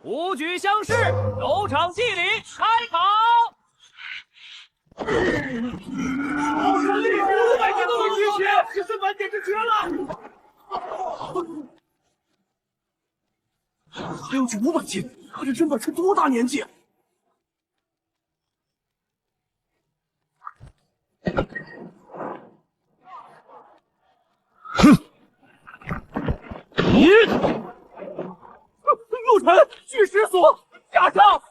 五举相视，斗场祭礼，开考。500斤都能举起，这身板简直绝了！还要举500斤，他这身板才多大年纪？哼！你，陆晨，巨石锁，加上。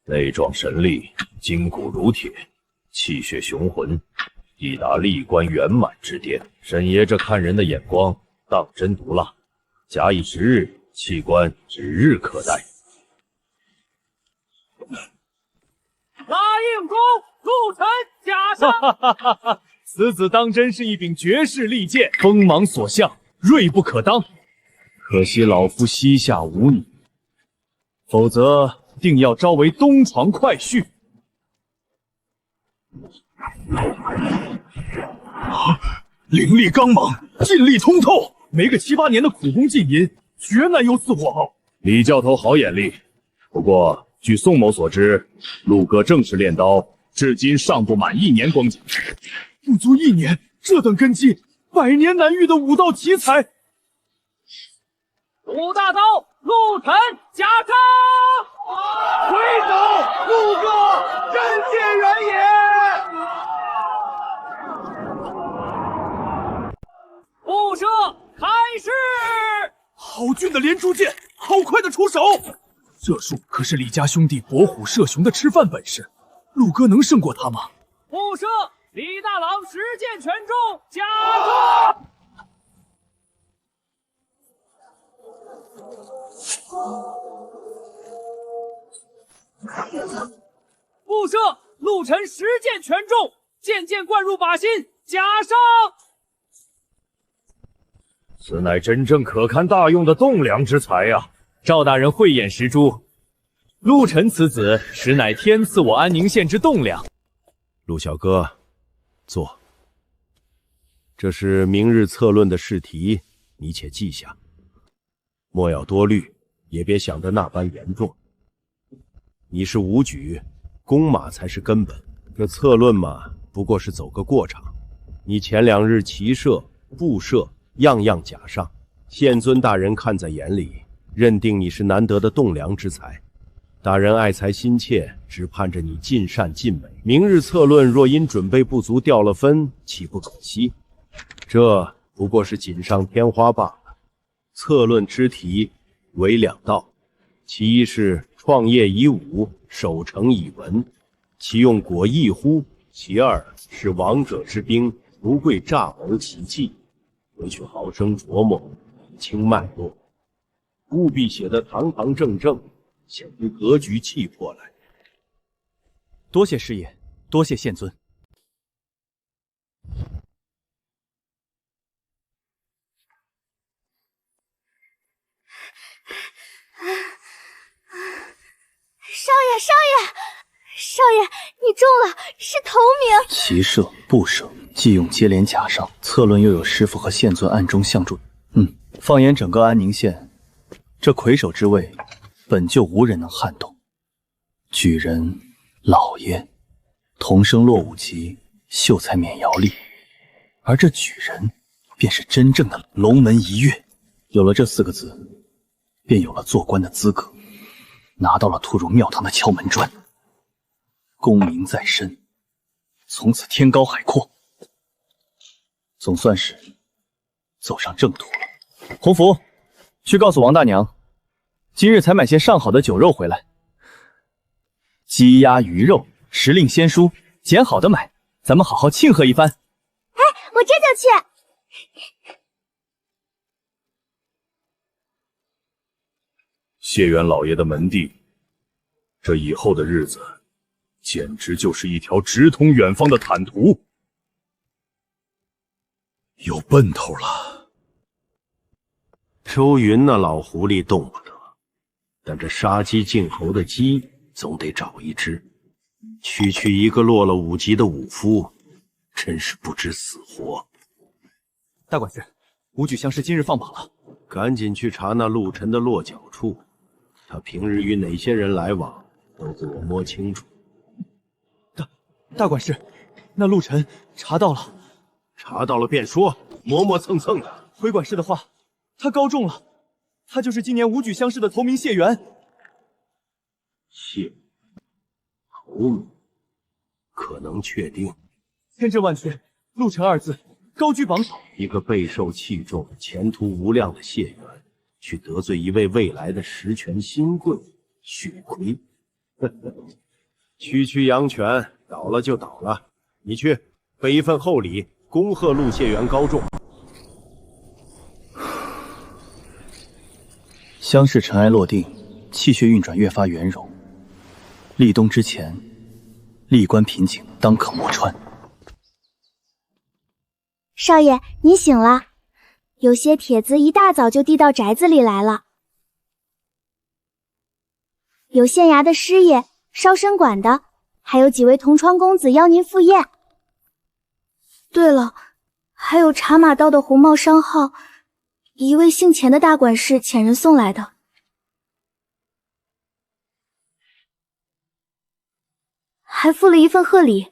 内壮神力，筋骨如铁，气血雄浑，已达力关圆满之巅。沈爷这看人的眼光当真毒辣，假以时日，器官指日可待。拉硬功，陆晨加上。此子当真是一柄绝世利剑，锋芒所向，锐不可当。可惜老夫膝下无你，否则定要招为东床快婿。灵力刚猛，劲力通透，没个7、8年的苦功浸淫，绝难有此火候。李教头好眼力，不过据宋某所知，陆哥正式练刀，至今尚不满1年光景。不足1年，这等根基，100年难遇的武道奇才。武大刀，陆晨加上。回首陆哥，真见人也。步射开始！好俊的连珠箭，好快的出手！这术可是李家兄弟搏虎射熊的吃饭本事，陆哥能胜过他吗？步射，李大郎实剑全中，加重！步射，陆晨实剑全中，剑剑贯入靶心，加上。此乃真正可堪大用的栋梁之才呀！赵大人慧眼识珠，陆晨此子实乃天赐我安宁县之栋梁。陆小哥，坐。这是明日策论的试题，你且记下，莫要多虑，也别想得那般严重。你是武举，弓马才是根本，这策论嘛，不过是走个过场。你前2日骑射、步射，样样甲上，县尊大人看在眼里，认定你是难得的栋梁之才。大人爱才心切，只盼着你尽善尽美。明日策论若因准备不足掉了分，岂不可惜？这不过是锦上添花罢了。策论之题为2道，其一是创业以武，守城以文，其用果异乎？其二是王者之兵，不贵诈谋奇计，回去好生琢磨，理清脉络，务必写得堂堂正正，显出格局气魄来。多谢师爷，多谢县尊。少爷，你中了，是头名。骑射、步射，既用接连甲上，策论又有师傅和县尊暗中相助。放眼整个安宁县，这魁首之位，本就无人能撼动。举人、老爷，同生落5级，秀才免摇力，而这举人，便是真正的龙门一跃。有了这4个字，便有了做官的资格，拿到了突入庙堂的敲门砖。功名在身，从此天高海阔，总算是走上正途了。洪福，去告诉王大娘，今日才买些上好的酒肉回来，鸡鸭鱼肉，时令鲜蔬，捡好的买，咱们好好庆贺一番。哎，我这就去。谢元老爷的门第，这以后的日子简直就是一条直通远方的坦途。有奔头了。周云那老狐狸动不得，但这杀鸡儆猴的鸡总得找一只。区一个落了5级的武夫，真是不知死活。大管事，武举乡试今日放榜了，赶紧去查那陆晨的落脚处，他平日与哪些人来往，都自我摸清楚。大管事，那陆晨查到了。查到了便说，磨磨蹭蹭的。回管事的话，他高中了，他就是今年武举乡试的头名谢元。谢头名可能确定。千真万确，陆晨二字高居榜首。一个备受器重、前途无量的谢元，去得罪一位未来的实权新贵血亏。区养犬，倒了就倒了。你去备一份厚礼，恭贺陆谢元高中。乡试尘埃落定，气血运转越发圆融。立冬之前，历关瓶颈当可磨穿。少爷，你醒了。有些帖子一大早就递到宅子里来了，有县衙的师爷、烧参馆的，还有几位同窗公子邀您赴宴。对了，还有茶马道的红帽商号，一位姓钱的大管事遣人送来的。还附了一份贺礼。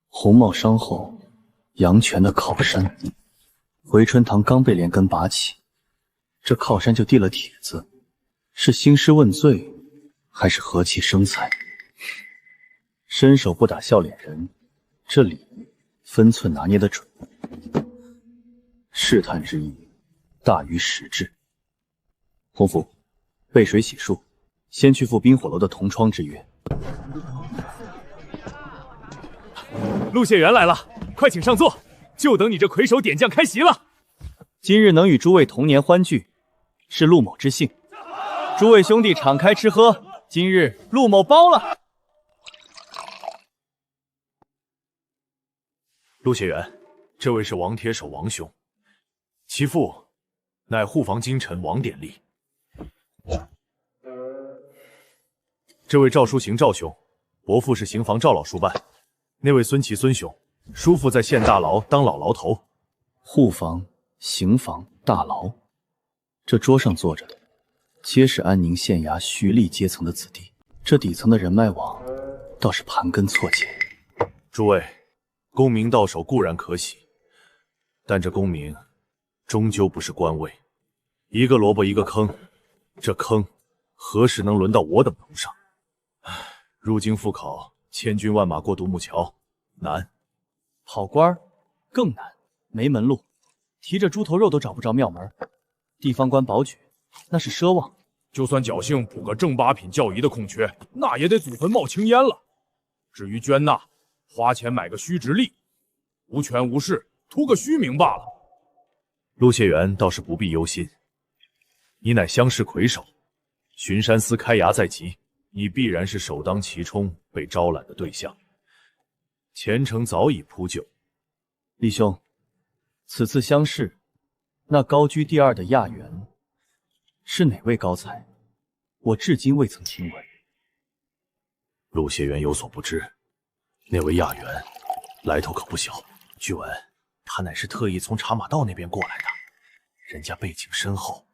红帽商后，杨泉的靠山。回春堂刚被连根拔起，这靠山就递了帖子，是兴师问罪，还是和气生财？伸手不打笑脸人，这礼分寸拿捏得准。试探之意大于实质。洪福，备水洗漱，先去赴冰火楼的同窗之约。陆谢元来了，快请上座，就等你这魁首点将开席了。今日能与诸位同年欢聚，是陆某之幸。诸位兄弟敞开吃喝，今日陆某包了。陆谢元，这位是王铁手王兄，其父乃护防京臣王典立。这位赵书行赵兄，伯父是刑房赵老书办。那位孙琦孙兄，叔父在县大牢当老牢头。护房、刑房、大牢，这桌上坐着的，皆是安宁县衙徐吏阶层的子弟。这底层的人脉网，倒是盘根错节。诸位，功名到手固然可喜，但这功名终究不是官位，一个萝卜一个坑，这坑何时能轮到我等头上？入京复考，千军万马过独木桥，难；跑官更难，没门路，提着猪头肉都找不着庙门。地方官保举，那是奢望。就算侥幸补个正八品教仪的空缺，那也得祖坟冒青烟了。至于捐纳，花钱买个虚职吏，无权无势，图个虚名罢了。陆谢元倒是不必忧心，你乃乡试魁首，巡山司开衙在即，你必然是首当其冲被招揽的对象，前程早已铺就。李兄，此次乡试，那高居第二的亚元是哪位高才？我至今未曾听闻。陆谢元有所不知，那位亚元来头可不小。据闻他乃是特意从茶马道那边过来的，人家背景深厚，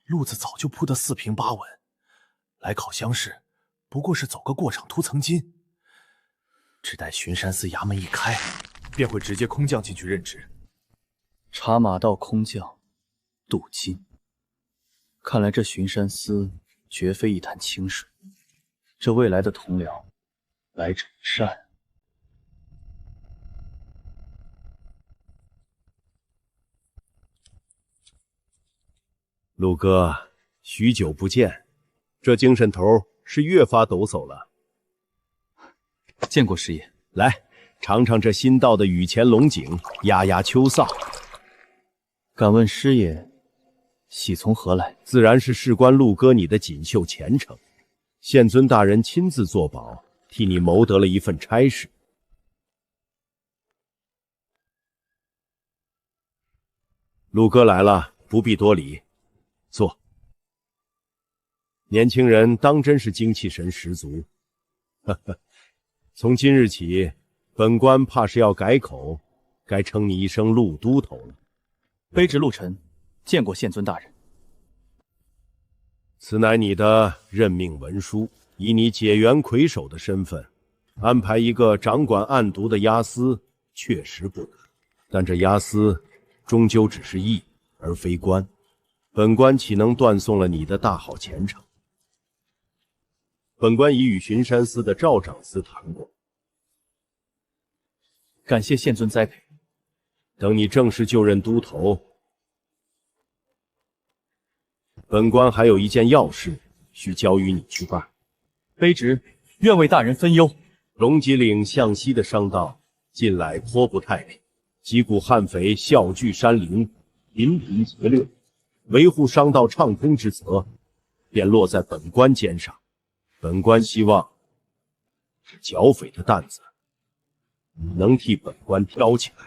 路子早就铺得四平八稳，来考乡试不过是走个过场图层金，只待巡山司衙门一开，便会直接空降进去任职。茶马道空降镀金，看来这巡山司绝非一潭清水。这未来的同僚，来者不善。陆哥，许久不见，这精神头是越发抖擞了。见过师爷。来，尝尝这新到的雨前龙井，压压秋臊。敢问师爷，喜从何来？自然是事关陆哥你的锦绣前程，县尊大人亲自作保，替你谋得了一份差事。陆哥来了，不必多礼，坐。年轻人当真是精气神十足。呵呵，从今日起，本官怕是要改口，该称你一声陆都头了。卑职陆晨，见过县尊大人。此乃你的任命文书，以你解元魁首的身份，安排一个掌管暗毒的押司，确实不难。但这押司终究只是役，而非官。本官岂能断送了你的大好前程？本官已与巡山司的赵长司谈过，感谢县尊栽培。等你正式就任都头，本官还有一件要事需交与你去办。卑职愿为大人分忧。龙脊岭向西的商道近来颇不太平，几股悍匪啸聚山林，频频劫掠，维护商道畅通之责便落在本官肩上。本官希望剿匪的担子你能替本官挑起来。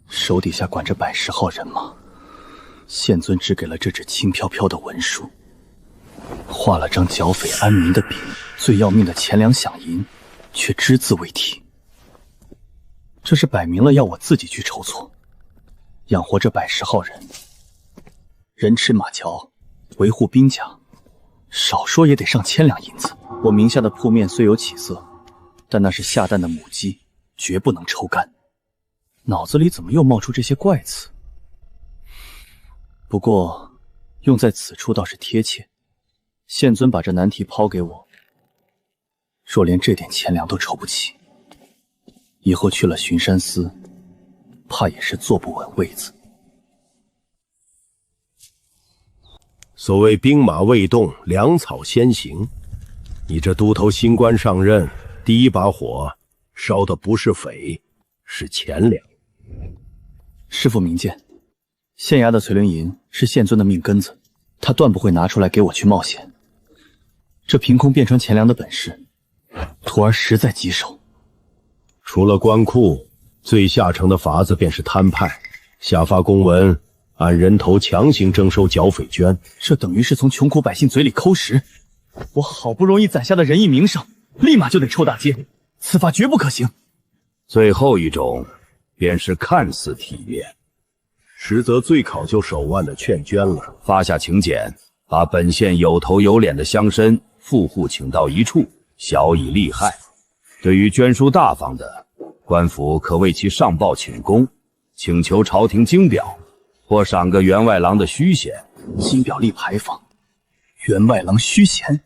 手底下管着110号人马，县尊只给了这纸轻飘飘的文书，画了张剿匪安民的饼，最要命的钱粮饷银却只字未提。这是摆明了要我自己去筹措，养活这110号人，人吃马嚼，维护兵甲，少说也得上1000两银子。我名下的铺面虽有起色，但那是下蛋的母鸡，绝不能抽干。脑子里怎么又冒出这些怪词？不过用在此处倒是贴切。县尊把这难题抛给我，若连这点钱粮都筹不起，以后去了巡山司，怕也是坐不稳位子。所谓兵马未动，粮草先行。你这都头新官上任，第一把火烧的不是匪，是钱粮。师父明鉴，县衙的翠绫银是县尊的命根子，他断不会拿出来给我去冒险。这凭空变成钱粮的本事，徒儿实在棘手。除了官库，最下乘的法子便是摊派，下发公文，按人头强行征收剿匪捐。这等于是从穷苦百姓嘴里抠食。我好不容易攒下的仁义名声，立马就得臭大街，此法绝不可行。最后一种便是看似体面，实则最考究手腕的劝捐了。发下请柬，把本县有头有脸的乡绅富户请到一处，小以利害。对于捐书大方的，官府可为其上报请功，请求朝廷经表，或赏个员外郎的虚衔。金表立牌坊，员外郎虚衔，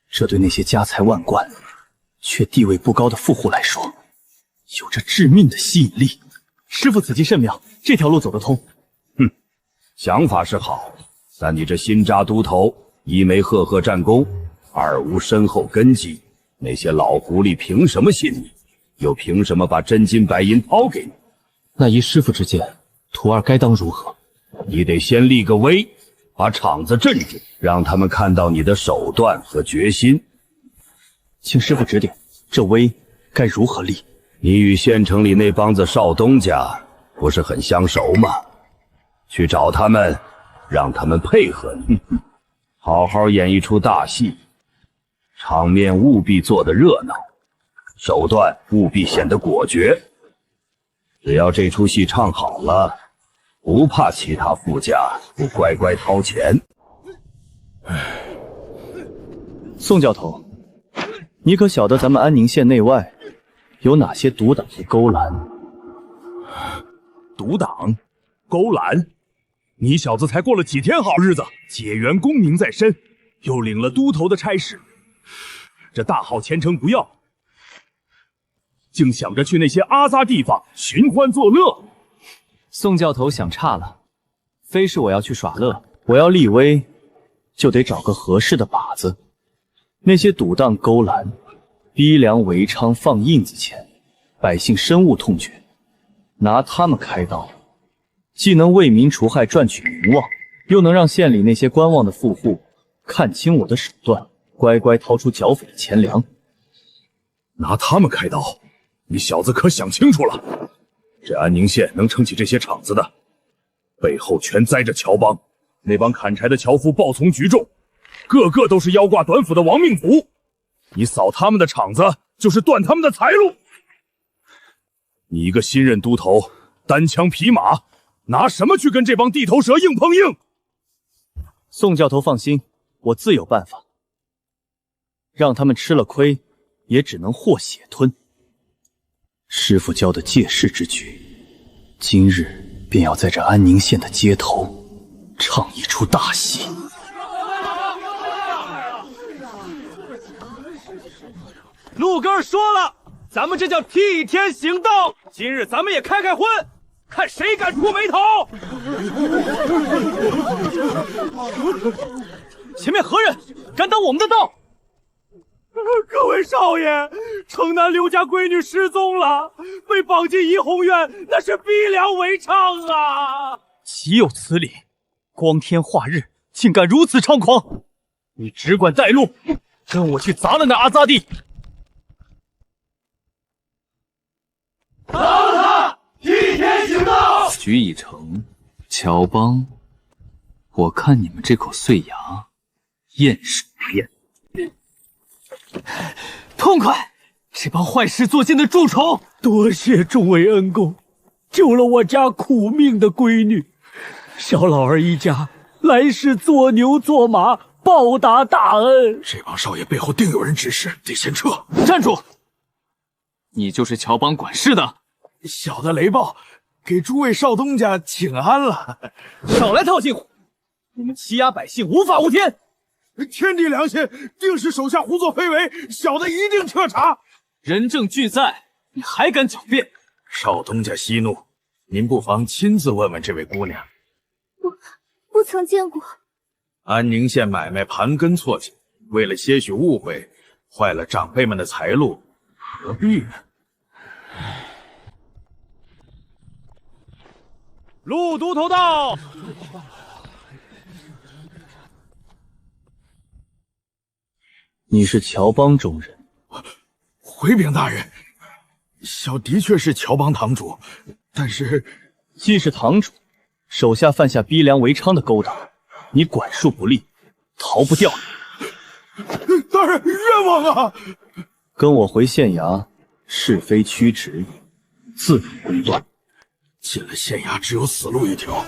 这对那些家财万贯却地位不高的富户来说，有着致命的吸引力。师父此计甚妙，这条路走得通。想法是好，但你这新扎都头，一没赫赫战功，二无深厚根基，那些老狐狸凭什么信你？又凭什么把真金白银抛给你？那依师父之见，徒儿该当如何？你得先立个威，把场子镇住，让他们看到你的手段和决心。请师父指点，这威该如何立？你与县城里那帮子少东家不是很相熟吗？去找他们，让他们配合你，好好演一出大戏，场面务必做得热闹，手段务必显得果决。只要这出戏唱好了，不怕其他富家不乖乖掏钱。宋教头，你可晓得咱们安宁县内外有哪些独党和勾栏？独党、勾栏，你小子才过了几天好日子，解元功名在身，又领了都头的差事，这大好前程不要，竟想着去那些阿杂地方寻欢作乐。宋教头想差了，非是我要去耍乐，我要立威，就得找个合适的靶子。那些赌档勾栏，逼良为娼，放印子钱，百姓深恶痛绝，拿他们开刀，既能为民除害，赚取名望，又能让县里那些观望的富户看清我的手段，乖乖掏出剿匪的钱粮。拿他们开刀，你小子可想清楚了？这安宁县能撑起这些场子的，背后全栽着乔帮，那帮砍柴的樵夫暴从举众，个个都是腰挂短斧的亡命徒。你扫他们的场子，就是断他们的财路。你一个新任都头，单枪匹马，拿什么去跟这帮地头蛇硬碰硬？宋教头放心，我自有办法，让他们吃了亏，也只能和血吞。师傅教的借势之举，今日便要在这安宁县的街头唱一出大戏。陆哥说了，咱们这叫替天行道。今日咱们也开婚，看谁敢出眉头。前面何人敢挡我们的道？各位少爷，城南刘家闺女失踪了，被绑进怡红院，那是逼良为娼啊！岂有此理！光天化日，竟敢如此猖狂！你只管带路，跟我去砸了那阿扎地！打了他，替天行道！局已成，乔帮，我看你们这口碎牙，咽是不咽？痛快！这帮坏事做尽的蛀虫，多谢众位恩公，救了我家苦命的闺女。小老儿一家来世做牛做马，报答大恩。这帮少爷背后定有人指使，得先撤。站住！你就是乔帮管事的？小的雷暴，给诸位少东家请安了。少来套近乎！你们欺压百姓，无法无天。天地良心，定是手下胡作非为，小的一定彻查。人证俱在，你还敢狡辩？少东家息怒，您不妨亲自问问这位姑娘。不曾见过。安宁县买卖盘根错节，为了些许误会，坏了长辈们的财路，何必呢？陆都头到。你是乔帮中人？回禀大人，小的确是乔帮堂主，但是既是堂主，手下犯下逼良为娼的勾当，你管束不力，逃不掉。大人冤枉啊！跟我回县衙，是非曲直，自公断。进了县衙，只有死路一条。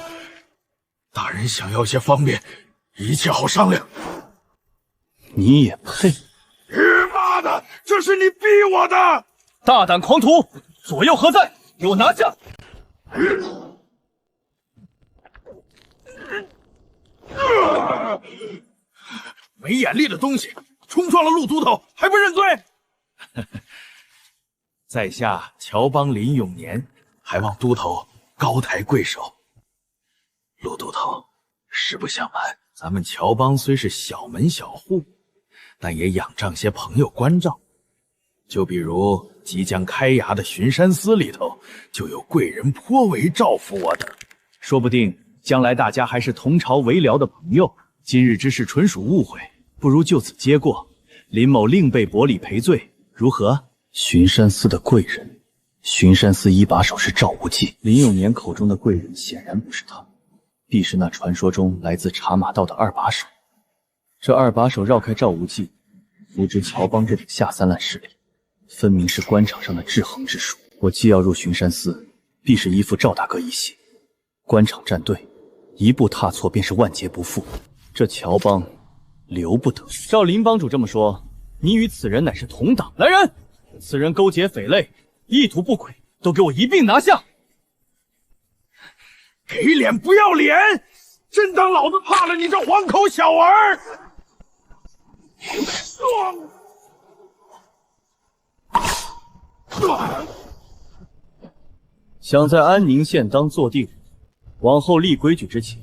大人想要些方便，一切好商量。你也配？你妈的，这是你逼我的！大胆狂徒，左右何在？给我拿下！没眼力的东西，冲撞了陆都头还不认罪？在下乔帮林永年，还望都头高抬贵手。陆都头，实不相瞒，咱们乔帮虽是小门小户，但也仰仗些朋友关照。就比如即将开衙的巡山司里头，就有贵人颇为照拂我等。说不定将来大家还是同朝为僚的朋友。今日之事纯属误会，不如就此接过。林某另备薄礼赔罪，如何？巡山司的贵人，巡山司一把手是赵无忌。林永年口中的贵人显然不是他，必是那传说中来自茶马道的二把手。这二把手绕开赵无忌，扶植乔帮这种下三滥势力，分明是官场上的制衡之术。我既要入巡山司，必是依附赵大哥一系。官场站队，一步踏错便是万劫不复。这乔帮留不得。照林帮主这么说，你与此人乃是同党。来人，此人勾结匪类，意图不轨，都给我一并拿下！给脸不要脸！真当老子怕了你这黄口小儿？想在安宁县当坐定，往后立规矩之前，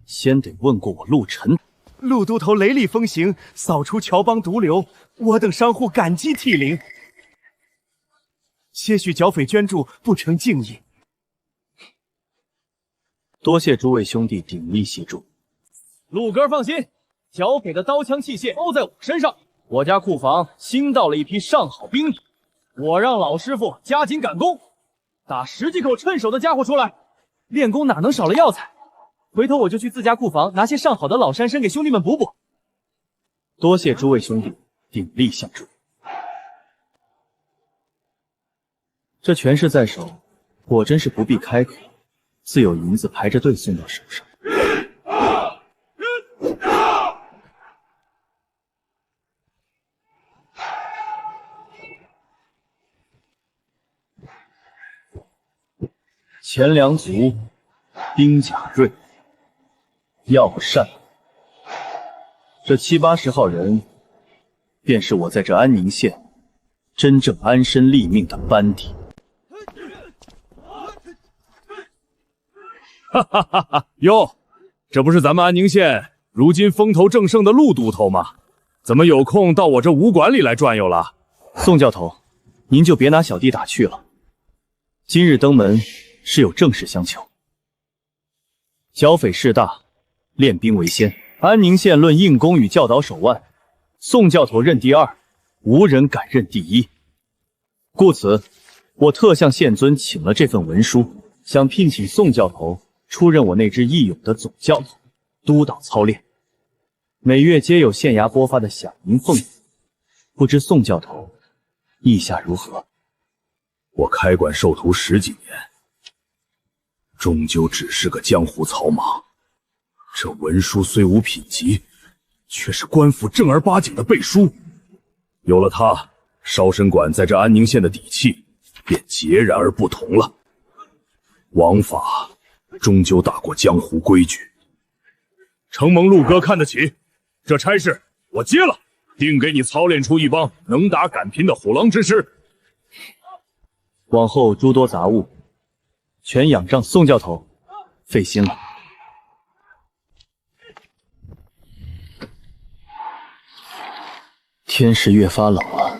先得问过我陆晨。陆都头雷厉风行，扫除乔帮毒瘤，我等商户感激涕零。些许剿匪捐助，不成敬意。多谢诸位兄弟鼎力协助。陆哥放心，剿匪的刀枪器械都在我身上。我家库房新到了一批上好兵力，我让老师傅加紧赶工，打10几口趁手的家伙出来。练功哪能少了药材？回头我就去自家库房拿些上好的老山参给兄弟们补补。多谢诸位兄弟鼎力相助。这权势在手，果真是不必开口，自有银子排着队送到手上。钱粮足，兵甲锐，药膳，这70-80号人，便是我在这安宁县真正安身立命的班底。哈哈哈哈！哟，这不是咱们安宁县如今风头正盛的陆都头吗？怎么有空到我这武馆里来转悠了？宋教头，您就别拿小弟打趣了。今日登门是有正事相求。剿匪势大，练兵为先。安宁县论硬功与教导手腕，宋教头认第二，无人敢认第一。故此，我特向县尊请了这份文书，想聘请宋教头出任我那支义勇的总教头，督导操练。每月皆有县衙拨发的饷银俸禄，不知宋教头意下如何？我开馆授徒10几年，终究只是个江湖草莽。这文书虽无品级，却是官府正儿八经的背书。有了它，烧参馆在这安宁县的底气便截然而不同了。王法终究大过江湖规矩。承蒙陆哥看得起，这差事我接了，定给你操练出一帮能打敢拼的虎狼之师。往后诸多杂物，全仰仗宋教头费心了。天是越发冷了，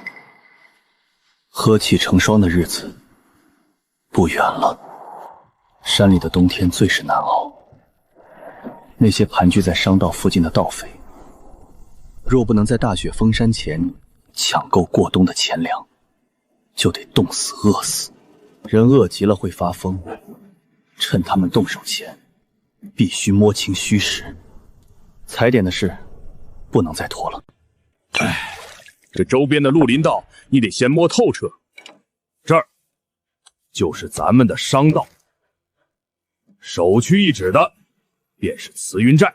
和气成霜的日子不远了。山里的冬天最是难熬，那些盘踞在商道附近的盗匪，若不能在大雪封山前抢购过冬的钱粮，就得冻死饿死。人饿极了会发疯，趁他们动手前，必须摸清虚实。踩点的事不能再拖了。哎，这周边的绿林道你得先摸透彻。这儿就是咱们的商道，首屈一指的便是慈云寨。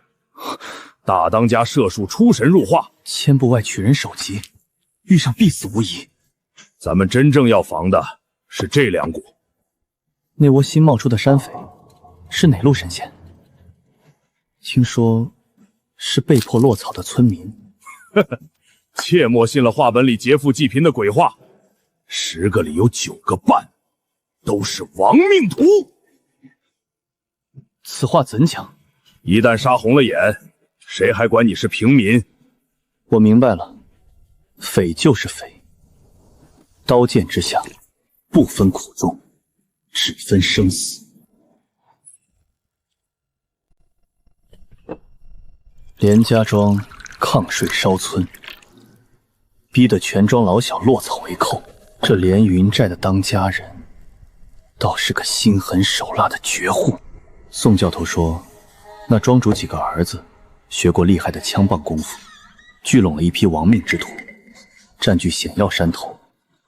大当家射术出神入化，千步外取人首级，遇上必死无疑。咱们真正要防的是这2股。那窝新冒出的山匪是哪路神仙？听说是被迫落草的村民。呵呵，切莫信了话本里劫富济贫的鬼话，10个里有9个半都是亡命徒。此话怎讲？一旦杀红了眼，谁还管你是平民？我明白了，匪就是匪，刀剑之下不分苦重，只分生死。连家庄抗税烧村，逼得全庄老小落草为寇。这连云寨的当家人，倒是个心狠手辣的绝户。宋教头说，那庄主几个儿子学过厉害的枪棒功夫，聚拢了一批亡命之徒，占据险要山头，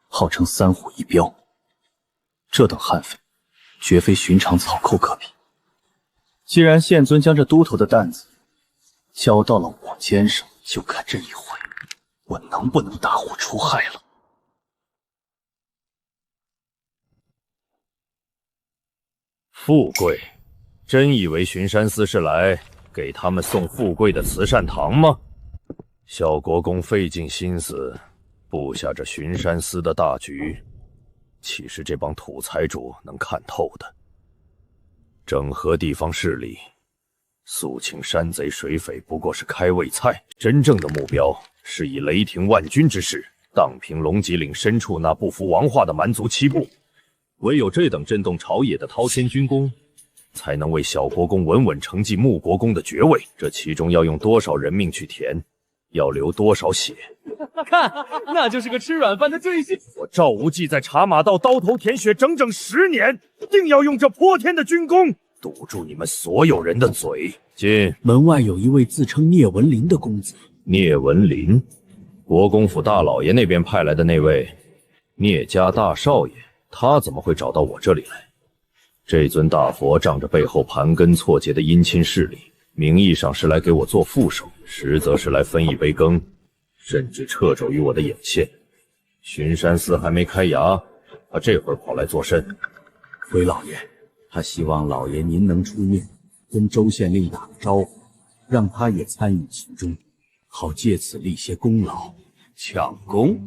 号称3虎一彪。这等悍匪，绝非寻常草寇可比。既然县尊将这都头的担子交到了我肩上，就看这一回，我能不能打虎出害了。富贵，真以为巡山司是来给他们送富贵的慈善糖吗？小国公费尽心思布下这巡山司的大局，岂是这帮土财主能看透的？整合地方势力，肃清山贼水匪不过是开胃菜，真正的目标是以雷霆万钧之势荡平龙脊岭深处那不服王化的蛮族七部。唯有这等震动朝野的滔天军功，才能为小国公稳稳承继穆国公的爵位。这其中要用多少人命去填，要流多少血？看，那就是个吃软饭的罪行。我赵无忌在茶马道刀头舔血整整10年，定要用这泼天的军功堵住你们所有人的嘴。进门外有一位自称聂文林的公子。聂文林，国公府大老爷那边派来的那位聂家大少爷。他怎么会找到我这里来？这尊大佛仗着背后盘根错节的姻亲势力，名义上是来给我做副手，实则是来分一杯羹，甚至掣肘于我的眼线。巡山司还没开衙，他这会儿跑来作甚？回老爷，他希望老爷您能出面，跟周县令打个招呼，让他也参与其中，好借此立些功劳。抢功？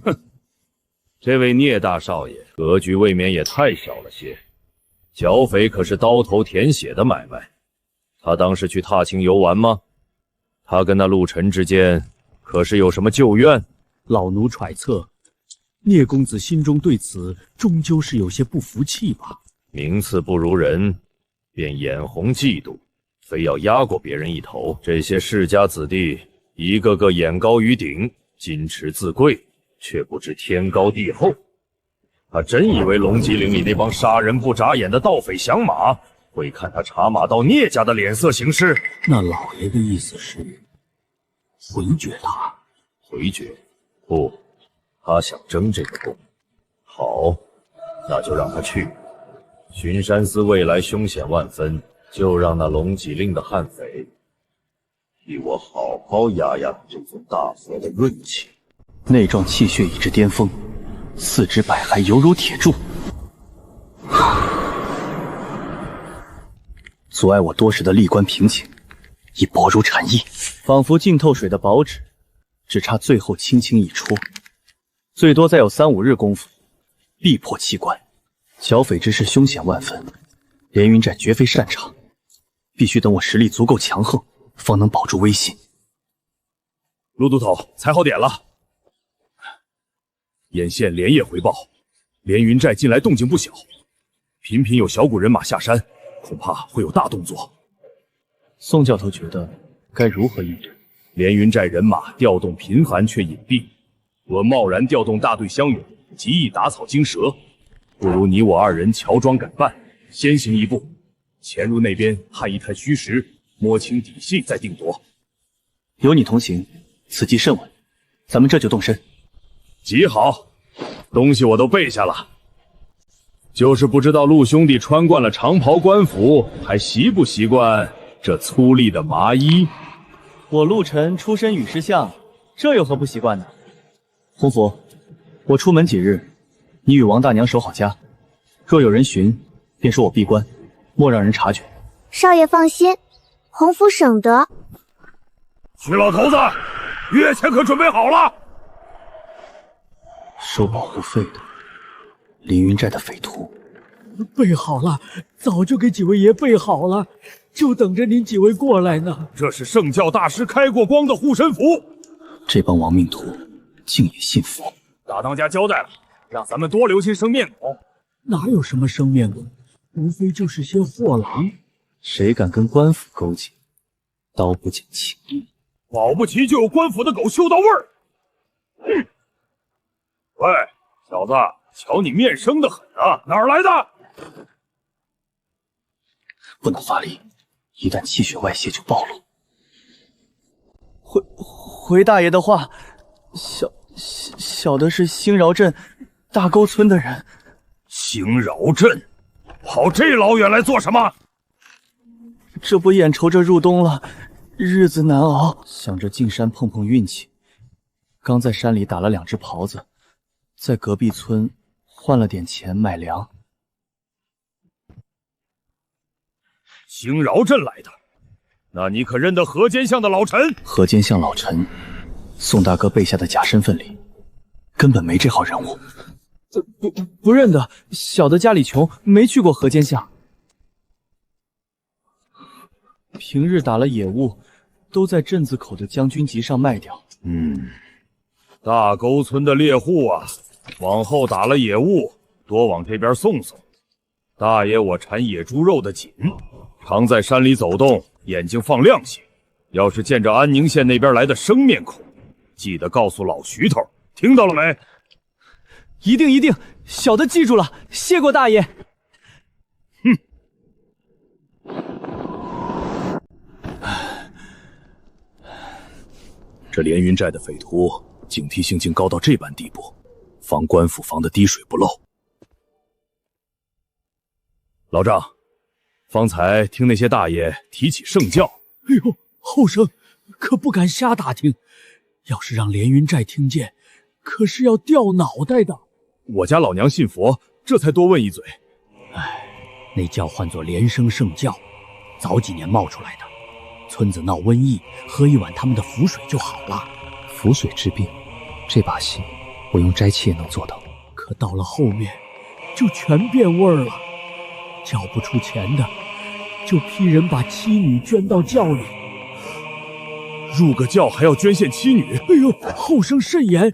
哼，这位聂大少爷格局未免也太小了些。剿匪可是刀头舔血的买卖，他当是去踏青游玩吗？他跟那陆沉之间可是有什么旧怨？老奴揣测，聂公子心中对此终究是有些不服气吧。名次不如人，便眼红嫉妒，非要压过别人一头。这些世家子弟一个个眼高于顶，矜持自贵，却不知天高地厚。他真以为龙脊岭里那帮杀人不眨眼的盗匪响马会看他茶马到聂家的脸色行事？那老爷的意思是回绝他？回绝？不，他想争这个功。好，那就让他去。巡山司未来凶险万分，就让那龙脊令的悍匪替我好好压压这尊大佛的锐气。内壮气血已至巅峰，四肢百骸犹如铁柱，阻碍我多时的历关平静已薄如蝉翼，仿佛浸透水的薄纸，只差最后轻轻一戳，最多再有3、5日功夫，必破七关。剿匪之事凶险万分，连云寨绝非擅长，必须等我实力足够强横，方能保住威信。陆都头，踩好点了。眼线连夜回报，连云寨近来动静不小，频频有小股人马下山，恐怕会有大动作。宋教头觉得该如何应对？连云寨人马调动频繁却隐蔽，我贸然调动大队乡勇，极易打草惊蛇。不如你我2人乔装改扮，先行一步，潜入那边探一探虚实，摸清底细再定夺。有你同行，此计甚稳。咱们这就动身。极好，东西我都备下了。就是不知道陆兄弟穿惯了长袍官服，还习不习惯这粗粝的麻衣？我陆沉出身羽狮巷，这有何不习惯的？洪福，我出门几日，你与王大娘守好家，若有人寻，便说我闭关，莫让人察觉。少爷放心，洪福省得。徐老头子，月钱可准备好了？收保护费的，凌云寨的匪徒。备好了，早就给几位爷备好了，就等着您几位过来呢。这是圣教大师开过光的护身符。这帮亡命徒竟也信佛。大当家交代了，让咱们多留些生面孔。哪有什么生面孔，无非就是些货郎。谁敢跟官府勾结，刀不讲情义。保不齐就有官府的狗嗅到味儿。喂，小子，瞧你面生得很啊，哪儿来的？不能发力，一旦气血外泄就暴露。回大爷的话，小的是兴饶镇大沟村的人。兴饶镇，跑这老远来做什么？这不眼瞅着入冬了，日子难熬，想着进山碰碰运气。刚在山里打了2只狍子，在隔壁村换了点钱买粮。兴饶镇来的，那你可认得河间巷的老陈？河间巷老陈，宋大哥备下的假身份里，根本没这号人物。不认得，小的家里穷，没去过河间巷。平日打了野物，都在镇子口的将军集上卖掉。大沟村的猎户啊，往后打了野物，多往这边送送。大爷我馋野猪肉的紧，常在山里走动，眼睛放亮些。要是见着安宁县那边来的生面孔，记得告诉老徐头，听到了没？一定一定，小的记住了，谢过大爷。这连云寨的匪徒警惕性竟高到这般地步，防官府防得滴水不漏。老丈，方才听那些大爷提起圣教，哎呦，后生可不敢瞎打听，要是让连云寨听见，可是要掉脑袋的。我家老娘信佛，这才多问一嘴。哎，那教唤作连生圣教，早几年冒出来的。村子闹瘟疫，喝一碗他们的符水就好了。符水治病，这把戏我用斋气也能做到。可到了后面，就全变味儿了。交不出钱的，就批人把妻女捐到教里。入个教还要捐献妻女？哎呦，后生慎言！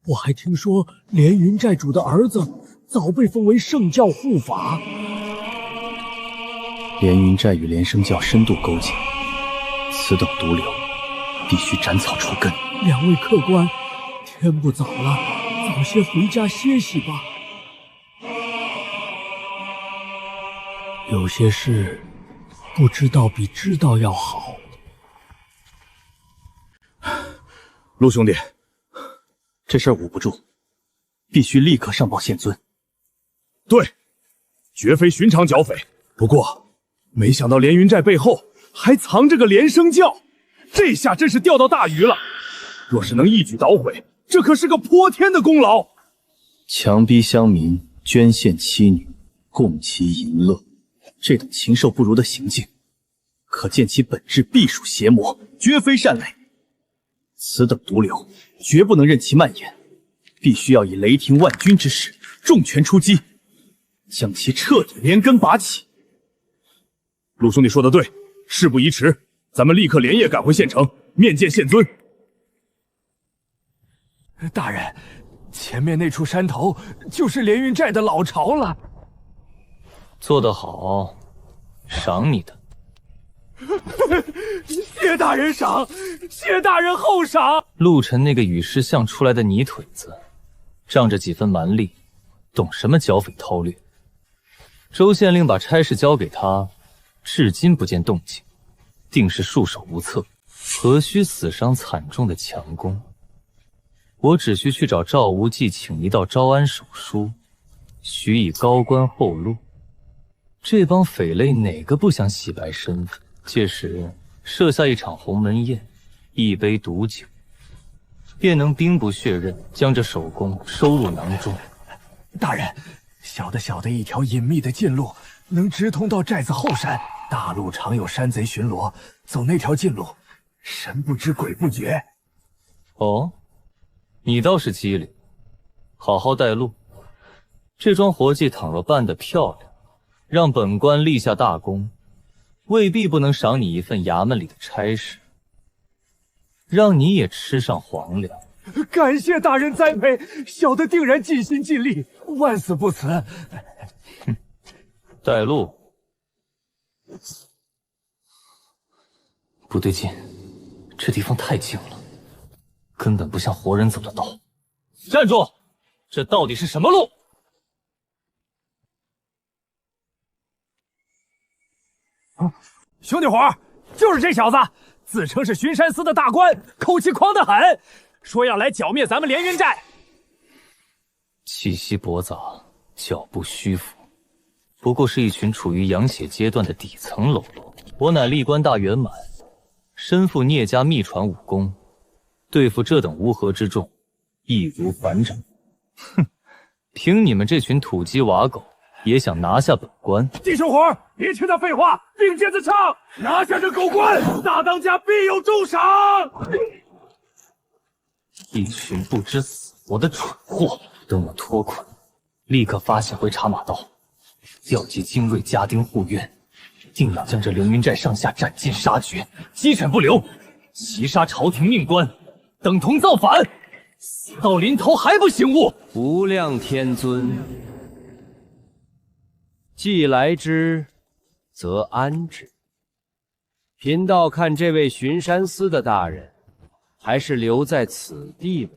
我还听说连云寨主的儿子早被封为圣教护法。连云寨与连生教深度勾结，此等毒瘤必须斩草除根。两位客官，天不早了，早些回家歇息吧。有些事不知道比知道要好。陆兄弟，这事儿捂不住，必须立刻上报县尊。对，绝非寻常剿匪。不过，没想到连云寨背后还藏着个连生教，这下真是钓到大鱼了。若是能一举捣毁，这可是个泼天的功劳。强逼乡民捐献妻女，供其淫乐，这等禽兽不如的行径，可见其本质必属邪魔，绝非善类。此等毒瘤，绝不能任其蔓延，必须要以雷霆万钧之势，重拳出击，将其彻底连根拔起。陆兄弟说的对，事不宜迟，咱们立刻连夜赶回县城，面见县尊。大人，前面那处山头就是连云寨的老巢了。做得好，赏你的。谢大人赏，谢大人厚赏。陆晨那个与狮象出来的泥腿子，仗着几分蛮力，懂什么剿匪韬略？周县令把差事交给他，至今不见动静，定是束手无策，何须死伤惨重的强攻？我只需去找赵无忌请一道招安手书，许以高官厚禄。这帮匪类哪个不想洗白身份？届时设下一场鸿门宴，一杯毒酒，便能兵不血刃将这首功收入囊中。大人，小的一条隐秘的近路，能直通到寨子后山。大路常有山贼巡逻，走那条近路，神不知鬼不觉。哦，你倒是机灵，好好带路。这桩活计倘若办得漂亮，让本官立下大功，未必不能赏你一份衙门里的差事，让你也吃上皇粮。感谢大人栽培，小的定然尽心尽力，万死不辞。哼，带路。不对劲，这地方太静了，根本不像活人走的道。站住！这到底是什么路？兄弟伙，就是这小子，自称是巡山司的大官，口气狂得很，说要来剿灭咱们连云寨。气息驳杂，脚步虚浮，不过是一群处于养血阶段的底层喽啰。我乃历官大圆满，身负聂家秘传武功，对付这等乌合之众，易如反掌。哼，凭你们这群土鸡瓦狗，也想拿下本官？弟兄伙，别听他废话，并肩子唱，拿下这狗官，大当家必有重赏。一群不知死活的蠢货，等我脱困，立刻发遣回茶马道，调集精锐家丁护院，定要将这凌云寨上下斩尽杀绝，鸡犬不留，袭杀朝廷命官，等同造反。死到临头还不醒悟！无量天尊，既来之，则安之。贫道看这位巡山司的大人，还是留在此地为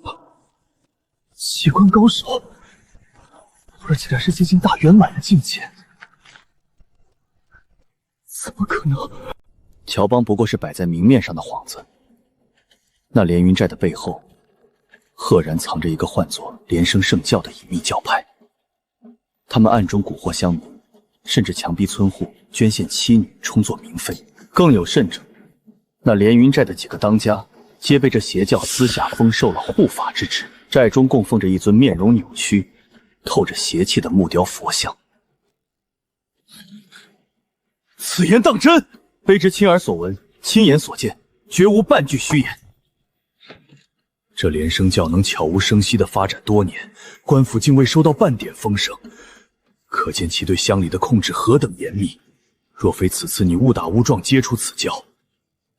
好。奇观高手，而且还是接近大圆满的境界，怎么可能？乔邦不过是摆在明面上的幌子，那连云寨的背后，赫然藏着一个唤作连生圣教的隐秘教派。他们暗中蛊惑乡民，甚至强逼村户捐献妻女充作民妃。更有甚者，那连云寨的几个当家，皆被这邪教私下封授了护法之职，寨中供奉着一尊面容扭曲、透着邪气的木雕佛像。此言当真？卑职亲耳所闻，亲眼所见，绝无半句虚言。这连生教能悄无声息地发展多年，官府竟未收到半点风声，可见其对乡里的控制何等严密。若非此次你误打误撞接触此教，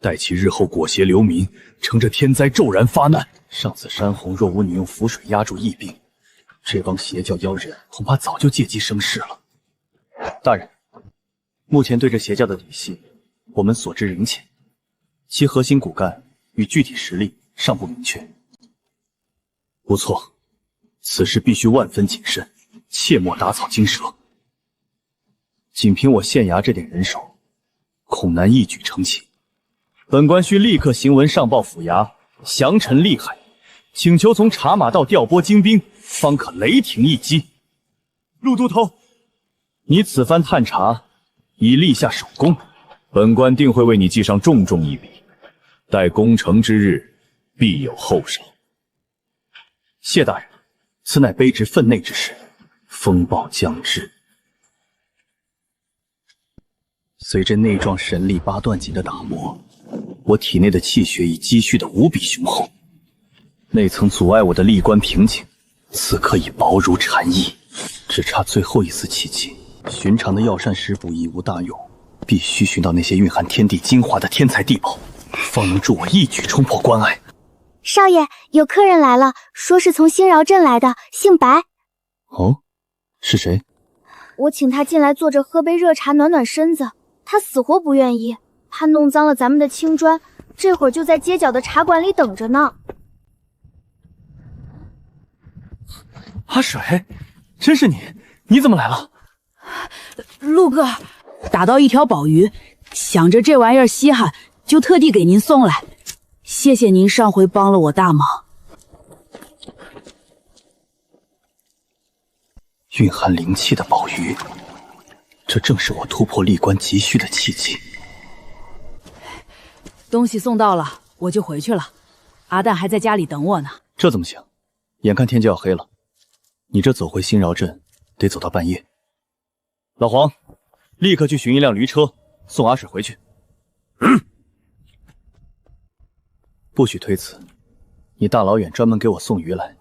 待其日后裹挟流民，乘着天灾骤然发难，上次山洪若无你用符水压住疫病，这帮邪教妖人恐怕早就借机生事了。大人，目前对这邪教的体系，我们所知仍浅，其核心骨干与具体实力尚不明确。不错，此事必须万分谨慎，切莫打草惊蛇。仅凭我县衙这点人手，恐难一举成擒。本官需立刻行文上报府衙，详陈利害，请求从茶马道调拨精兵，方可雷霆一击。陆都头，你此番探查已立下首功，本官定会为你记上重重一笔，待攻城之日，必有后赏。谢大人，此乃卑职分内之事，风暴将至。随着内壮神力8段级的打磨，我体内的气血已积蓄得无比雄厚，那曾阻碍我的力关瓶颈，此刻已薄如蝉翼，只差最后一丝契机。寻常的药膳食补已无大用，必须寻到那些蕴含天地精华的天才地宝，方能助我一举冲破关隘。少爷，有客人来了，说是从兴饶镇来的，姓白。哦，是谁？我请他进来坐着喝杯热茶暖暖身子，他死活不愿意，怕弄脏了咱们的青砖，这会儿就在街角的茶馆里等着呢。阿水，真是你？你怎么来了？陆哥，打到一条宝鱼，想着这玩意儿稀罕，就特地给您送来。谢谢您上回帮了我大忙。蕴含灵气的宝鱼，这正是我突破力关急需的契机。东西送到了，我就回去了。阿蛋还在家里等我呢。这怎么行？眼看天就要黑了，你这走回兴饶镇得走到半夜。老黄，立刻去寻一辆驴车，送阿水回去。不许推辞，你大老远专门给我送鱼来，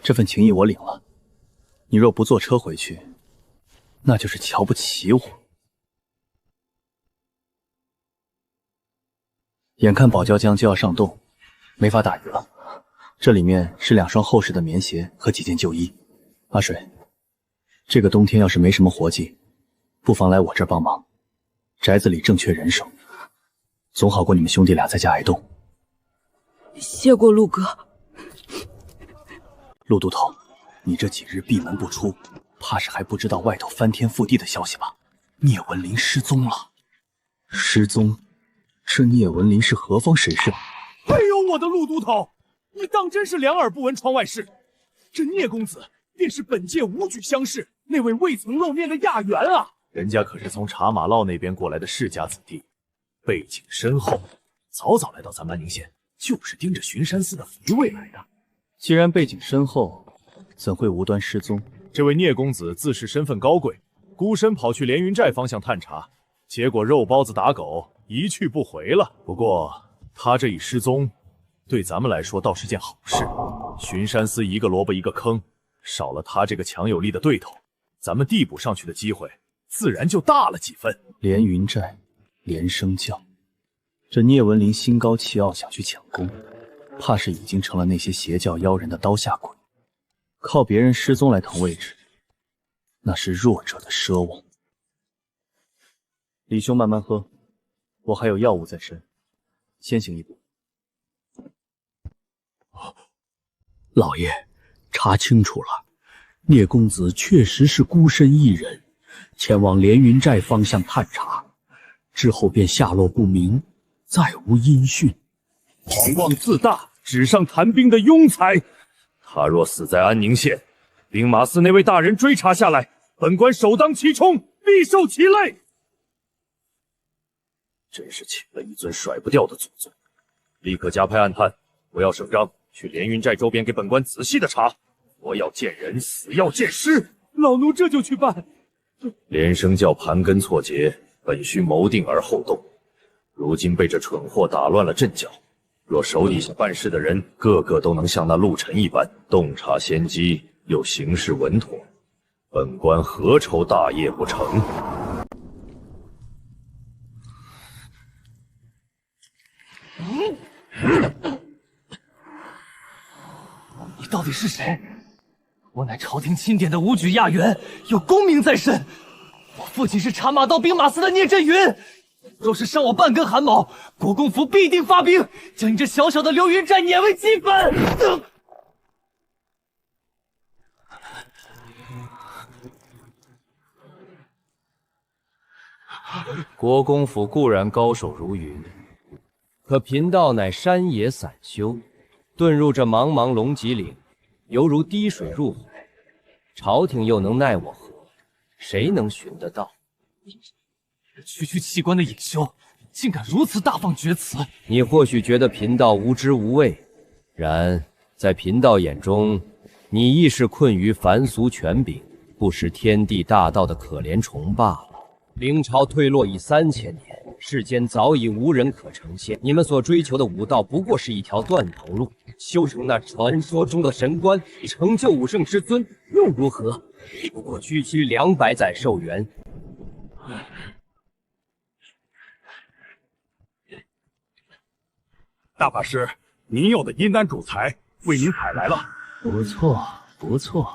这份情谊我领了。你若不坐车回去，那就是瞧不起我。眼看宝椒江就要上冻，没法打鱼了。这里面是2双厚实的棉鞋和几件旧衣。阿水，这个冬天要是没什么活计，不妨来我这儿帮忙。宅子里正缺人手，总好过你们兄弟俩在家挨冻。谢过陆哥。陆都头，你这几日闭门不出，怕是还不知道外头翻天覆地的消息吧？聂文林失踪了。失踪？这聂文林是何方神圣？哎呦，我的陆都头，你当真是两耳不闻窗外事？这聂公子便是本届武举乡试那位未曾露面的亚员啊！人家可是从茶马烙那边过来的世家子弟，背景深厚，早早来到咱们安宁县，就是盯着巡山司的肥位来的。既然背景深厚，怎会无端失踪？这位聂公子自恃身份高贵，孤身跑去连云寨方向探查，结果肉包子打狗，一去不回了。不过他这一失踪，对咱们来说倒是件好事。巡山司一个萝卜一个坑，少了他这个强有力的对头，咱们递补上去的机会自然就大了几分。连云寨，连生教，这聂文林心高气傲，想去抢功，怕是已经成了那些邪教妖人的刀下鬼。靠别人失踪来腾位置，那是弱者的奢望。李兄慢慢喝，我还有药物在身，先行一步。老爷，查清楚了，聂公子确实是孤身一人，前往连云寨方向探查，之后便下落不明，再无音讯。狂妄自大，纸上谈兵的庸才。他若死在安宁县，兵马司那位大人追查下来，本官首当其冲，必受其累。真是请了一尊甩不掉的祖宗！立刻加派暗探，不要声张，去连云寨周边给本官仔细的查，活要见人，死要见尸。老奴这就去办。连生教盘根错节，本需谋定而后动，如今被这蠢货打乱了阵脚。若手底下办事的人个个都能像那陆沉一般洞察先机，又行事稳妥，本官何愁大业不成？你到底是谁？我乃朝廷钦点的武举亚员，有功名在身。我父亲是茶马道兵马司的聂震云，若是伤我半根汗毛，国公府必定发兵，将你这小小的流云寨碾为齑粉。国公府固然高手如云，可贫道乃山野散修，遁入这茫茫龙脊岭，犹如滴水入海。朝廷又能奈我何？谁能寻得到？区区器官的隐修，竟敢如此大放厥词！你或许觉得贫道无知无畏，然在贫道眼中，你亦是困于凡俗权柄，不识天地大道的可怜虫罢了。明朝退落已3000年，世间早已无人可成仙。你们所追求的武道，不过是一条断头路。修成那传说中的神官，成就武圣之尊，又如何？不过区区200载寿元。大法师，您有的阴丹主材为您采来了。不错，不错，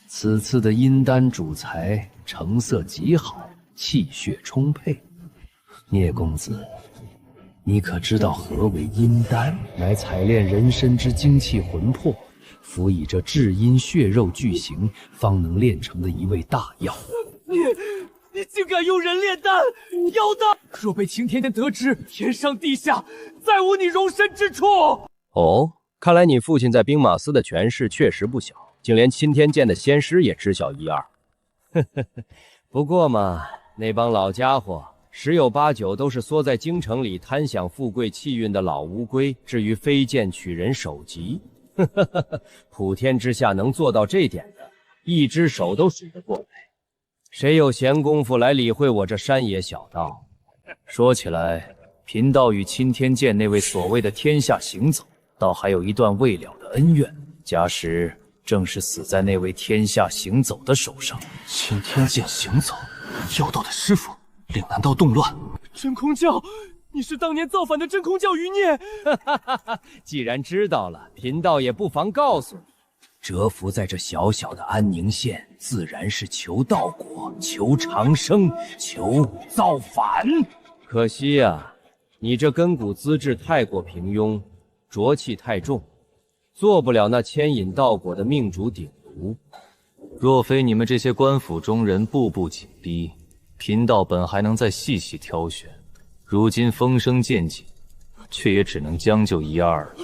此次的阴丹主材成色极好，气血充沛。聂公子，你可知道何为阴丹？乃采炼人身之精气魂魄，辅以这至阴血肉巨形，方能炼成的一味大药。你竟敢用人炼丹，妖道！若被擎天剑得知，天上地下再无你容身之处。哦，看来你父亲在兵马司的权势确实不小，竟连钦天剑的仙师也知晓一二。呵呵呵，不过嘛，那帮老家伙十有八九都是缩在京城里贪享富贵气运的老乌龟。至于飞剑取人首级，呵呵呵，普天之下能做到这点的，一只手都数得过来。谁有闲工夫来理会我这山野小道？说起来，贫道与钦天剑那位所谓的天下行走，倒还有一段未了的恩怨。家时正是死在那位天下行走的手上。钦天剑行走，妖道的师傅，岭南道动乱。真空教，你是当年造反的真空教余孽。既然知道了，贫道也不妨告诉你。蛰伏在这小小的安宁县，自然是求道果、求长生、求造反。可惜呀，你这根骨资质太过平庸，浊气太重，做不了那牵引道果的命主鼎炉。若非你们这些官府中人步步紧逼，贫道本还能再细细挑选。如今风声渐紧，却也只能将就一二了。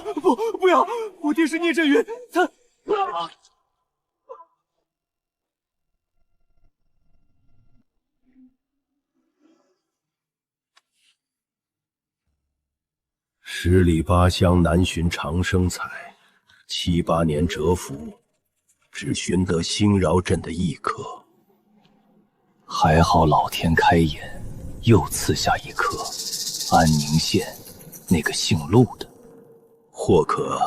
不要！我爹是聂震云，他。10里8乡难寻长生彩，7、8年蛰伏，只寻得兴饶镇的一颗。还好老天开眼，又赐下一颗。安宁县那个姓陆的，或可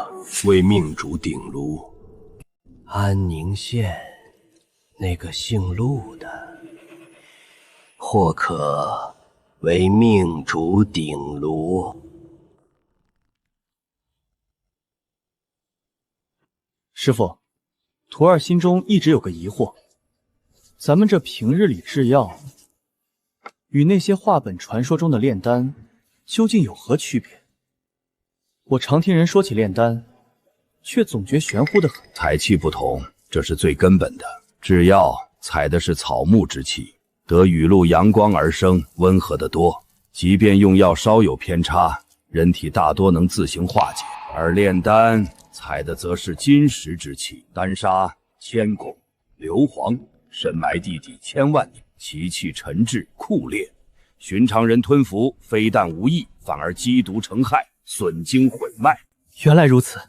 为命主鼎炉。安宁县那个姓陆的，或可为命主鼎炉。师傅，徒儿心中一直有个疑惑，咱们这平日里制药，与那些话本传说中的炼丹，究竟有何区别？我常听人说起炼丹，却总觉玄乎的很。采气不同，这是最根本的。制药采的是草木之气，得雨露阳光而生，温和得多。即便用药稍有偏差，人体大多能自行化解。而炼丹采的则是金石之气，丹砂、铅汞、硫磺、深埋地底千万年，其气沉滞酷烈，寻常人吞服，非但无益，反而积毒成害，损精毁脉。原来如此，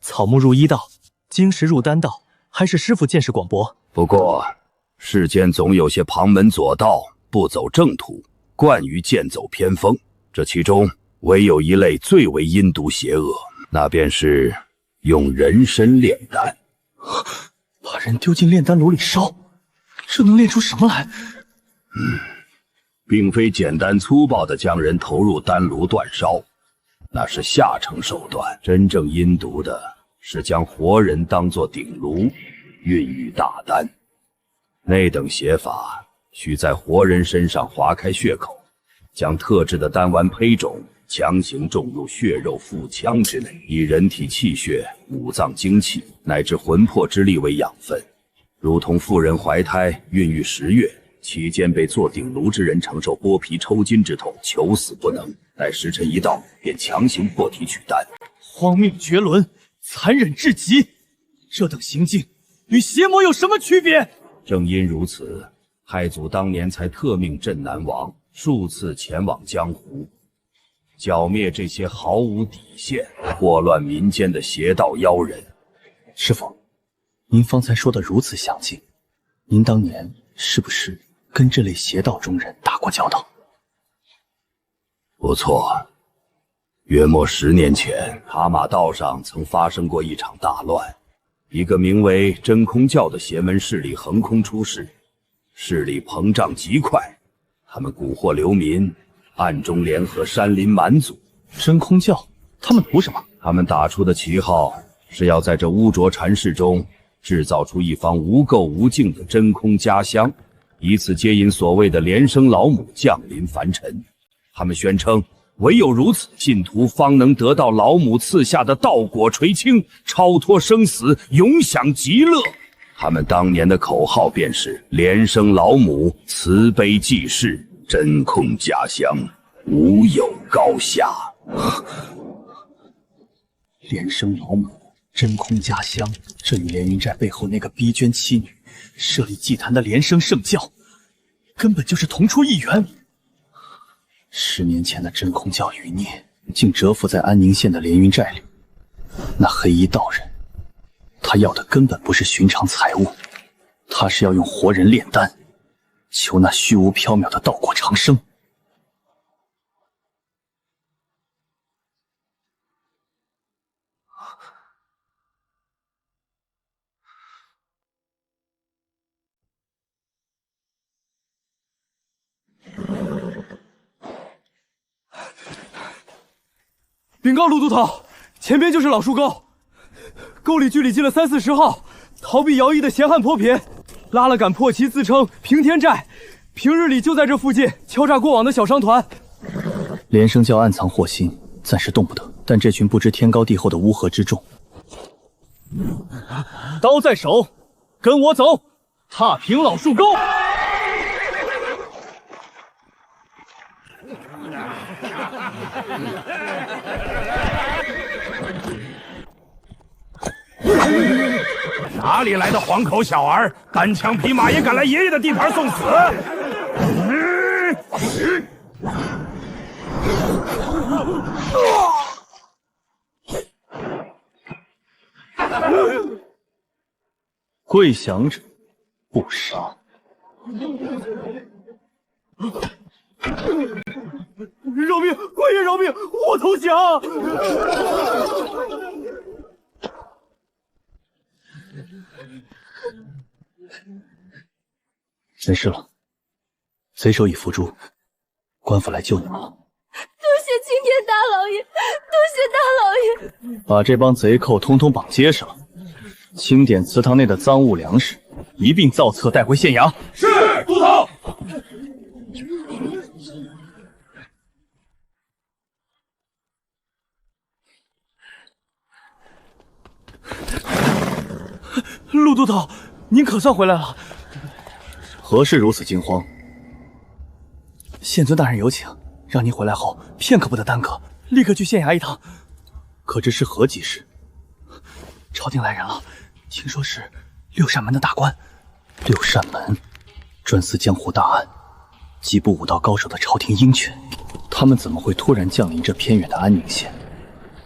草木入医道，经石入丹道，还是师傅见识广博。不过，世间总有些旁门左道，不走正途，惯于剑走偏锋。这其中唯有一类最为阴毒邪恶，那便是用人参炼丹。把人丢进炼丹炉里烧，这能炼出什么来？并非简单粗暴地将人投入丹炉断烧，那是下乘手段。真正阴毒的是将活人当作鼎炉，孕育大丹。那等邪法需在活人身上划开血口，将特制的丹丸胚种强行种入血肉腹腔之内，以人体气血、五脏精气乃至魂魄之力为养分，如同妇人怀胎孕育10月，期间被做鼎炉之人承受剥皮抽筋之痛，求死不能，待时辰一到，便强行破体取丹。荒谬绝伦，残忍至极！这等行径与邪魔有什么区别？正因如此，太祖当年才特命镇南王数次前往江湖，剿灭这些毫无底线、祸乱民间的邪道妖人。师傅，您方才说的如此详尽，您当年是不是跟这类邪道中人打过交道？不错，约莫10年前，蛤蟆道上曾发生过一场大乱，一个名为真空教的邪门势力横空出世，势力膨胀极快，他们蛊惑流民，暗中联合山林蛮族。真空教，他们图什么？他们打出的旗号是要在这污浊禅室中制造出一方无垢无净的真空家乡，以此接引所谓的莲生老母降临凡尘。他们宣称，唯有如此，信徒方能得到老母赐下的道果垂青，超脱生死，永享极乐。他们当年的口号便是莲生老母慈悲济世，真空家乡无有高下。莲生老母，真空家乡，这与连云寨背后那个逼捐妻女、设立祭坛的莲生圣教，根本就是同出一源。10年前的真空教余孽，竟蛰伏在安宁县的连云寨里。那黑衣道人，他要的根本不是寻常财物，他是要用活人炼丹，求那虚无缥缈的道果长生。禀告陆都头，前边就是老树沟，沟里距离进了30-40号，逃避徭役的闲汉泼皮，拉了杆破旗自称平天寨，平日里就在这附近敲诈过往的小商团。连生教暗藏祸心，暂时动不得，但这群不知天高地厚的乌合之众，刀在手，跟我走，踏平老树沟。哪里来的黄口小儿，单枪匹马也敢来爷爷的地盘送死？跪降者不杀。饶命！官爷饶命！我投降！没事了，贼首已伏诛，官府来救你们了。多谢青天大老爷，多谢大老爷！把这帮贼寇通通绑结实了，清点祠堂内的赃物粮食，一并造册带回县衙。是，都头。陆都头，您可算回来了。何事如此惊慌？县尊大人有请，让您回来后片刻不得耽搁，立刻去县衙一趟。可这是何急事？朝廷来人了，听说是6扇门的大官，六扇门专司江湖大案，缉捕武道高手的朝廷鹰犬，他们怎么会突然降临这偏远的安宁县？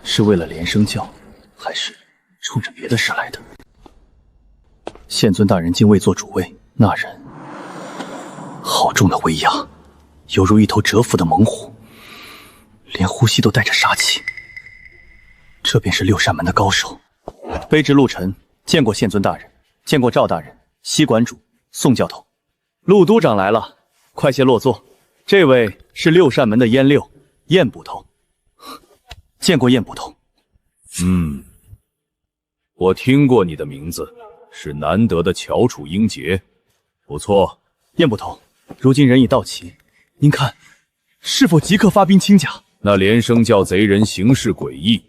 是为了连生教，还是冲着别的事来的？县尊大人竟未做主位，那人好重的威压，犹如一头蛰伏的猛虎，连呼吸都带着杀气。这便是六扇门的高手。卑职陆晨见过县尊大人，见过赵大人、西馆主、宋教头。陆督长来了，快些落座。这位是六扇门的燕六，燕捕头。见过燕捕头。我听过你的名字，是难得的翘楚英杰，不错。燕捕头，如今人已到齐，您看是否即刻发兵清剿？那连生教贼人行事诡异，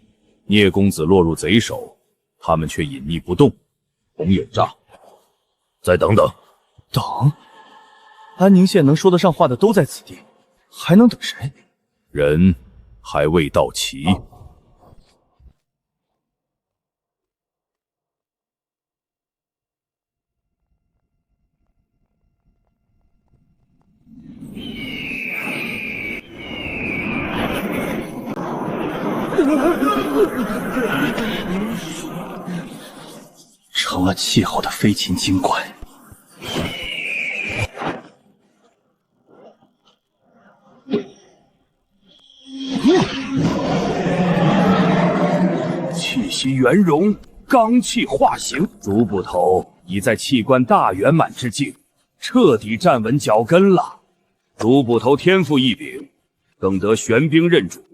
聂公子落入贼手，他们却隐匿不动，恐有诈。再等等。等？安宁县能说得上话的都在此地，还能等谁？人还未到齐。成了气候的飞禽精怪。气息圆融，罡气化形，足捕头已在气关大圆满之境，彻底站稳脚跟了。足捕头天赋异禀，更得玄兵任主，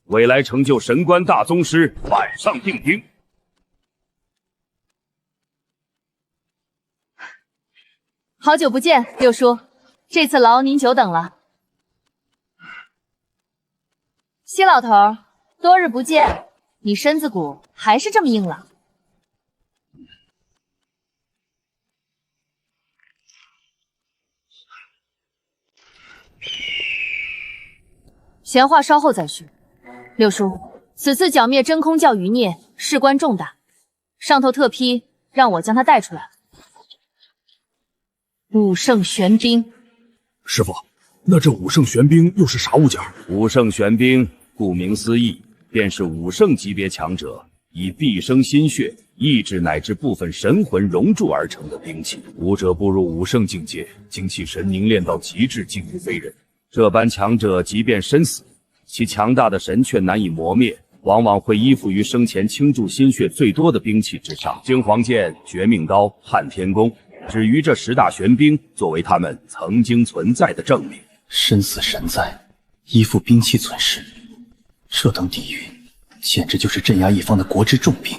未来成就神官大宗师，晚上定兵。好久不见，六叔，这次劳您久等了。西老头，多日不见，你身子骨还是这么硬朗。闲话稍后再叙。六叔，此次剿灭真空教余孽，事关重大，上头特批让我将他带出来。武圣玄冰。师傅，那这武圣玄冰又是啥物件？武圣玄冰顾名思义，便是武圣级别强者以毕生心血、意志乃至部分神魂熔铸而成的兵器。武者步入武圣境界，精气神凝练到极致，近乎非人。这般强者即便身死，其强大的神却难以磨灭，往往会依附于生前倾注心血最多的兵器之上。金黄剑、绝命刀、撼天弓，只于这10大玄兵作为他们曾经存在的证明。身死神在，依附兵器存世，这等底蕴，简直就是镇压一方的国之重兵。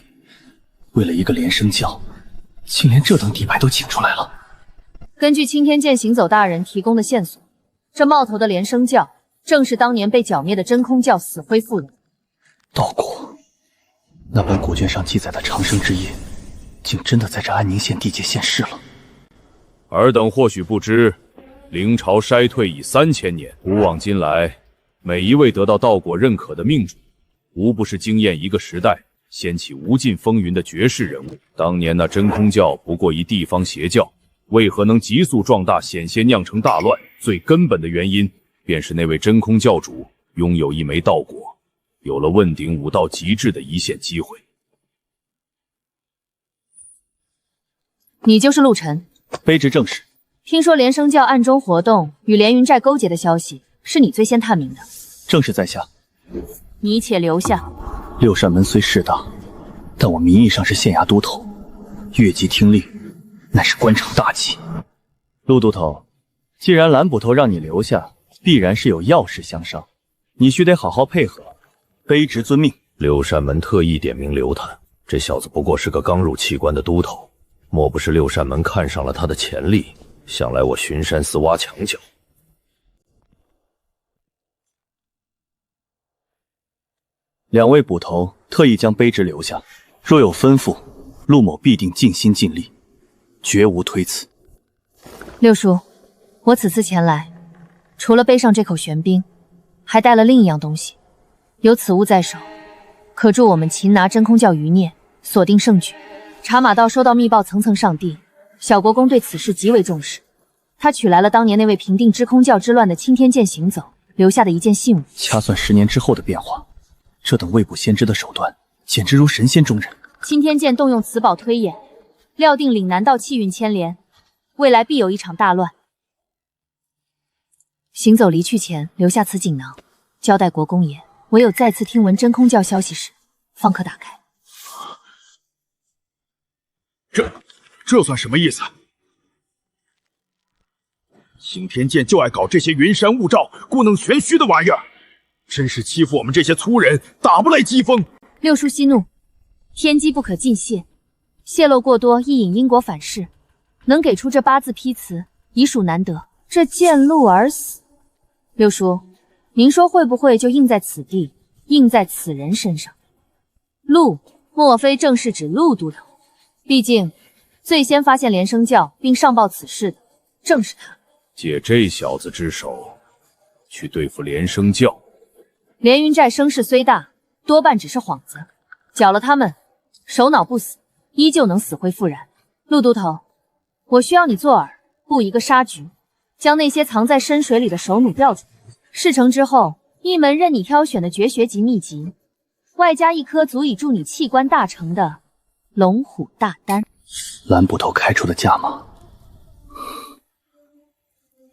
为了一个连生教，竟连这等底牌都请出来了。根据青天剑行走大人提供的线索，这冒头的连生教正是当年被剿灭的真空教死灰复燃。道果，那本古卷上记载的长生之夜，竟真的在这安宁县地界现世了。尔等或许不知，灵朝衰退已3000年，古往今来，每一位得到道果认可的命主，无不是惊艳一个时代、掀起无尽风云的绝世人物。当年那真空教不过一地方邪教，为何能急速壮大，险些酿成大乱？最根本的原因，便是那位真空教主拥有一枚道果，有了问鼎武道极致的一线机会。你就是陆晨？卑职正是。听说连生教暗中活动，与连云寨勾结的消息，是你最先探明的。正是在下。你且留下。六扇门虽势大，但我名义上是县衙都头，越级听令，乃是官场大忌。陆都头，既然蓝捕头让你留下，必然是有要事相商，你须得好好配合。卑职遵命。六扇门特意点名留他，这小子不过是个刚入气关的都头，莫不是六扇门看上了他的潜力，想来我巡山寺挖墙脚。两位捕头特意将卑职留下，若有吩咐，陆某必定尽心尽力，绝无推辞。六叔，我此次前来，除了背上这口玄冰，还带了另一样东西。有此物在手，可助我们擒拿真空教余孽，锁定胜局。茶马道收到密报，层层上递，小国公对此事极为重视，他取来了当年那位平定知空教之乱的青天剑行走留下的一件信物。掐算10年之后的变化，这等未卜先知的手段，简直如神仙中人。青天剑动用此宝推演，料定岭南道气运牵连，未来必有一场大乱。行走离去前留下此锦囊，交代国公爷，唯有再次听闻真空教消息时，方可打开。这算什么意思？青天剑就爱搞这些云山雾罩、故弄玄虚的玩意儿，真是欺负我们这些粗人，打不来疾风。六叔息怒，天机不可尽泄，泄露过多亦引因果反噬。能给出这8字批词，已属难得。这见鹿而死，六叔，您说会不会就印在此地，印在此人身上？鹿，莫非正是指陆都头？毕竟最先发现连生教并上报此事的，正是他。借这小子之手去对付连生教。连云寨声势虽大，多半只是幌子，搅了他们，首脑不死，依旧能死灰复燃。陆都头，我需要你做饵，布一个杀局，将那些藏在深水里的首弩调出来。事成之后，一门任你挑选的绝学及秘籍，外加一颗足以助你气关大成的龙虎大丹。蓝捕头开出的价码，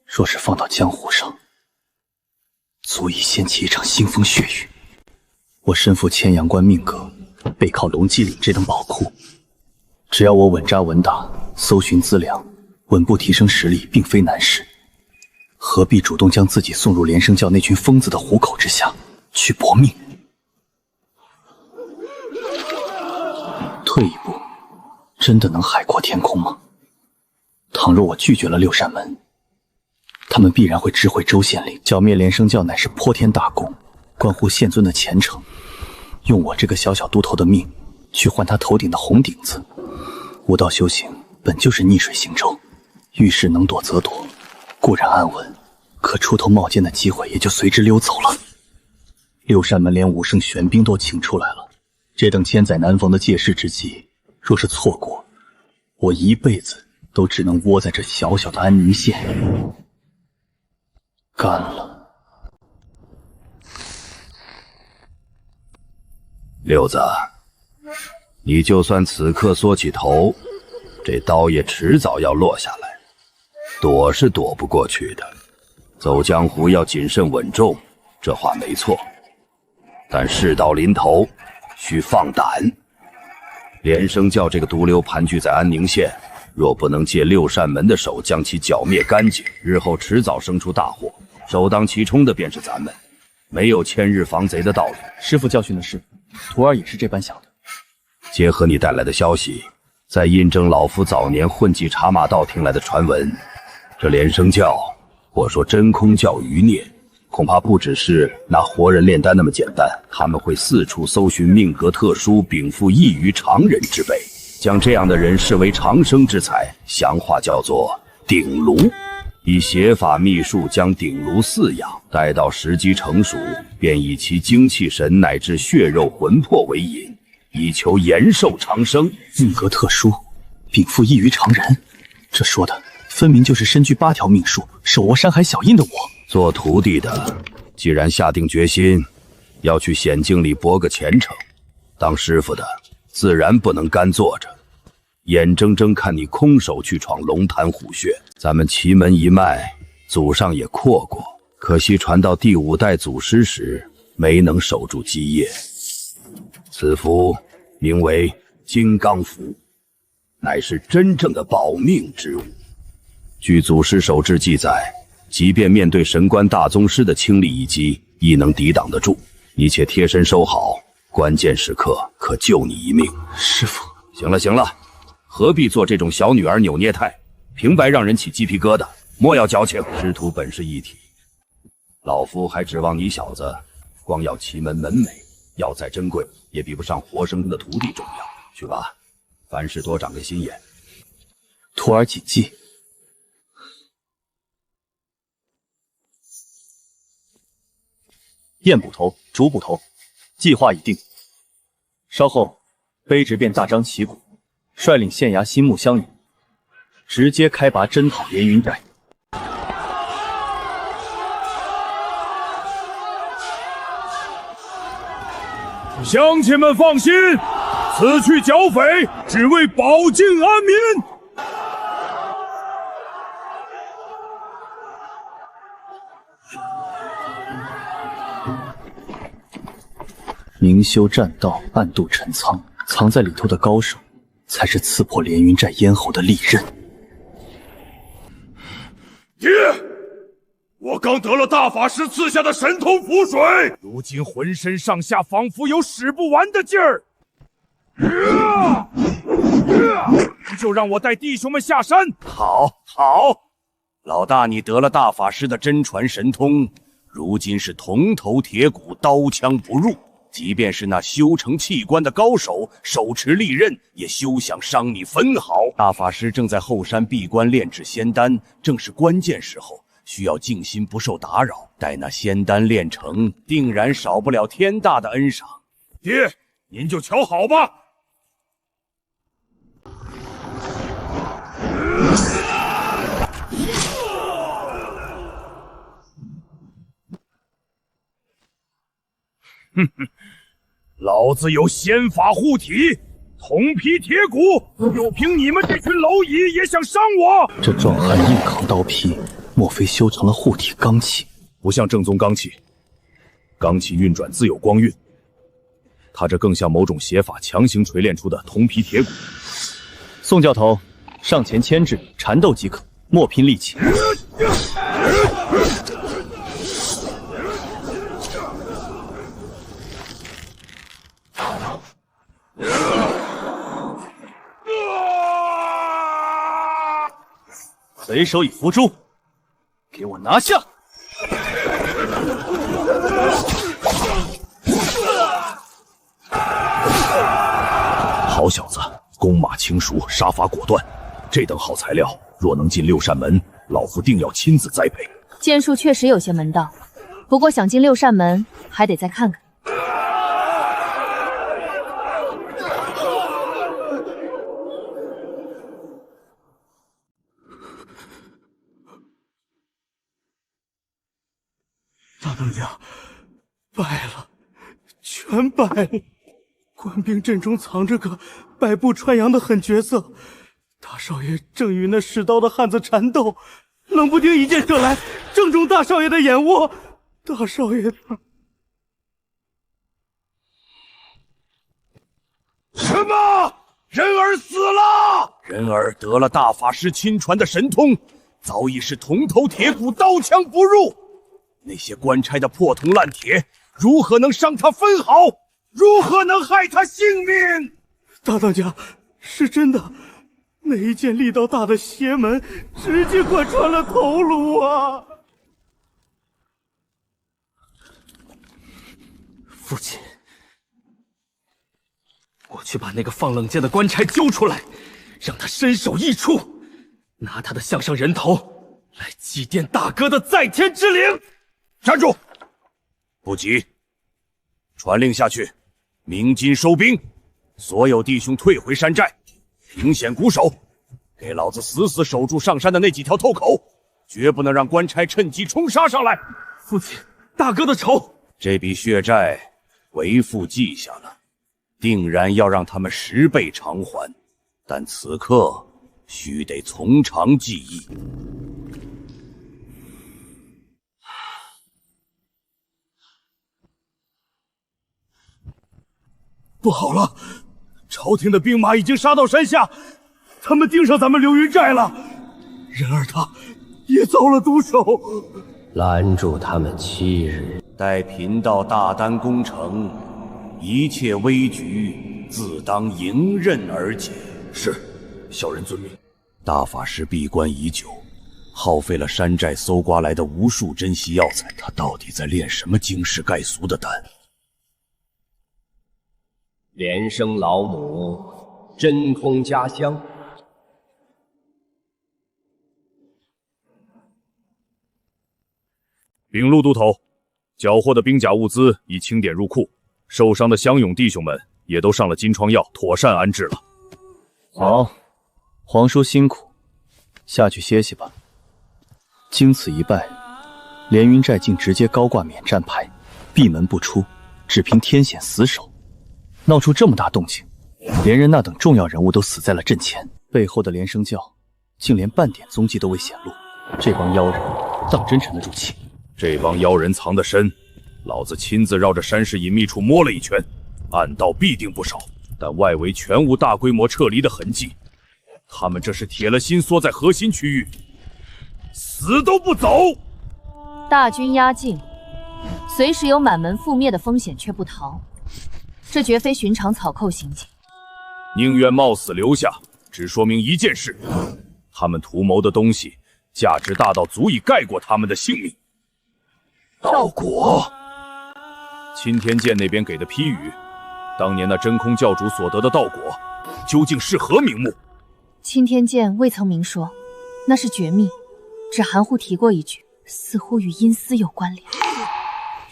若是放到江湖上，足以掀起一场腥风血雨。我身负千阳关命格，背靠龙脊岭这等宝库，只要我稳扎稳打，搜寻资粮，稳步提升实力，并非难事。何必主动将自己送入连生教那群疯子的虎口之下，去搏命？退一步，真的能海阔天空吗？倘若我拒绝了6扇门，他们必然会知会周县令，剿灭连生教乃是颇天大功，关乎县尊的前程。用我这个小小都头的命去换他头顶的红顶子，武道修行本就是逆水行舟，遇事能躲则躲，固然安稳，可出头冒尖的机会也就随之溜走了。6扇门连5圣玄兵都请出来了，这等千载难逢的借势之机，若是错过，我一辈子都只能窝在这小小的安宁县，干了。六子，你就算此刻缩起头，这刀也迟早要落下来，躲是躲不过去的。走江湖要谨慎稳重，这话没错。但事到临头，需放胆。连生教这个毒瘤盘踞在安宁县，若不能借6扇门的手将其剿灭干净，日后迟早生出大祸，首当其冲的便是咱们，没有千日防贼的道理。师父教训的是，徒儿也是这般想的。结合你带来的消息，再印证老夫早年混迹茶马道听来的传闻，这连生教或说真空教余孽，恐怕不只是拿活人炼丹那么简单，他们会四处搜寻命格特殊、禀赋异于常人之辈，将这样的人视为长生之才，详话叫做鼎炉，以邪法秘术将鼎炉饲养，待到时机成熟，便以其精气神乃至血肉魂魄为引，以求延寿长生。命格特殊，禀赋异于常人，这说的分明就是身具8条命数，手握山海小印的我。做徒弟的，既然下定决心要去险境里搏个前程，当师傅的自然不能干坐着，眼睁睁看你空手去闯龙潭虎穴。咱们奇门一脉，祖上也扩过，可惜传到第5代祖师时，没能守住基业。此符名为金刚符，乃是真正的保命之物。据祖师手志记载，即便面对神官大宗师的倾力一击，亦能抵挡得住。你且贴身收好，关键时刻可救你一命。师父，行了行了，何必做这种小女儿扭捏态，平白让人起鸡皮疙瘩，莫要矫情。师徒本是一体，老夫还指望你小子光要奇门门楣，药材珍贵，也比不上活生生的徒弟重要。去吧，凡事多长个心眼。徒儿谨记。燕捕头、竹捕头，计划已定。稍后，卑职便大张旗鼓，率领县衙新木乡人，直接开拔征讨连云寨。乡亲们放心，此去剿匪，只为保境安民。明修栈道，暗度陈仓，藏在里头的高手，才是刺破连云寨咽喉的利刃。爹，我刚得了大法师赐下的神通符水，如今浑身上下仿佛有使不完的劲儿。就让我带弟兄们下山。好，老大，你得了大法师的真传神通，如今是铜头铁骨，刀枪不入。即便是那修成器官的高手，手持利刃，也休想伤你分毫。大法师正在后山闭关炼制仙丹，正是关键时候，需要静心不受打扰。待那仙丹炼成，定然少不了天大的恩赏。爹，您就瞧好吧。哼哼，老子有仙法护体，铜皮铁骨，就凭你们这群蝼蚁也想伤我？这壮汉硬扛刀劈，莫非修成了护体罡气？不像正宗罡气，罡气运转自有光晕，他这更像某种邪法强行锤炼出的铜皮铁骨。宋教头，上前牵制，缠斗即可，莫拼力气。贼手已伏诛，给我拿下！好小子，弓马轻熟，杀伐果断，这等好材料，若能进六扇门，老夫定要亲自栽培。剑术确实有些门道，不过想进六扇门，还得再看看。大当家，败了，全败了！官兵阵中藏着个百步穿杨的狠角色，大少爷正与那使刀的汉子缠斗，冷不丁一箭射来，正中大少爷的眼窝。大少爷什么？人儿死了！人儿得了大法师亲传的神通，早已是铜头铁骨，刀枪不入。那些官差的破铜烂铁，如何能伤他分毫？如何能害他性命？大当家，是真的，那一剑力道大的邪门，直接贯穿了头颅啊！父亲，我去把那个放冷箭的官差揪出来，让他身首异处，拿他的项上人头来祭奠大哥的在天之灵。站住！不急，传令下去，鸣金收兵，所有弟兄退回山寨，凭险固守，给老子死死守住上山的那几条透口，绝不能让官差趁机冲杀上来。父亲，大哥的仇，这笔血债为父记下了，定然要让他们10倍偿还，但此刻须得从长计议。不好了，朝廷的兵马已经杀到山下，他们盯上咱们流云寨了。人儿他也遭了毒手，拦住他们7日，待贫道大丹攻城，一切危局自当迎刃而解。是，小人遵命。大法师闭关已久，耗费了山寨搜刮来的无数珍稀药材，他到底在炼什么惊世骇俗的丹？连生老母，真空家乡。禀陆都头，缴获的兵甲物资已清点入库，受伤的乡勇弟兄们也都上了金疮药，妥善安置了。好，皇叔辛苦，下去歇息吧。经此一败，连云寨竟直接高挂免战牌，闭门不出，只凭天险死守，闹出这么大动静，连人那等重要人物都死在了阵前，背后的连生教竟连半点踪迹都未显露。这帮妖人当真沉得住气？这帮妖人藏得深，老子亲自绕着山势隐秘处摸了一圈，暗道必定不少，但外围全无大规模撤离的痕迹。他们这是铁了心缩在核心区域，死都不走。大军压境，随时有满门覆灭的风险，却不逃，这绝非寻常草寇行径。宁愿冒死留下，只说明一件事：他们图谋的东西价值大到足以盖过他们的性命。道果，青天剑那边给的批语，当年那真空教主所得的道果，究竟是何名目？青天剑未曾明说，那是绝密，只含糊提过一句，似乎与阴司有关联。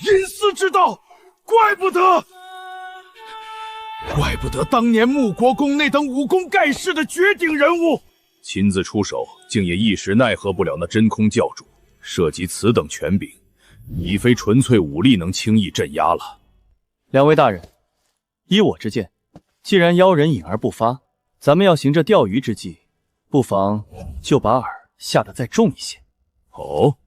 阴司之道，怪不得当年穆国公那等武功盖世的绝顶人物，亲自出手，竟也一时奈何不了那真空教主。涉及此等权柄，已非纯粹武力能轻易镇压了。两位大人，依我之见，既然妖人隐而不发，咱们要行这钓鱼之计，不妨就把饵下得再重一些。哦，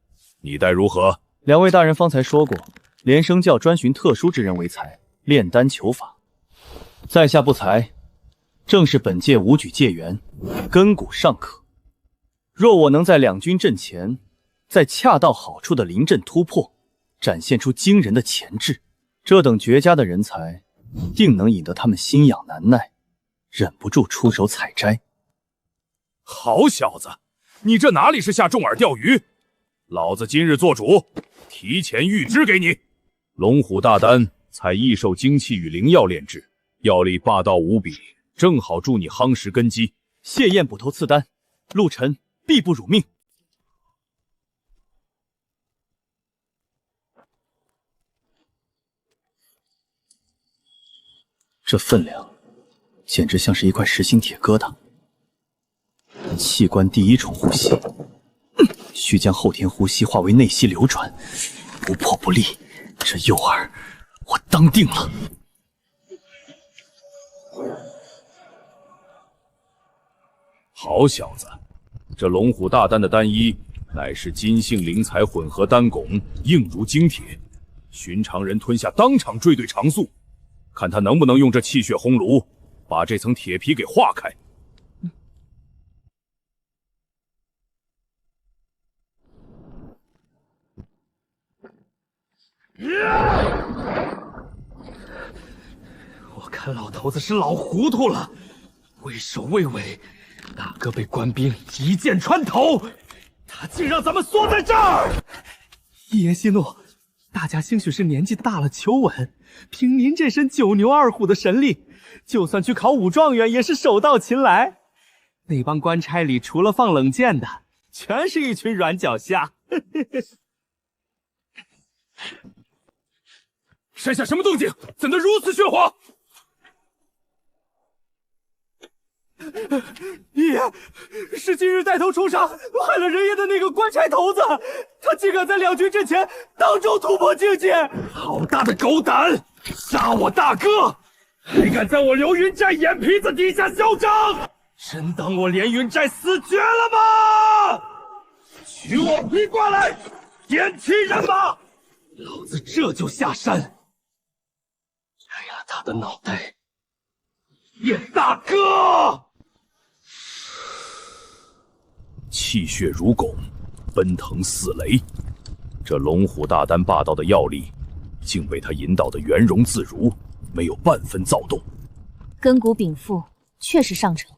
你待如何？两位大人方才说过，连生教专寻特殊之人为才，炼丹求法。在下不才，正是本届武举界缘，根骨尚可。若我能在两军阵前，在恰到好处的临阵突破，展现出惊人的潜质，这等绝佳的人才，定能引得他们心痒难耐，忍不住出手采摘。好小子，你这哪里是下重饵钓鱼？老子今日做主，提前预支给你。龙虎大丹采异兽精气与灵药炼制，药力霸道无比，正好助你夯实根基。谢燕捕头赐丹，陆晨必不辱命。这分量，简直像是一块实心铁疙瘩。气关第一重呼吸，需将后天呼吸化为内息流转，不破不立。这诱饵，我当定了。好小子，这龙虎大丹的丹衣乃是金性灵材混合丹汞，硬如精铁，寻常人吞下当场坠对长宿。看他能不能用这气血烘炉把这层铁皮给化开。我看老头子是老糊涂了，畏首畏尾，大哥被官兵一剑穿头，他竟让咱们缩在这儿。一言息怒，大家兴许是年纪大了求稳，凭您这身九牛二虎的神力，就算去考武状元也是手到擒来。那帮官差里除了放冷箭的，全是一群软脚虾。山下什么动静？怎得如此血火？爷，是今日带头冲杀害了人爷的那个官差头子，他竟敢在两军阵前当众突破境界！好大的狗胆，杀我大哥，还敢在我流云寨眼皮子底下嚣张！真当我连云寨死绝了吗？取我皮过来，点齐人马，老子这就下山，摘了他的脑袋，燕大哥！气血如汞，奔腾似雷。这龙虎大丹霸道的药力，竟被他引导得圆融自如，没有半分躁动。根骨禀赋确实上乘。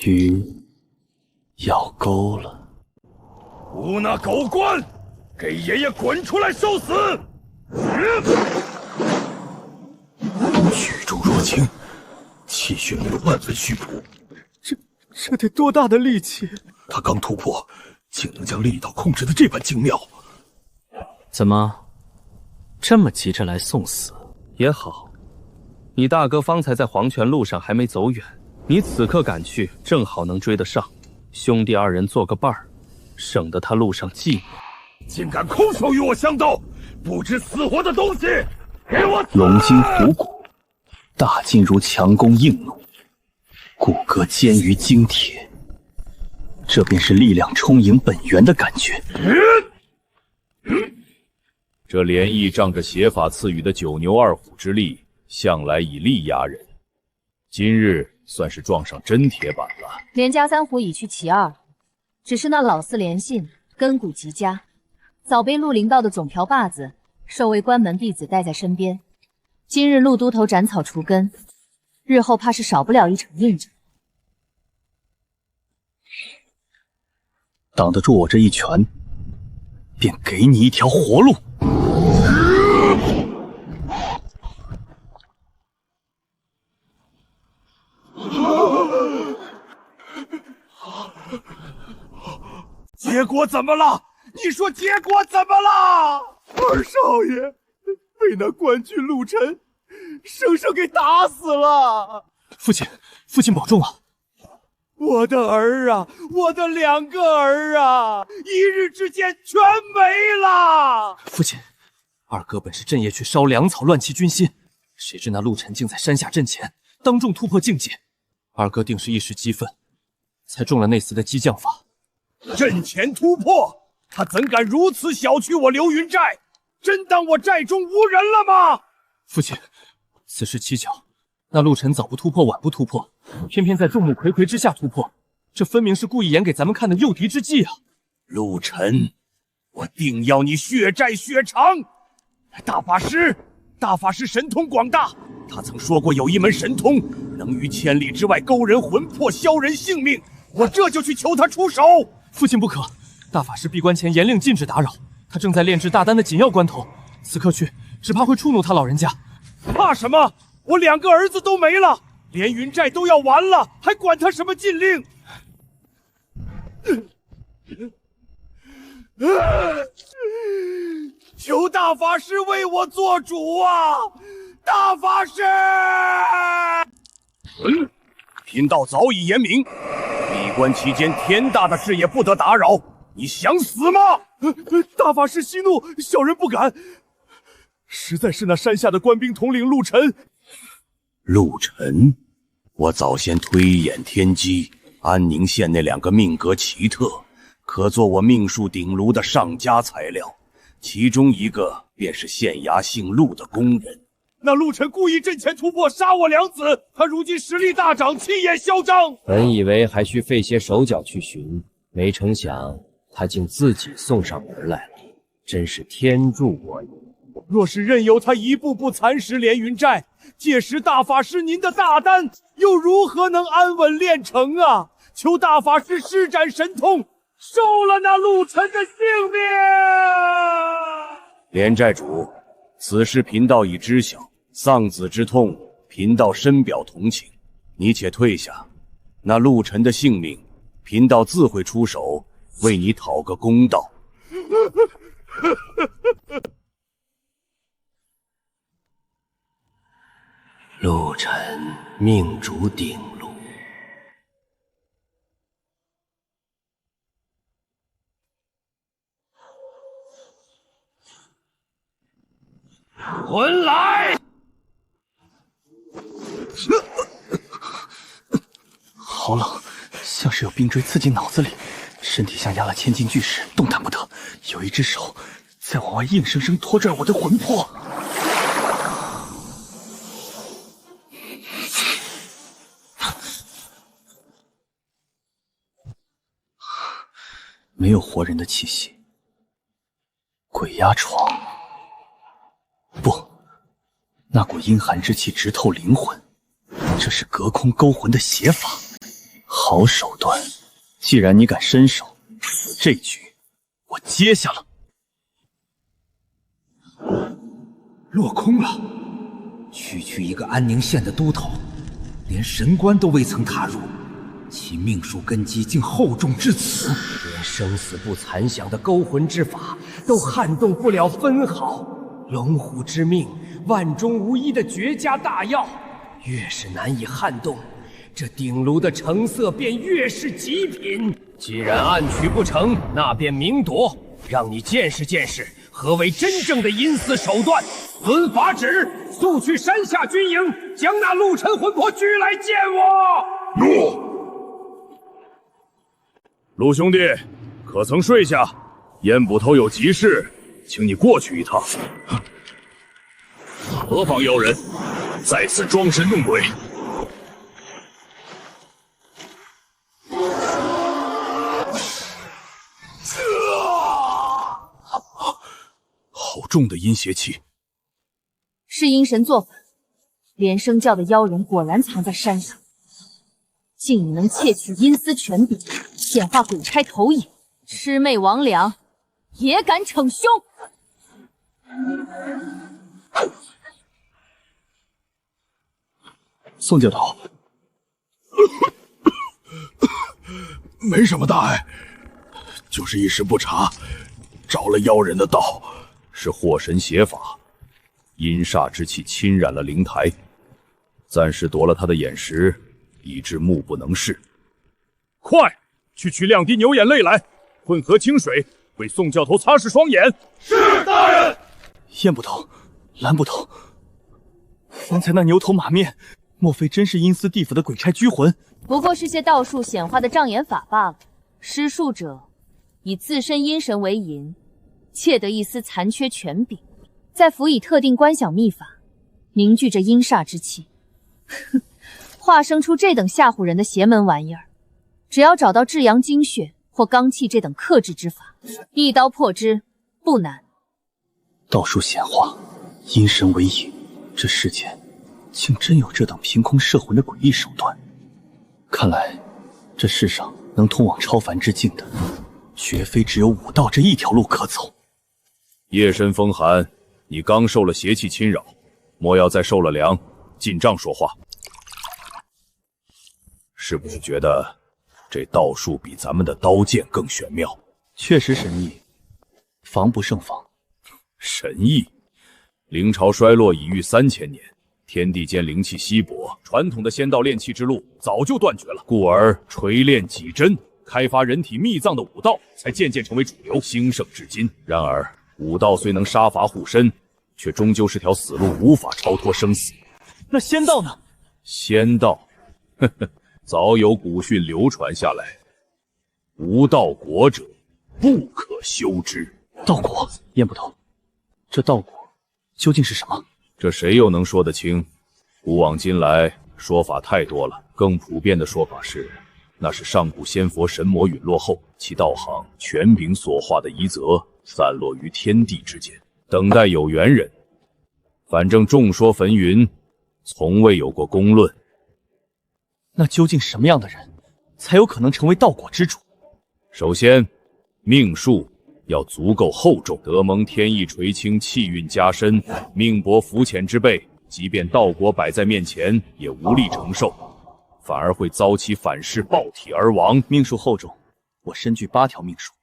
鱼咬钩了。无那狗官，给爷爷滚出来受死！举重若轻，气血没有半分虚浮。这得多大的力气？他刚突破，竟能将力道控制得这般精妙。怎么，这么急着来送死？也好，你大哥方才在黄泉路上还没走远，你此刻赶去，正好能追得上。兄弟二人做个伴儿，省得他路上寂寞。竟敢空手与我相斗，不知死活的东西，给我！龙筋虎骨，大劲如强弓硬弩，骨骼坚于精铁，这便是力量充盈本源的感觉。这连毅仗着邪法赐予的九牛二虎之力，向来以力压人，今日算是撞上真铁板了。连家三虎已去其二，只是那老四连信根骨极佳，早被陆灵道的总瓢把子授为关门弟子带在身边。今日陆都头斩草除根，日后怕是少不了一场硬仗。挡得住我这一拳，便给你一条活路。结果怎么了？你说结果怎么了？二少爷被那官军陆晨生生给打死了。父亲保重啊！我的儿啊，我的2个儿啊，一日之间全没了。父亲，二哥本是阵夜去烧粮草，乱其军心，谁知那陆晨竟在山下阵前当众突破境界，二哥定是一时激愤，才中了那厮的激将法。阵前突破，他怎敢如此小觑我流云寨？真当我寨中无人了吗？父亲，此事蹊跷，那陆晨早不突破，晚不突破，偏偏在众目睽睽之下突破，这分明是故意演给咱们看的诱敌之计啊！陆晨，我定要你血债血偿！大法师神通广大，他曾说过有一门神通，能于千里之外勾人魂魄，消人性命。我这就去求他出手。父亲不可，大法师闭关前严令禁止打扰，他正在炼制大丹的紧要关头，此刻去只怕会触怒他老人家。怕什么？我2个儿子都没了，连云寨都要完了，还管他什么禁令？求大法师为我做主啊！大法师！贫道早已言明，闭关期间天大的事也不得打扰。你想死吗？大法师息怒，小人不敢。实在是那山下的官兵统领陆晨。陆晨，我早先推演天机，安宁县那2个命格奇特，可做我命数鼎炉的上佳材料。其中一个便是县衙姓陆的工人。那陆晨故意阵前突破，杀我2子，他如今实力大涨，气焰嚣张。本以为还需费些手脚去寻，没成想他竟自己送上门来了，真是天助我也。若是任由他一步步蚕食连云寨，届时大法师您的大丹又如何能安稳炼成啊？求大法师施展神通，收了那陆晨的性命。连寨主，此事贫道已知晓，丧子之痛，贫道深表同情。你且退下，那陆晨的性命，贫道自会出手，为你讨个公道。陆晨命主鼎炉，魂来！好冷，像是有冰锥刺进脑子里，身体像压了千斤巨石，动弹不得。有一只手在往外硬生生拖拽我的魂魄。没有活人的气息，鬼压床。不，那股阴寒之气直透灵魂，这是隔空勾魂的邪法。好手段，既然你敢伸手，这局我接下了。落空了，区一个安宁县的都头，连神关都未曾踏入，其命数根基竟厚重至此，连生死不残响的勾魂之法都撼动不了分毫。龙虎之命，万中无一的绝佳大药，越是难以撼动，这鼎炉的成色便越是极品。既然暗取不成，那便明夺，让你见识见识何为真正的阴司手段。遵法旨，速去山下军营，将那陆晨魂魄拘来见我。诺。陆兄弟，可曾睡下？燕捕头有急事，请你过去一趟。何方妖人，在此装神弄鬼？好重的阴邪气！是阴神做法，连生教的妖人果然藏在山上，竟已能窃取阴司权柄，显化鬼差投影，魑魅魍魉也敢逞凶！宋教头，没什么大碍，就是一时不察，着了妖人的道。是祸神邪法，阴煞之气侵染了灵台，暂时夺了他的眼识，以致目不能视。快去取2滴牛眼泪来，混合清水，为宋教头擦拭双眼。是大人。燕捕头，蓝捕头，方才那牛头马面，莫非真是阴司地府的鬼差拘魂？不过是些道术显化的障眼法罢了。施术者以自身阴神为引，窃得一丝残缺权柄，再辅以特定观想秘法，凝聚着阴煞之气，化生出这等吓唬人的邪门玩意儿。只要找到至阳精血或罡气这等克制之法，一刀破之不难。道术显化，阴神为引，这世间竟真有这等凭空摄魂的诡异手段。看来，这世上能通往超凡之境的，绝非只有武道这一条路可走。夜深风寒，你刚受了邪气侵扰，莫要再受了凉，进帐说话。是不是觉得这道术比咱们的刀剑更玄妙？确实神异，防不胜防。神异？灵朝衰落已逾3000年，天地间灵气稀薄，传统的仙道炼气之路早就断绝了，故而锤炼己真，开发人体秘藏的武道，才渐渐成为主流，兴盛至今。然而武道虽能杀伐护身，却终究是条死路，无法超脱生死。那仙道呢？仙道，呵呵，早有古训流传下来，无道果者，不可修之。道果，燕捕头，这道果究竟是什么？这谁又能说得清？古往今来，说法太多了。更普遍的说法是，那是上古仙佛神魔陨落后，其道行权柄所化的遗泽，散落于天地之间，等待有缘人。反正众说纷纭，从未有过公论。那究竟什么样的人，才有可能成为道果之主？首先，命数要足够厚重，得蒙天意垂青，气运加深，命薄浮浅之辈，即便道果摆在面前，也无力承受，反而会遭其反噬，爆体而亡。命数厚重，我身具8条命数，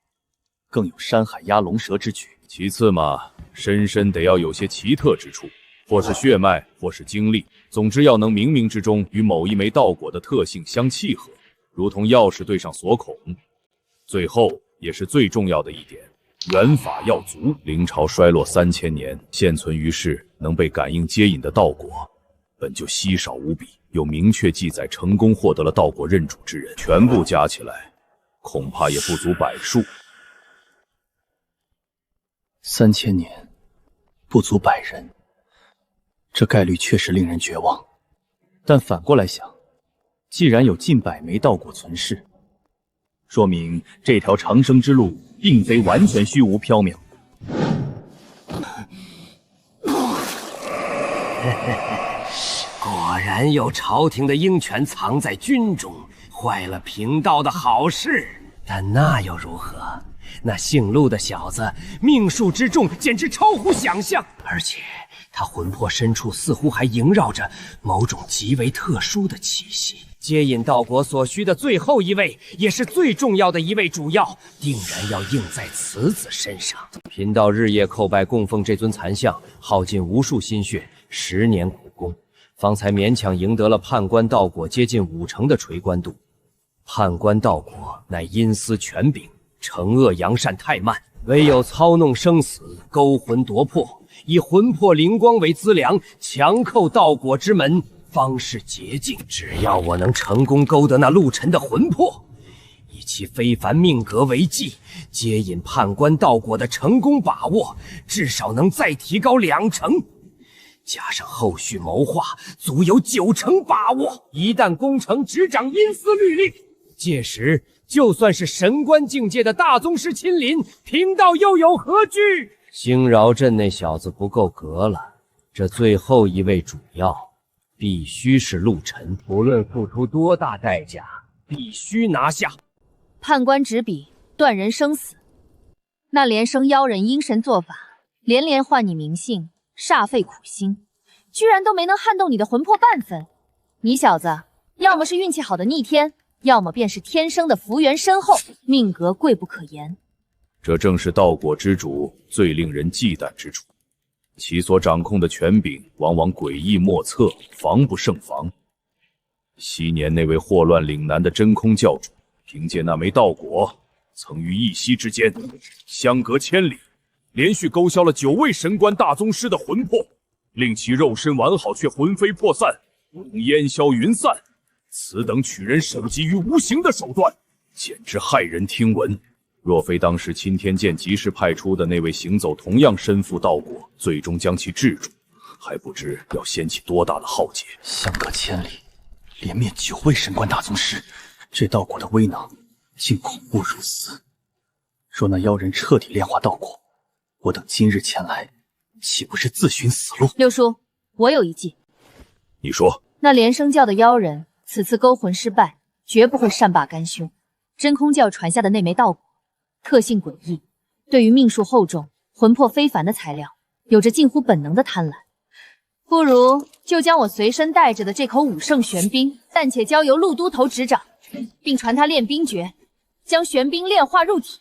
更有山海压龙蛇之举。其次嘛，身得要有些奇特之处，或是血脉，或是经历，总之要能冥冥之中与某一枚道果的特性相契合，如同钥匙对上锁孔。最后也是最重要的一点，元法要足。灵朝衰落3000年，现存于世能被感应接引的道果，本就稀少无比，有明确记载成功获得了道果认主之人，全部加起来，恐怕也不足100数。3000年，不足100人，这概率确实令人绝望。但反过来想，既然有近100枚道果存世，说明这条长生之路并非完全虚无缥缈。果然有朝廷的鹰犬藏在军中，坏了贫道的好事。但那又如何？那姓陆的小子命数之重，简直超乎想象，而且他魂魄深处似乎还萦绕着某种极为特殊的气息。接引道果所需的最后一位，也是最重要的一位主要，定然要应在此子身上。贫道日夜叩拜供奉这尊残像，耗尽无数心血，10年苦功，方才勉强赢得了判官道果接近50%的垂棺度。判官道果乃阴司权柄，惩恶扬善太慢，唯有操弄生死，勾魂夺魄，以魂魄灵光为资粮，强扣道果之门，方是捷径。只要我能成功勾得那陆沉的魂魄，以其非凡命格为计，接引判官道果的成功把握，至少能再提高2成。加上后续谋划，足有9成把握。一旦攻城，执掌阴司律令，届时就算是神官境界的大宗师亲临，贫道又有何惧？兴饶镇那小子不够格了，这最后一位主要必须是陆沉，不论付出多大代价，必须拿下。判官执笔断人生死，那连生妖人阴神做法，连连唤你名姓，煞费苦心，居然都没能撼动你的魂魄半分。你小子要么是运气好的逆天，要么便是天生的福缘深厚，命格贵不可言。这正是道果之主最令人忌惮之处，其所掌控的权柄往往诡异莫测，防不胜防。昔年那位祸乱岭南的真空教主，凭借那枚道果，曾于一夕之间，相隔千里，连续勾销了9位神官大宗师的魂魄，令其肉身完好却魂飞魄散，如同烟消云散。此等取人首级于无形的手段，简直骇人听闻。若非当时钦天监及时派出的那位行走同样身负道果，最终将其制住，还不知要掀起多大的浩劫。相隔千里，连灭9位神官大宗师，这道果的威能竟恐怖如此。若那妖人彻底炼化道果，我等今日前来，岂不是自寻死路？六叔，我有一计。你说。那连生教的妖人此次勾魂失败，绝不会善罢甘休。真空教传下的那枚道果，特性诡异，对于命数厚重、魂魄非凡的材料，有着近乎本能的贪婪。不如就将我随身带着的这口武圣玄冰，暂且交由陆都头执掌，并传他炼冰诀，将玄冰炼化入体，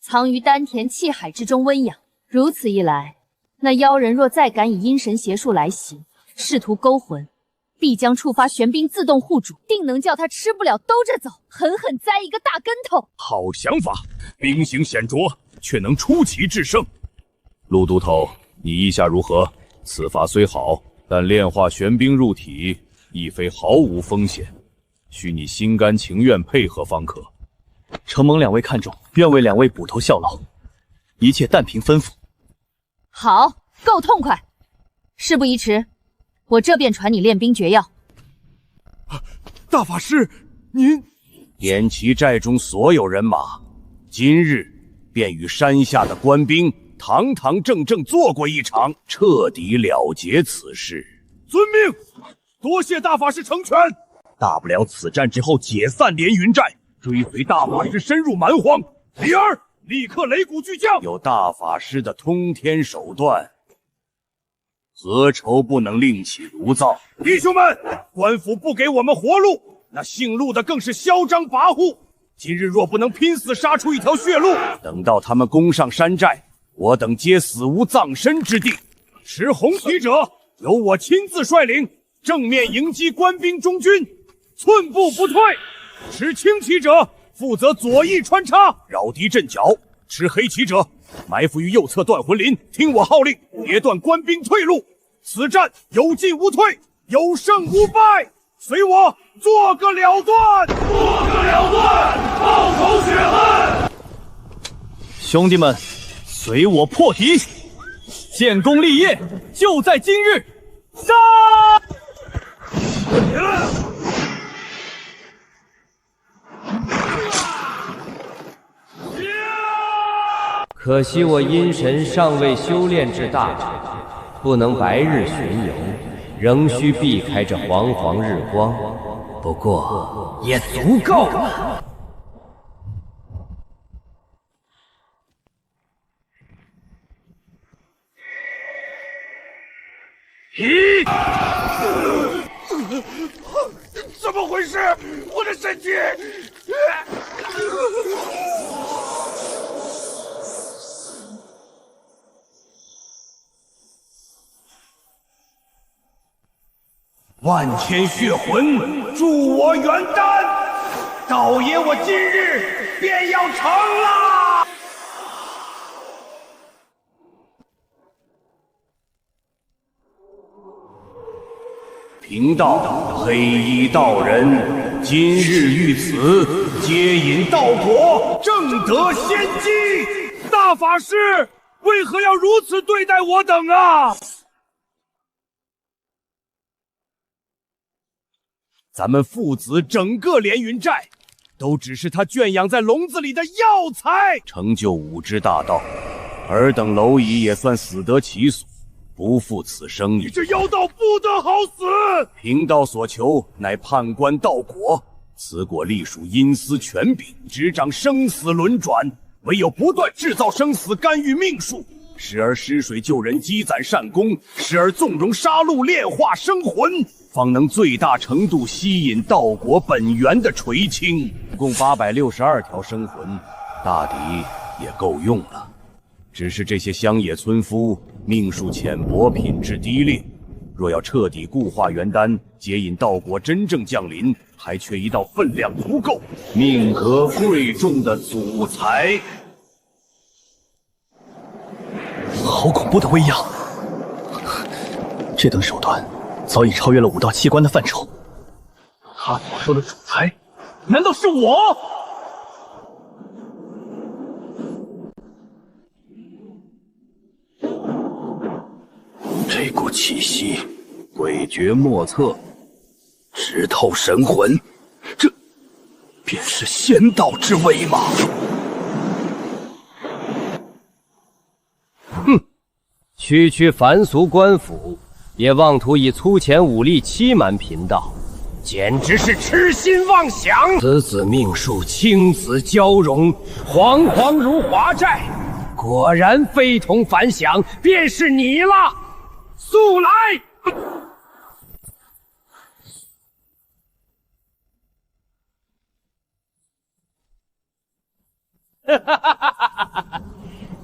藏于丹田气海之中温养。如此一来，那妖人若再敢以阴神邪术来袭，试图勾魂，必将触发玄冰自动护主，定能叫他吃不了兜着走，狠狠栽一个大跟头。好想法，兵行险拙，却能出奇制胜。陆都头，你意下如何？此法虽好，但炼化玄冰入体亦非毫无风险，需你心甘情愿配合方可。承蒙2位看重，愿为2位补头效劳，一切但凭吩咐。好，够痛快。事不宜迟，我这便传你炼冰诀药。大法师，您点齐寨中所有人马，今日便与山下的官兵堂堂正正做过一场，彻底了结此事。遵命，多谢大法师成全。大不了此战之后解散连云寨，追随大法师深入蛮荒。李儿，立刻擂鼓巨将。有大法师的通天手段，何愁不能另起炉灶？弟兄们，官府不给我们活路，那姓陆的更是嚣张跋扈。今日若不能拼死杀出一条血路，等到他们攻上山寨，我等皆死无葬身之地。持红旗者由我亲自率领，正面迎击官兵中军，寸步不退。持青旗者负责左翼穿插，扰敌阵脚。持黑旗者埋伏于右侧断魂林，听我号令，截断官兵退路。此战有进无退，有胜无败，随我做个了断，报仇雪恨。兄弟们，随我破敌！建功立业就在今日！杀！可惜我阴神尚未修炼至大成，不能白日巡游，仍需避开这煌煌日光。不过也足够了。咦！怎么回事？我的身体！万千血魂助我元丹，道爷我今日便要成了。贫道黑衣道人，今日遇此，接引道果，正得先机。大法师，为何要如此对待我等啊？咱们父子整个连云寨，都只是他圈养在笼子里的药材。成就5之大道，尔等蝼蚁也算死得其所，不负此生矣。你这妖道不得好死！贫道所求乃判官道果，此果隶属阴司权柄，执掌生死轮转，唯有不断制造生死，干预命数，时而施水救人，积攒善功，时而纵容杀戮，炼化生魂，方能最大程度吸引道果本源的垂青。共862条生魂，大抵也够用了。只是这些乡野村夫命数浅薄，品质低劣，若要彻底固化元丹，接引道果真正降临，还缺一道分量足够、命格贵重的祖材。好恐怖的威压！这等手段早已超越了武道器官的范畴。他所说的主材，难道是我？这股气息诡谲莫测，直透神魂，这便是仙道之威吗？哼，区凡俗官府，也妄图以粗浅武力欺瞒贫道，简直是痴心妄想！此子命数青紫交融，惶惶如华寨，果然非同凡响，便是你了。速来！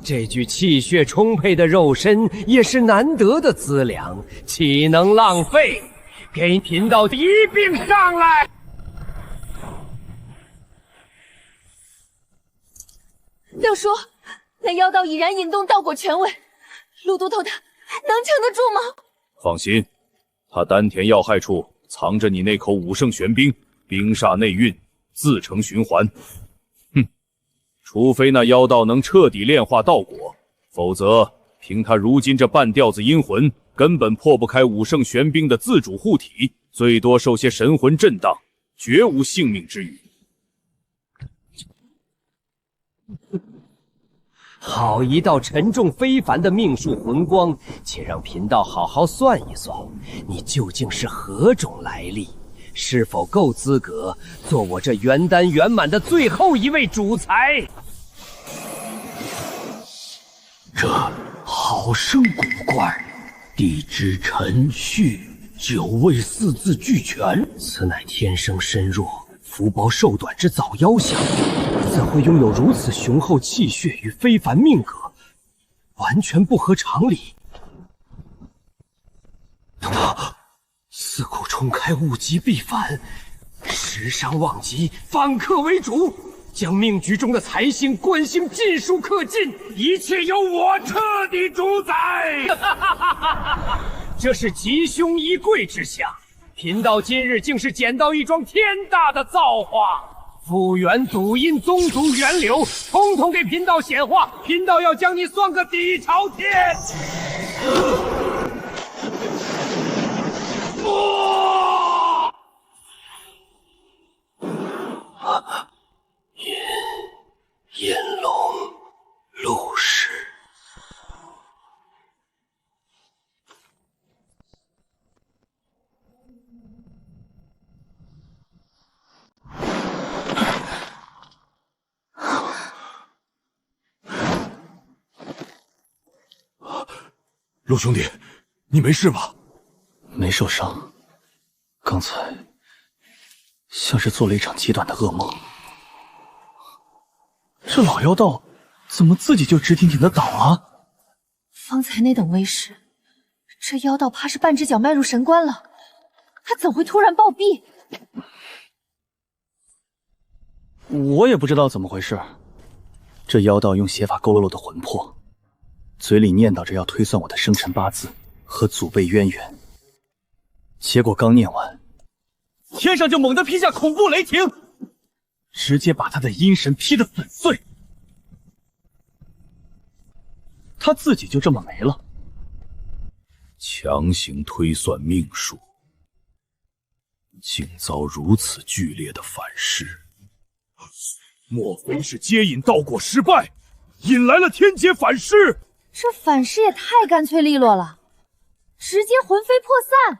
这具气血充沛的肉身也是难得的资粮，岂能浪费？给贫道一并上来！六叔，那妖道已然引动道果权位，陆都头他能撑得住吗？放心，他丹田要害处藏着你那口武圣玄冰，冰煞内蕴，自成循环。哼，除非那妖道能彻底炼化道果，否则凭他如今这半吊子阴魂，根本破不开武圣玄冰的自主护体，最多受些神魂震荡，绝无性命之虞。好一道沉重非凡的命数魂光，且让贫道好好算一算，你究竟是何种来历，是否够资格做我这元丹圆满的最后一位主材？这好生古怪，地支辰戌9位4字俱全，此乃天生身弱、福薄寿短之早夭相，怎会拥有如此雄厚气血与非凡命格？完全不合常理。四库冲开，物极必反，时伤旺极，反客为主，将命局中的财星、官星尽数克尽，一切由我彻底主宰。这是吉凶一贵之象。贫道今日竟是捡到一桩天大的造化。复原祖荫宗族源流，统统给贫道显化！贫道要将你算个底朝天！炎龙陆氏。陆兄弟，你没事吧？没受伤，刚才像是做了一场极短的噩梦。这老妖道怎么自己就直挺挺的倒啊？方才那等威势，这妖道怕是半只脚迈入神关了。他怎会突然暴毙？我也不知道怎么回事。这妖道用邪法勾勒我的魂魄，嘴里念叨着要推算我的生辰八字和祖辈渊源，结果刚念完，天上就猛地劈下恐怖雷霆，直接把他的阴神劈得粉碎。他自己就这么没了。强行推算命数，竟遭如此剧烈的反噬。莫非是接引道果失败，引来了天劫反噬？这反噬也太干脆利落了，直接魂飞魄散。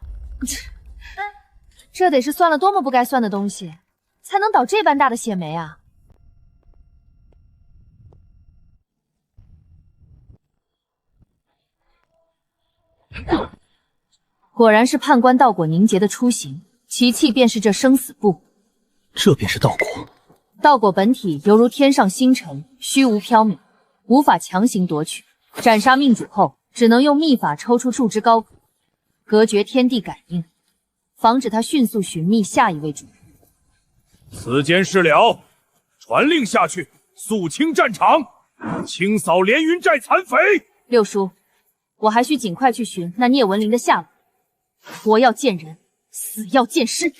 这得是算了多么不该算的东西，才能倒这般大的血霉啊！果然是判官道果凝结的雏形，其器便是这生死簿。这便是道果。道果本体犹如天上星辰，虚无缥缈，无法强行夺取。斩杀命主后，只能用秘法抽出束之高阁，隔绝天地感应，防止他迅速寻觅下一位主人。此间事了，传令下去，肃清战场，清扫连云寨残匪。六叔，我还需尽快去寻那聂文林的下落。活要见人，死要见尸。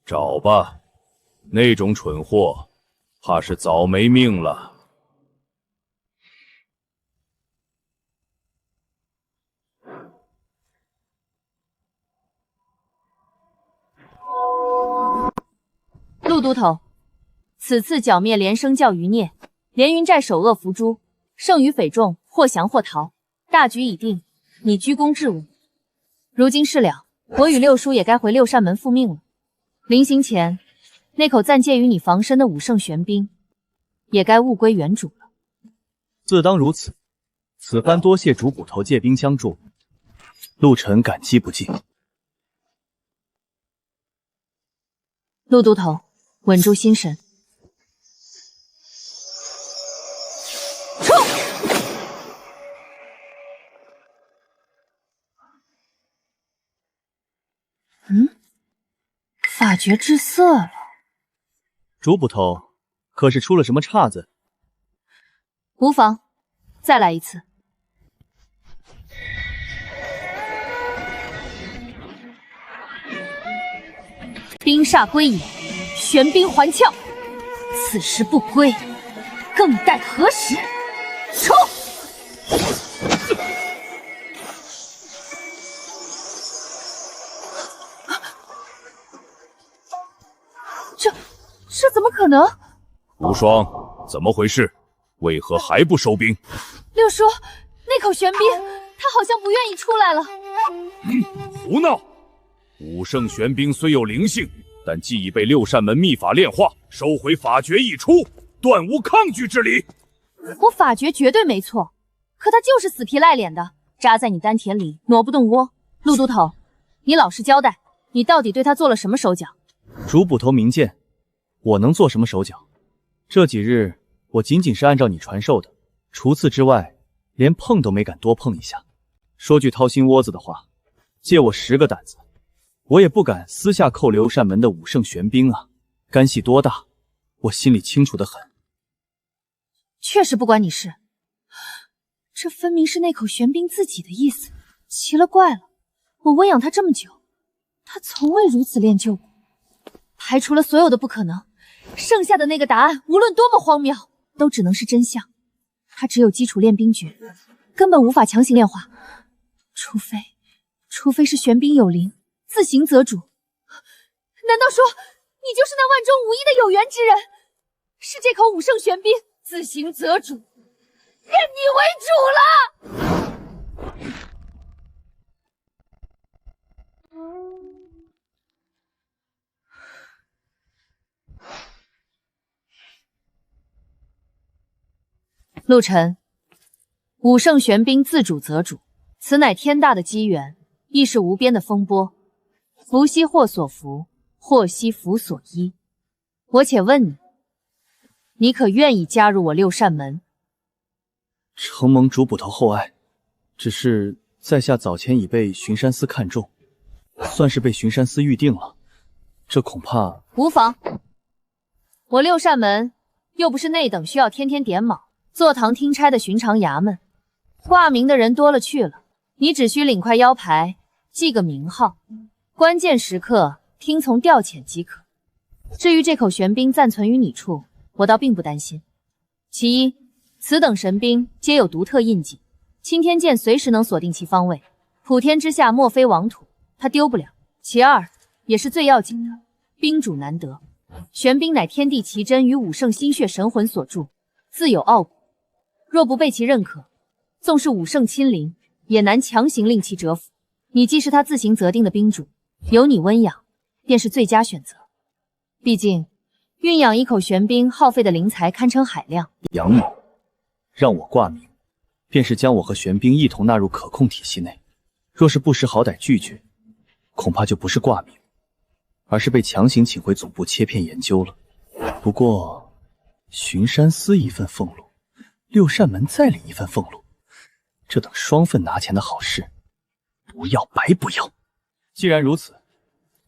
找吧，那种蠢货，怕是早没命了。陆都头，此次剿灭连生教余孽，连云寨首恶伏诛，剩余匪众或降或逃，大局已定，你居功至武。如今事了，我与六叔也该回六扇门复命了。临行前，那口暂借于你防身的武圣玄冰，也该物归原主了。自当如此，此番多谢主捕头借兵相助，陆臣感激不尽。陆都头，稳住心神。冲！法诀滞涩了。主捕头，可是出了什么岔子？无妨，再来一次。冰煞归隐，玄冰还窍。此时不归，更待何时？冲！这怎么可能？无双，怎么回事？为何还不收兵？六叔，那口玄冰，他好像不愿意出来了。胡闹！武圣玄冰虽有灵性，但既已被六扇门秘法炼化，收回法诀一出，断无抗拒之理。我法诀绝对没错，可他就是死皮赖脸的扎在你丹田里，挪不动窝。陆都头，你老实交代，你到底对他做了什么手脚？主捕头明鉴，我能做什么手脚？这几日我仅仅是按照你传授的，除此之外，连碰都没敢多碰一下。说句掏心窝子的话，借我10个胆子，我也不敢私下扣六扇门的武圣玄冰啊！干系多大，我心里清楚得很。确实不关你事，这分明是那口玄冰自己的意思。奇了怪了，我温养他这么久，他从未如此练就过。排除了所有的不可能，剩下的那个答案，无论多么荒谬，都只能是真相。他只有基础练兵诀，根本无法强行炼化，除非是玄冰有灵，自行择主。难道说你就是那万中无一的有缘之人？是这口武圣玄冰自行择主，认你为主了？陆晨，武圣玄冰自主择主，此乃天大的机缘，亦是无边的风波。福兮祸所伏，祸兮福所依。我且问你，你可愿意加入我六扇门？承蒙主捕头厚爱，只是在下早前已被巡山司看中，算是被巡山司预定了，这恐怕无妨。我六扇门又不是那等需要天天点卯、坐堂听差的寻常衙门，挂名的人多了去了。你只需领块腰牌，记个名号，关键时刻听从调遣即可。至于这口玄冰暂存于你处，我倒并不担心。其一，此等神兵皆有独特印记，青天剑随时能锁定其方位，普天之下莫非王土，他丢不了。其二，也是最要紧的，冰主难得。玄冰乃天地奇珍与武圣心血神魂所铸，自有傲骨，若不被其认可，纵是武圣亲临，也难强行令其折服。你既是他自行择定的冰主，由你温养，便是最佳选择。毕竟，运养一口玄冰耗费的灵材堪称海量。杨某，让我挂名，便是将我和玄冰一同纳入可控体系内。若是不识好歹拒绝，恐怕就不是挂名，而是被强行请回总部切片研究了。不过，巡山司一份俸禄，六扇门再领一份俸禄，这等双份拿钱的好事，不要白不要。既然如此，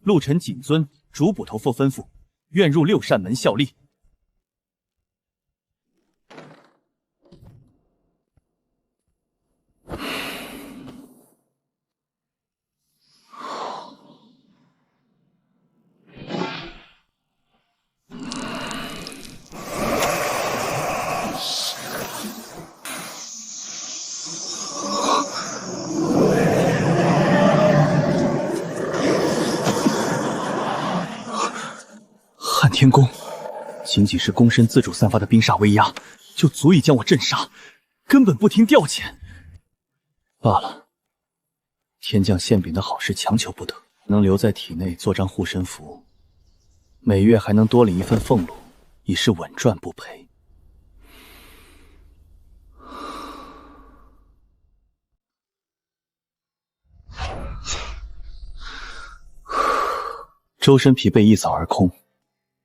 陆晨谨遵主捕头父吩咐，愿入六扇门效力。撼天功，仅仅是躬身自主散发的冰煞威压，就足以将我震杀，根本不听调遣。罢了，天降馅饼的好事强求不得，能留在体内做张护身符，每月还能多领一份俸禄，已是稳赚不赔。周身疲惫一扫而空，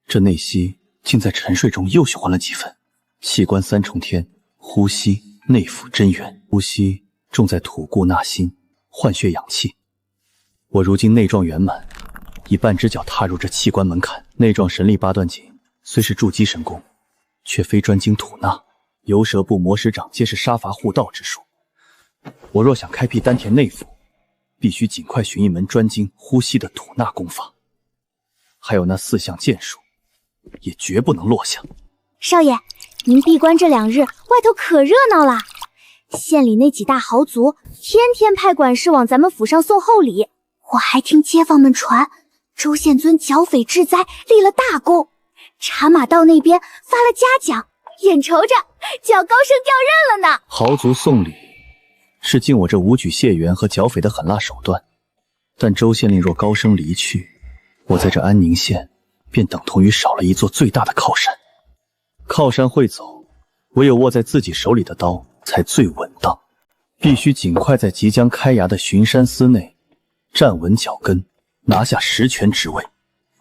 这内息竟在沉睡中又循环了几分。气关三重天，呼吸内府真元，呼吸重在吐故纳新，换血养气。我如今内壮圆满，已半只脚踏入这气关门槛。内壮神力八段锦虽是筑基神功，却非专精吐纳，游蛇部、魔石掌皆是杀伐护道之术。我若想开辟丹田内府，必须尽快寻一门专精呼吸的吐纳功法。还有那4项剑术，也绝不能落下。少爷，您闭关这2日，外头可热闹了。县里那几大豪族天天派管事往咱们府上送厚礼。我还听街坊们传，周宪尊剿匪治灾立了大功，茶马道那边发了嘉奖，眼瞅着就要高升调任了呢。豪族送礼是尽我这武举谢元和剿匪的狠辣手段，但周县令若高升离去，我在这安宁县便等同于少了一座最大的靠山。靠山会走，唯有握在自己手里的刀才最稳当。必须尽快在即将开衙的巡山司内站稳脚跟，拿下实权职位，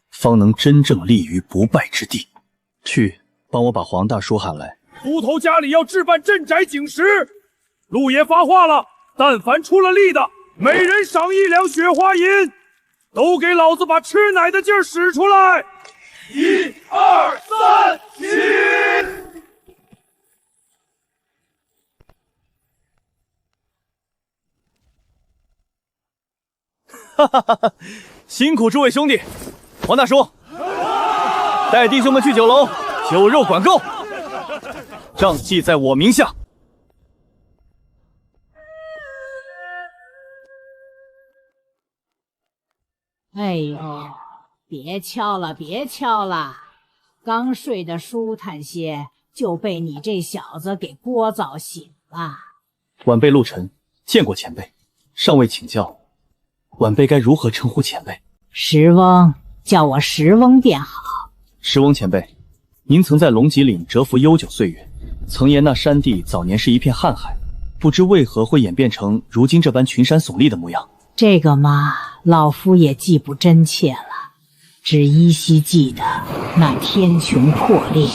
方能真正立于不败之地。去，帮我把黄大叔喊来。秃头家里要置办镇宅警时，陆爷发话了，但凡出了力的，每人赏1两雪花银。都给老子把吃奶的劲儿使出来！1、2、3，起！哈哈哈哈！辛苦诸位兄弟，黄大叔，带弟兄们去酒楼，酒肉管够，账记在我名下。哎呦，别敲了，别敲了！刚睡得舒坦些，就被你这小子给聒噪醒了。晚辈陆晨见过前辈，尚未请教，晚辈该如何称呼前辈？石翁，叫我石翁便好。石翁前辈，您曾在龙脊岭蛰伏悠久岁月，曾言那山地早年是一片瀚海，不知为何会演变成如今这般群山耸立的模样。这个嘛，老夫也记不真切了，只依稀记得那天穹破裂，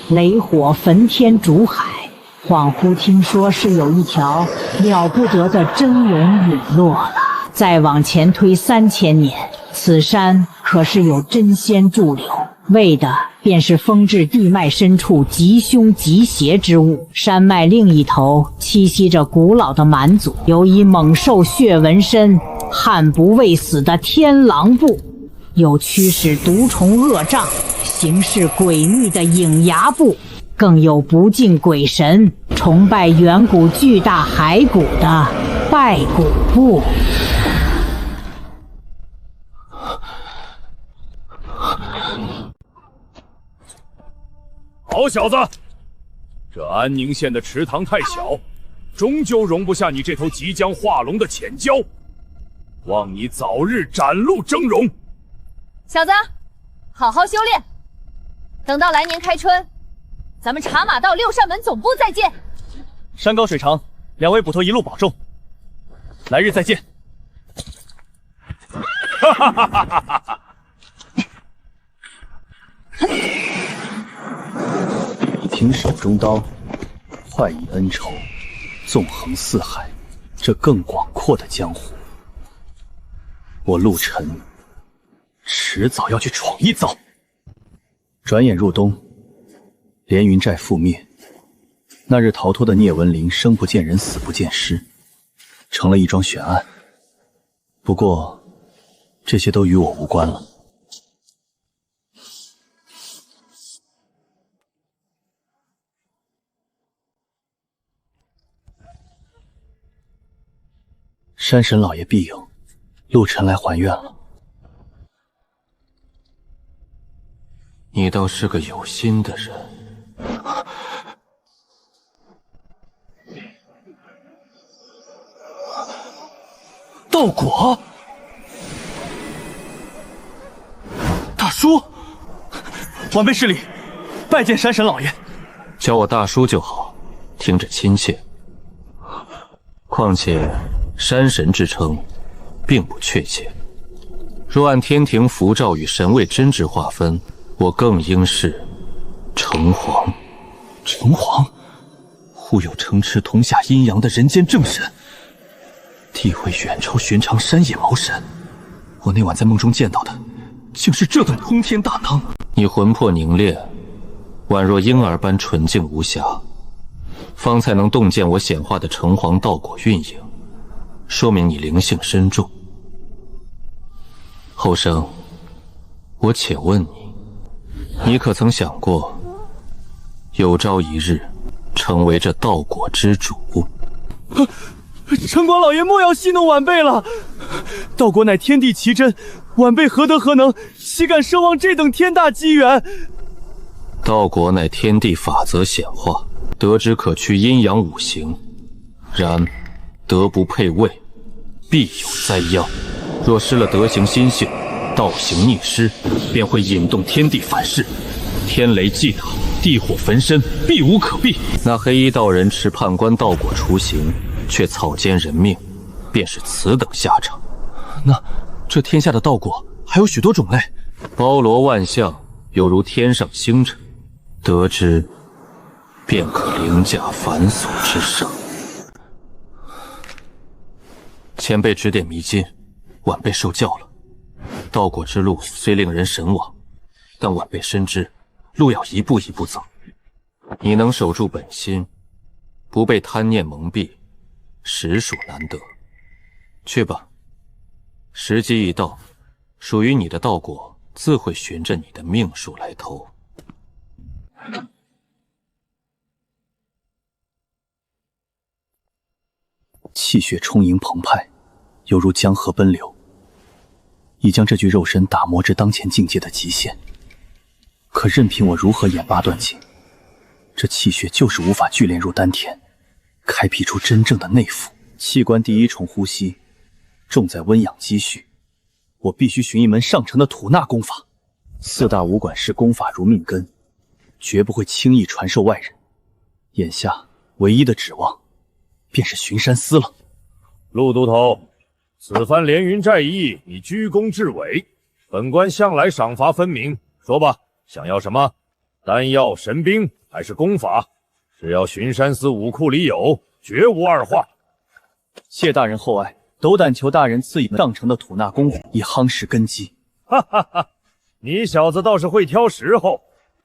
雷火焚天煮海，恍惚听说是有一条了不得的真龙陨落了。再往前推3000年，此山可是有真仙驻留，为的便是封治地脉深处极凶极邪之物。山脉另一头栖息着古老的蛮族，有以猛兽血纹身、悍不畏死的天狼部，有驱使毒虫恶瘴、行事诡秘的影牙部，更有不敬鬼神、崇拜远古巨大骸骨的拜骨部。好小子，这安宁县的池塘太小，终究容不下你这头即将化龙的浅蛟，望你早日展露峥嵘。小子，好好修炼，等到来年开春，咱们茶马道六扇门总部再见。山高水长，两位捕头一路保重，来日再见。哈哈哈哈哈哈！一挺手中刀，快意恩仇，纵横四海，这更广阔的江湖，我陆晨迟早要去闯一遭。转眼入冬，连云寨覆灭，那日逃脱的聂文林生不见人，死不见尸，成了一桩悬案。不过，这些都与我无关了。山神老爷庇佑，陆晨来还愿了。你倒是个有心的人。道果，大叔，晚辈施礼，拜见山神老爷。叫我大叔就好，听着亲切。况且山神之称并不确切，若按天庭符咒与神位真值划分，我更应是城隍。城隍，忽有城池同下阴阳的人间正神，地位远超寻常山野茅山。我那晚在梦中见到的，竟是这等通天大能。你魂魄凝练，宛若婴儿般纯净无瑕，方才能洞见我显化的城隍道果运营，说明你灵性深重。后生，我且问你，你可曾想过，有朝一日成为这道果之主？城隍老爷莫要戏弄晚辈了，道果乃天地奇珍，晚辈何德何能，岂敢奢望这等天大机缘？道果乃天地法则显化，得之可驱阴阳五行，然德不配位，必有灾殃。若失了德行心性，道行逆施，便会引动天地反噬，天雷击打，地火焚身，避无可避。那黑衣道人持判官道果除刑，却草菅人命，便是此等下场。那这天下的道果还有许多种类，包罗万象，犹如天上星辰，得之便可凌驾凡俗之上。前辈指点迷津，晚辈受教了。道果之路虽令人神往，但晚辈深知路要一步一步走。你能守住本心，不被贪念蒙蔽，实属难得。去吧，时机一到，属于你的道果自会循着你的命数来投。气血充盈澎湃，犹如江河奔流，已将这具肉身打磨至当前境界的极限。可任凭我如何演八段锦，这气血就是无法聚敛入丹田，开辟出真正的内腑。气关第一重呼吸，重在温养积蓄。我必须寻一门上乘的吐纳功法。四大武馆视功法如命根，绝不会轻易传授外人。眼下唯一的指望，便是巡山司了。陆都头，此番连云寨役，你居功至伟，本官向来赏罚分明。说吧，想要什么？丹药、神兵还是功法？只要巡山司武库里有，绝无二话。谢大人厚爱，斗胆求大人赐以上乘的吐纳功夫，以夯实根基。哈哈哈，你小子倒是会挑时候。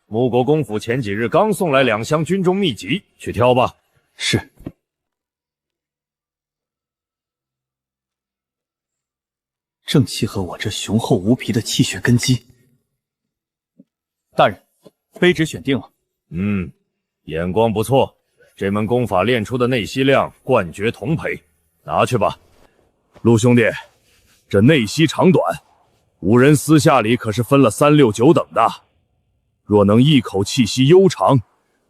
穆国公府前几日刚送来2箱军中秘籍，去挑吧。是。正契合我这雄厚无匹的气血根基。大人，卑职选定了。眼光不错，这门功法练出的内息量冠绝同培，拿去吧。陆兄弟，这内息长短，武人私下里可是分了3、6、9等的。若能一口气息悠长，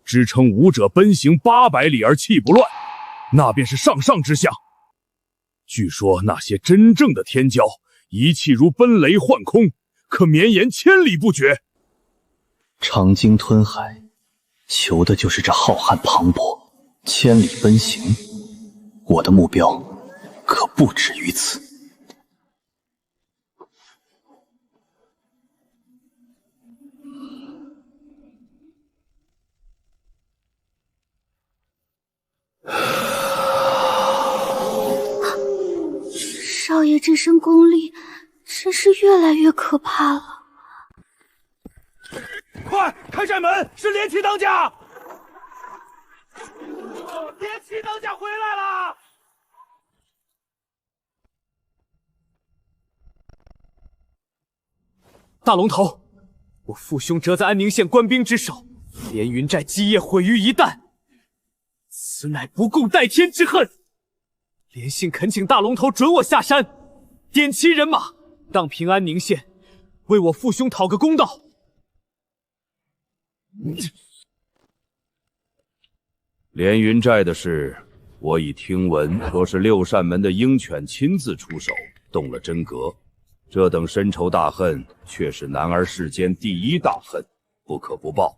支撑武者奔行800里而气不乱，那便是上上之相。据说那些真正的天骄，一气如奔雷幻空，可绵延千里不绝。长鲸吞海，求的就是这浩瀚磅礴，千里奔行。我的目标可不止于此。少爷这身功力真是越来越可怕了。快开寨门，是连旗当家！连旗当家回来了！大龙头，我父兄折在安宁县官兵之手，连云寨基业毁于一旦，此乃不共戴天之恨。连姓恳请大龙头准我下山，点齐人马，荡平安宁县，为我父兄讨个公道。连云寨的事，我已听闻，说是六扇门的鹰犬亲自出手，动了真格。这等深仇大恨，却是男儿世间第一大恨，不可不报。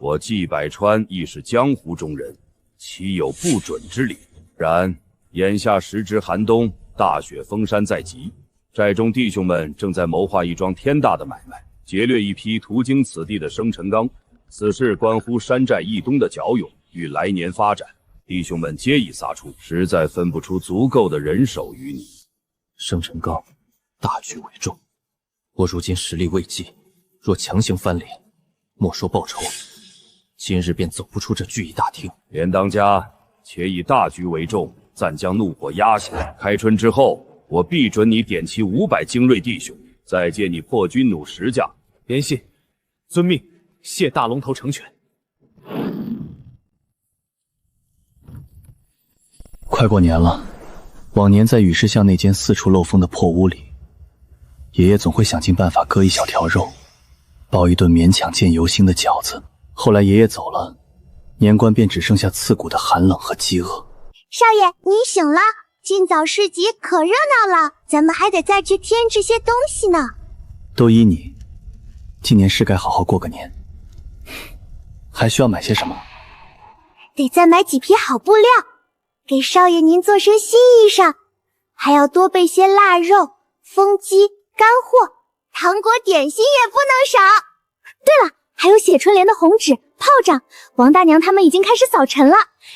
我季百川亦是江湖中人，岂有不准之理？然眼下时值寒冬，大雪封山在即，寨中弟兄们正在谋划一桩天大的买卖，劫掠一批途经此地的生辰纲。此事关乎山寨以东的隽永与来年发展，弟兄们皆已撒出，实在分不出足够的人手与你。生辰纲大局为重，我如今实力未济，若强行翻脸，莫说报仇，今日便走不出这聚义大厅。连当家，且以大局为重，暂将怒火压下。开春之后，我必准你点齐500精锐弟兄，再借你破军弩10架。连信，遵命，谢大龙头成全。快过年了，往年在雨师巷那间四处漏风的破屋里，爷爷总会想尽办法割一小条肉，包一顿勉强见犹新的饺子。后来爷爷走了，年关便只剩下刺骨的寒冷和饥饿。少爷，您醒了，今早市集可热闹了，咱们还得再去添置些东西呢。都依你，今年是该好好过个年。还需要买些什么？得再买几匹好布料，给少爷您做身新衣裳，还要多备些腊肉、风鸡、干货，糖果点心也不能少。对了，还有写春联的红纸、炮仗，王大娘他们已经开始扫尘了。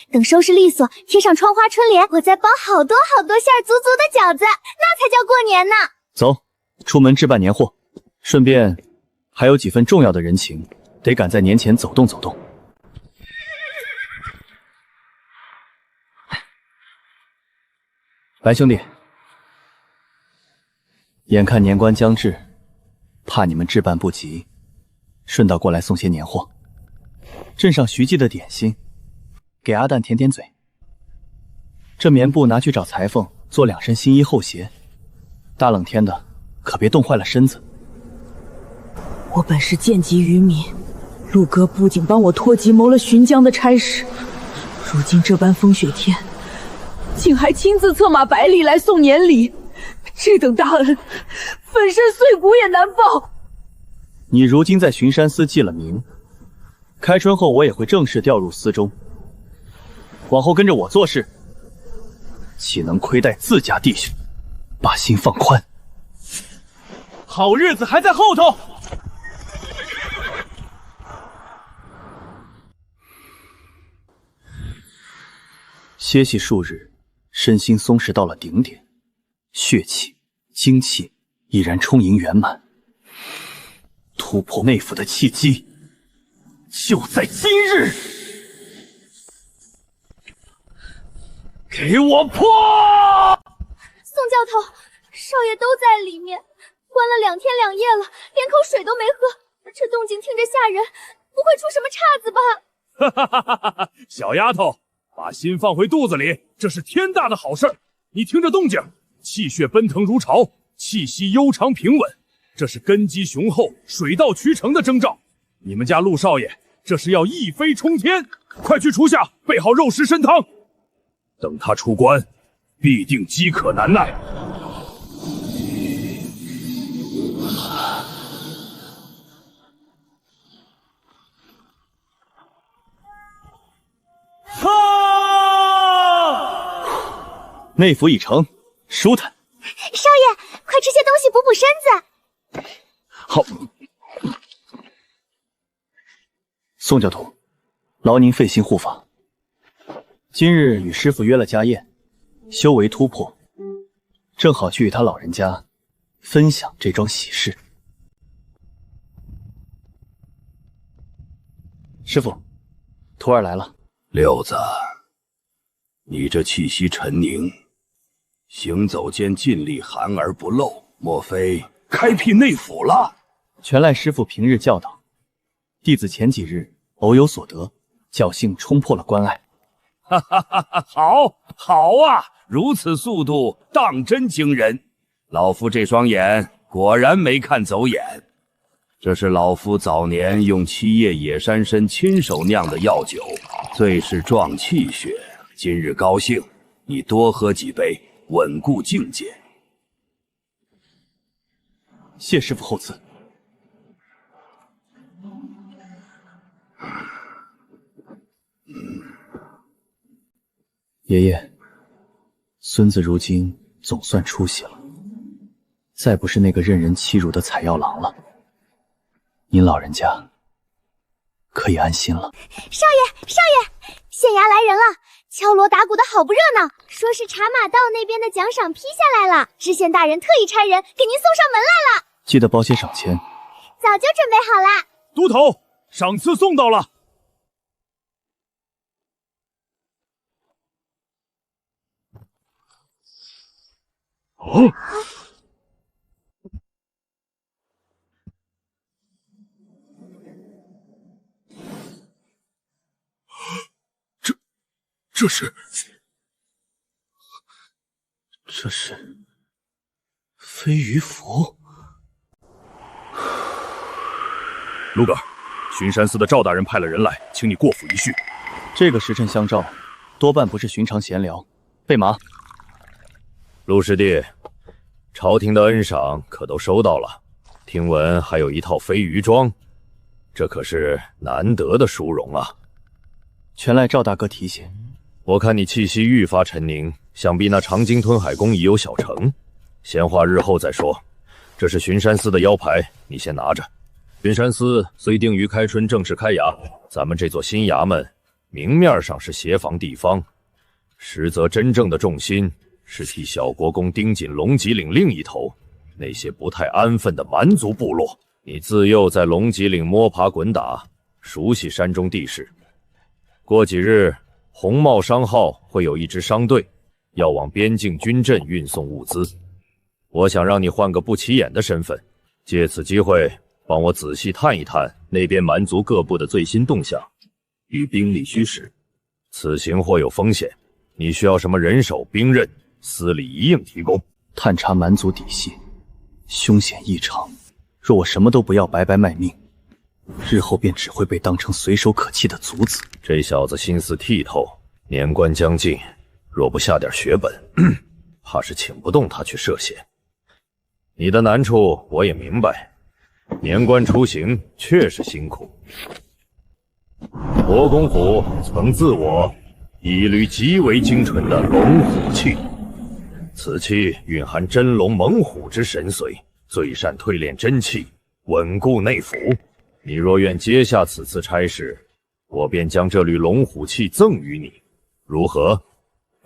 等收拾利索，贴上窗花春联，我再包好多好多馅儿足足的饺子，那才叫过年呢。走，出门置办年货，顺便还有几份重要的人情，得赶在年前走动走动。白兄弟，眼看年关将至，怕你们置办不及，顺道过来送些年货。镇上徐记的点心，给阿蛋舔舔嘴。这棉布拿去找裁缝做2身新衣厚鞋，大冷天的可别冻坏了身子。我本是贱籍渔民，陆哥不仅帮我脱籍谋了巡江的差事，如今这般风雪天，竟还亲自策马100里来送年礼，这等大恩，粉身碎骨也难报。你如今在巡山司记了名，开春后我也会正式调入司中，往后跟着我做事，岂能亏待自家弟兄？把心放宽。好日子还在后头。歇息数日，身心松弛到了顶点，血气、精气已然充盈圆满，突破内府的契机就在今日！给我破！宋教头，少爷都在里面，关了2天2夜了，连口水都没喝，这动静听着吓人，不会出什么岔子吧？哈哈哈哈哈！小丫头，把心放回肚子里，这是天大的好事儿。你听着动静，气血奔腾如潮，气息悠长平稳，这是根基雄厚、水到渠成的征兆。你们家陆少爷这是要一飞冲天，快去厨下备好肉食参汤，等他出关，必定饥渴难耐。内府已成，舒坦。少爷，快吃些东西补补身子。好。宋教头，劳您费心护法。今日与师傅约了家宴，修为突破，正好去与他老人家分享这桩喜事。师傅，徒儿来了。六子，你这气息沉凝，行走间尽力含而不露，莫非开辟内府了？全赖师傅平日教导，弟子前几日偶有所得，侥幸冲破了关隘。哈哈哈哈！好，好啊！如此速度，当真惊人。老夫这双眼果然没看走眼。这是老夫早年用7叶野山参亲手酿的药酒，最是壮气血。今日高兴，你多喝几杯，稳固境界。谢师傅厚赐。爷爷，孙子如今总算出息了，再不是那个任人欺辱的采药郎了。您老人家可以安心了。少爷，少爷，县衙来人了，敲锣打鼓的好不热闹，说是茶马道那边的奖赏批下来了，知县大人特意差人给您送上门来了。记得包些赏钱。早就准备好了。都头，赏赐送到了。哦，这是飞鱼符。卢哥，巡山司的赵大人派了人来，请你过府一叙。这个时辰相召，多半不是寻常闲聊。备马。陆师弟，朝廷的恩赏可都收到了，听闻还有一套飞鱼装，这可是难得的殊荣啊！全赖赵大哥提携。我看你气息愈发沉凝，想必那长鲸吞海功已有小成。闲话日后再说，这是巡山司的腰牌，你先拿着。巡山司虽定于开春正式开衙，咱们这座新衙门明面上是协防地方，实则真正的重心是替小国公盯紧龙脊岭另一头那些不太安分的蛮族部落。你自幼在龙脊岭摸爬滚打，熟悉山中地势。过几日，红帽商号会有一支商队要往边境军镇运送物资，我想让你换个不起眼的身份，借此机会帮我仔细探一探那边蛮族各部的最新动向与兵力虚实。此行或有风险，你需要什么人手兵刃，司礼一应提供。探查蛮族底细，凶险异常。若我什么都不要，白白卖命，日后便只会被当成随手可弃的卒子。这小子心思剔透，年关将近，若不下点血本，怕是请不动他去涉险。你的难处我也明白，年关出行确实辛苦。国公府曾赐我一缕极为精纯的龙虎气，此气蕴含真龙猛虎之神髓，最善蜕炼真气，稳固内府。你若愿接下此次差事，我便将这缕龙虎气赠予你，如何？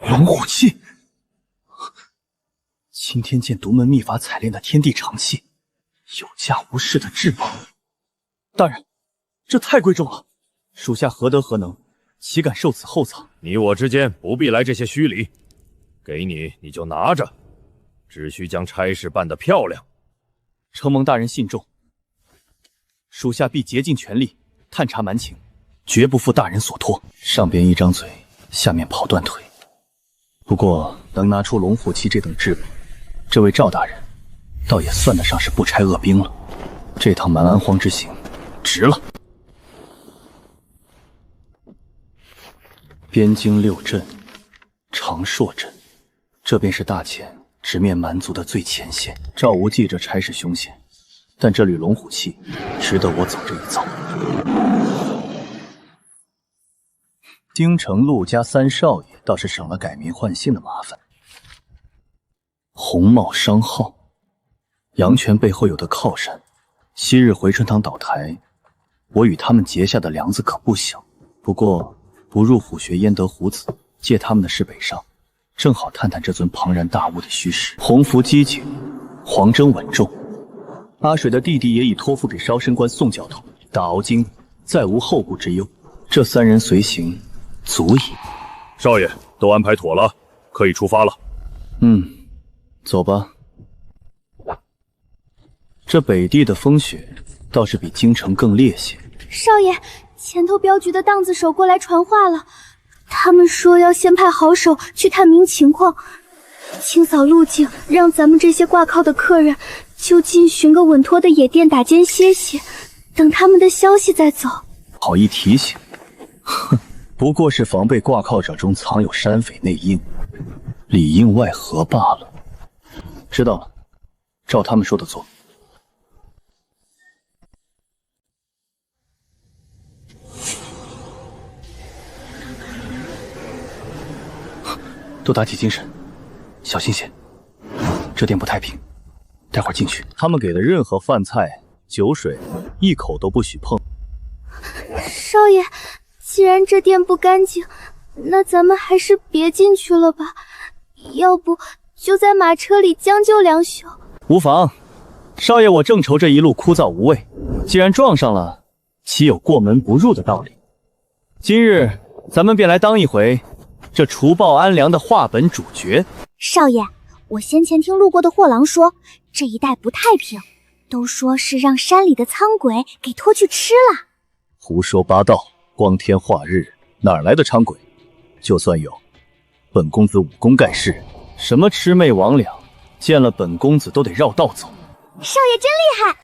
龙虎气，青天剑独门秘法采炼的天地长器，有价无市的至宝。大人，这太贵重了，属下何德何能，岂敢受此厚葬？你我之间不必来这些虚礼，给你就拿着，只需将差事办得漂亮。承蒙大人信重，属下必竭尽全力探查蛮情，绝不负大人所托。上边一张嘴，下面跑断腿。不过能拿出龙虎器这等至宝，这位赵大人倒也算得上是不差恶兵了。这趟蛮安荒之行值了。边境六镇，长硕镇，这便是大前直面蛮族的最前线。赵无忌这差事凶险，但这缕龙虎器值得我走这一遭。京城陆家三少爷倒是省了改名换姓的麻烦。红帽商号，杨泉背后有的靠山。昔日回春堂倒台，我与他们结下的梁子可不小。不过不入虎穴焉得虎子，借他们的是北上，正好探探这尊庞然大物的虚实。洪福机警，黄征稳重。阿水的弟弟也已托付给烧身官宋教头，打熬经再无后顾之忧。这三人随行足矣。少爷，都安排妥了，可以出发了。走吧。这北地的风雪倒是比京城更烈些。少爷，前头镖局的档子手过来传话了，他们说要先派好手去探明情况，清扫路径，让咱们这些挂靠的客人就近寻个稳妥的野店打尖歇歇，等他们的消息再走。好意提醒，哼，不过是防备挂靠者中藏有山匪内应，里应外合罢了。知道了，照他们说的做。都打起精神，小心些。这店不太平，待会儿进去，他们给的任何饭菜、酒水，一口都不许碰。少爷，既然这店不干净，那咱们还是别进去了吧。要不就在马车里将就2宿。无妨，少爷我正愁这一路枯燥无味，既然撞上了，岂有过门不入的道理？今日咱们便来当一回这除暴安良的话本主角。少爷，我先前听路过的货郎说，这一带不太平，都说是让山里的苍鬼给拖去吃了。胡说八道，光天化日，哪来的苍鬼？就算有，本公子武功盖世，什么魑魅魍魉，见了本公子都得绕道走。少爷真厉害！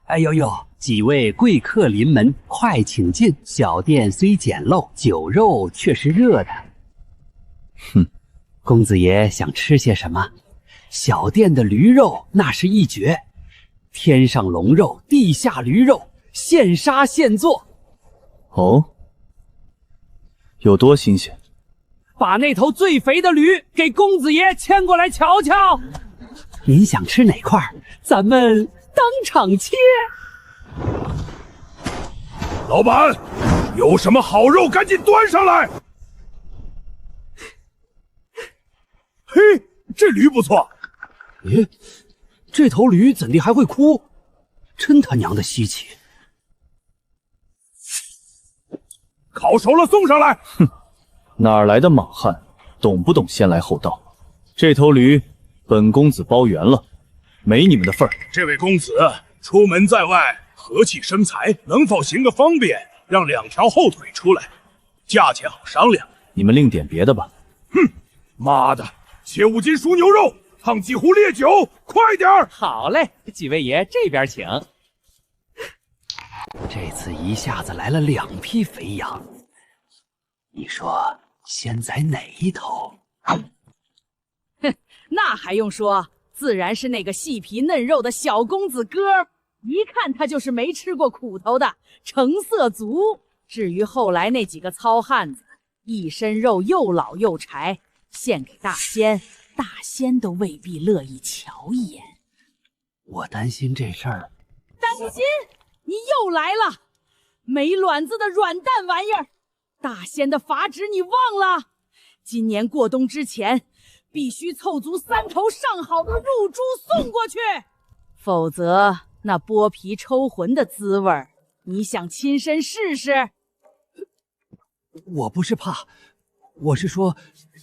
哎呦呦，几位贵客临门，快请进。小店虽简陋，酒肉却是热的。哼，公子爷想吃些什么？小店的驴肉那是一绝，天上龙肉，地下驴肉，现杀现做。哦，有多新鲜？把那头最肥的驴给公子爷牵过来瞧瞧。您想吃哪块？咱们当场切。老板，有什么好肉赶紧端上来。嘿，这驴不错。咦，这头驴怎地还会哭？真他娘的稀奇。烤熟了送上来。哼，哪来的莽汉，懂不懂先来后到？这头驴，本公子包圆了，没你们的份儿。这位公子出门在外，和气生财，能否行个方便，让2条后腿出来，价钱好商量。你们另点别的吧。哼，妈的，切5斤熟牛肉，烫几壶烈酒，快点儿！好嘞，几位爷这边请。这次一下子来了2匹肥羊，你说先宰哪一头？哼，那还用说，自然是那个细皮嫩肉的小公子哥，一看他就是没吃过苦头的成色族。至于后来那几个糙汉子，一身肉又老又柴，献给大仙，大仙都未必乐意瞧一眼。我担心这事儿。担心？你又来了，没卵子的软蛋玩意儿！大仙的法旨你忘了？今年过冬之前，必须凑足3头上好的入珠送过去，否则那剥皮抽魂的滋味，你想亲身试试？我不是怕，我是说，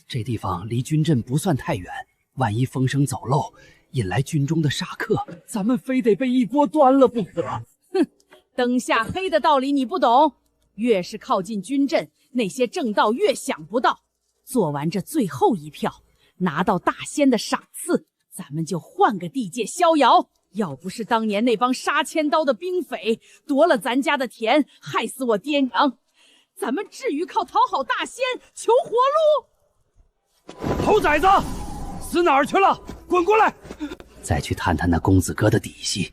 这地方离军阵不算太远，万一风声走漏，引来军中的杀客，咱们非得被一锅端了不可。哼，灯下黑的道理你不懂，越是靠近军阵，那些正道越想不到。做完这最后一票，拿到大仙的赏赐，咱们就换个地界逍遥。要不是当年那帮杀千刀的兵匪夺了咱家的田，害死我爹娘，咱们至于靠讨好大仙求活路？猴崽子，死哪儿去了？滚过来！再去探探那公子哥的底细，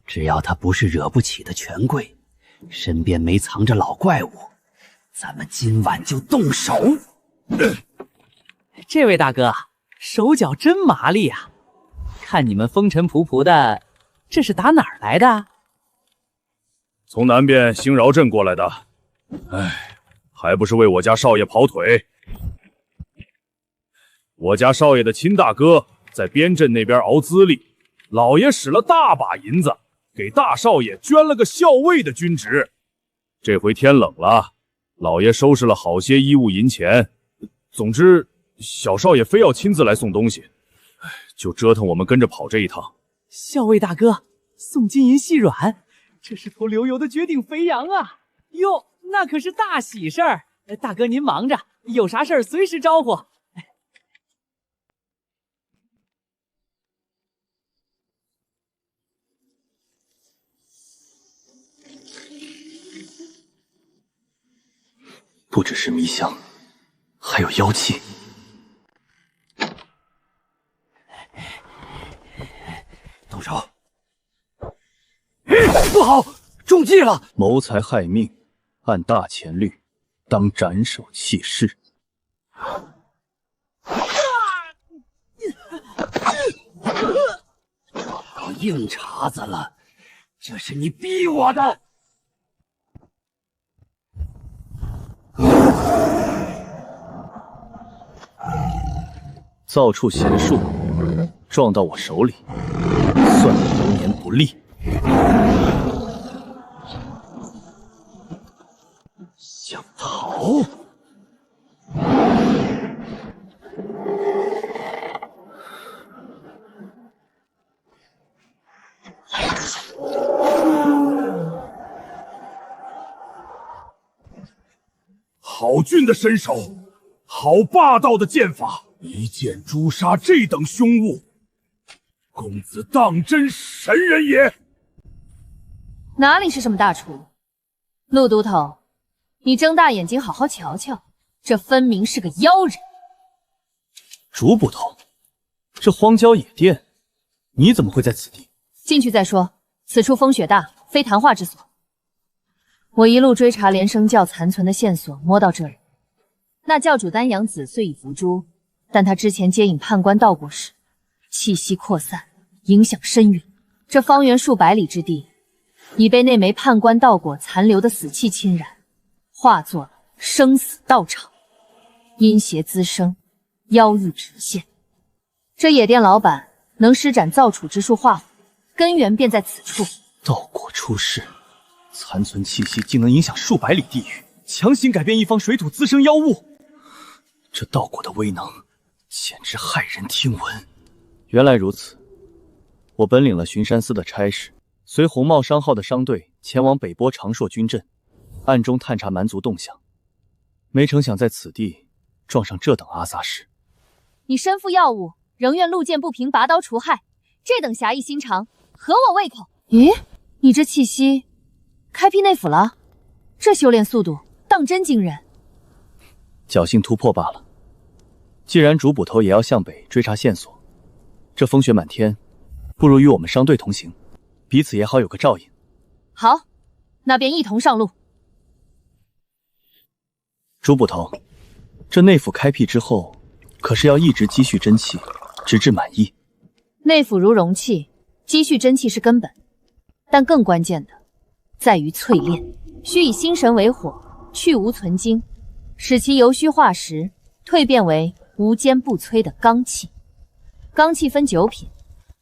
只要他不是惹不起的权贵，身边没藏着老怪物，咱们今晚就动手。这位大哥，手脚真麻利啊！看你们风尘仆仆的，这是打哪儿来的？从南边兴饶镇过来的。哎，还不是为我家少爷跑腿。我家少爷的亲大哥在边镇那边熬资历，老爷使了大把银子，给大少爷捐了个校尉的军职。这回天冷了，老爷收拾了好些衣物银钱。总之，小少爷非要亲自来送东西，就折腾我们跟着跑这一趟。校尉大哥送金银细软，这是头流油的绝顶肥羊啊！哟，那可是大喜事儿！大哥您忙着，有啥事儿随时招呼。不只是迷香，还有妖气。动手！不好，中计了！谋财害命，按大钱律，当斩首弃市。找到硬茬子了，这是你逼我的。造处邪术撞到我手里，算你流年不利。想逃？好俊的身手，好霸道的剑法，一剑诛杀这等凶物，公子当真神人也！哪里是什么大厨？陆都头，你睁大眼睛好好瞧瞧，这分明是个妖人。竹捕头，这荒郊野店，你怎么会在此地？进去再说，此处风雪大，非谈话之所。我一路追查连生教残存的线索，摸到这里。那教主丹阳子虽已伏诛，但他之前接引判官到过时，气息扩散，影响深远。这方圆数百里之地，已被那枚判官道果残留的死气侵染，化作了生死道场，阴邪滋生，妖异直现。这野店老板能施展造处之术化火，根源便在此处。道果出世，残存气息竟能影响数百里地域，强行改变一方水土滋生妖物。这道果的威能，简直骇人听闻。原来如此，我本领了巡山司的差事，随红帽商号的商队前往北波长硕军阵，暗中探查蛮族动向。没成想在此地撞上这等阿萨士。你身负要务，仍愿路见不平拔刀除害，这等侠义心肠，合我胃口。咦，你这气息开辟内府了？这修炼速度当真惊人。侥幸突破罢了。既然主捕头也要向北追查线索，这风雪满天，不如与我们商队同行，彼此也好有个照应。好，那便一同上路。主捕头，这内府开辟之后，可是要一直积蓄真气，直至满意。内府如容器，积蓄真气是根本，但更关键的在于淬炼，需以心神为火，去无存精，使其由虚化实，蜕变为无坚不摧的罡气。罡气分9品，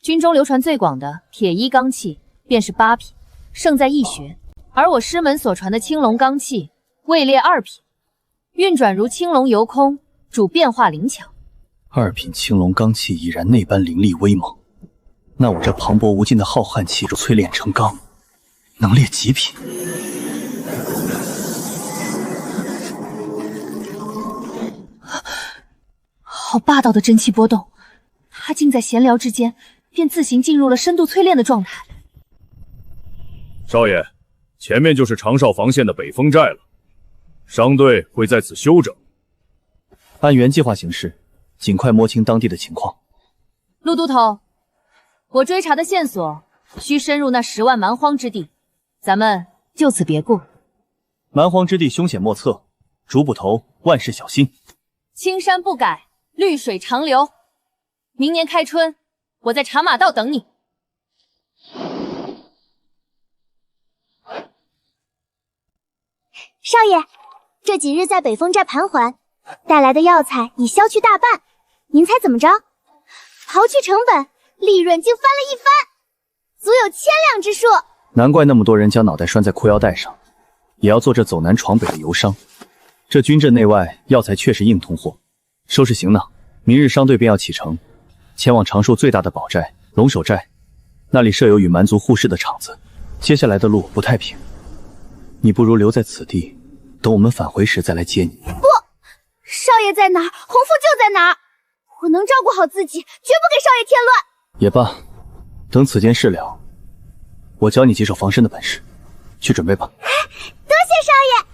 军中流传最广的铁衣罡气便是8品，胜在易学。而我师门所传的青龙罡气位列2品，运转如青龙游空，主变化灵巧。2品青龙罡气已然那般凌厉威猛，那我这磅礴无尽的浩瀚气若淬炼成钢，能列几品？好霸道的真气波动，他竟在闲聊之间便自行进入了深度淬炼的状态。少爷，前面就是长哨防线的北风寨了，商队会在此休整。按原计划行事，尽快摸清当地的情况。陆都头，我追查的线索需深入那10万蛮荒之地，咱们就此别过。蛮荒之地凶险莫测，逐步头，万事小心。青山不改，绿水长流。明年开春，我在茶马道等你。少爷，这几日在北风寨盘桓，带来的药材已销去大半，您猜怎么着？刨去成本，利润竟翻了1番，足有1000两之数。难怪那么多人将脑袋拴在裤腰带上，也要做这走南闯北的游商。这军镇内外药材确实硬通货。收拾行囊，明日商队便要启程，前往长寿最大的宝寨龙首寨，那里设有与蛮族互市的场子。接下来的路不太平，你不如留在此地，等我们返回时再来接你。不，少爷在哪儿，洪父就在哪儿。我能照顾好自己，绝不给少爷添乱。也罢，等此件事了，我教你几手防身的本事，去准备吧。多谢少爷。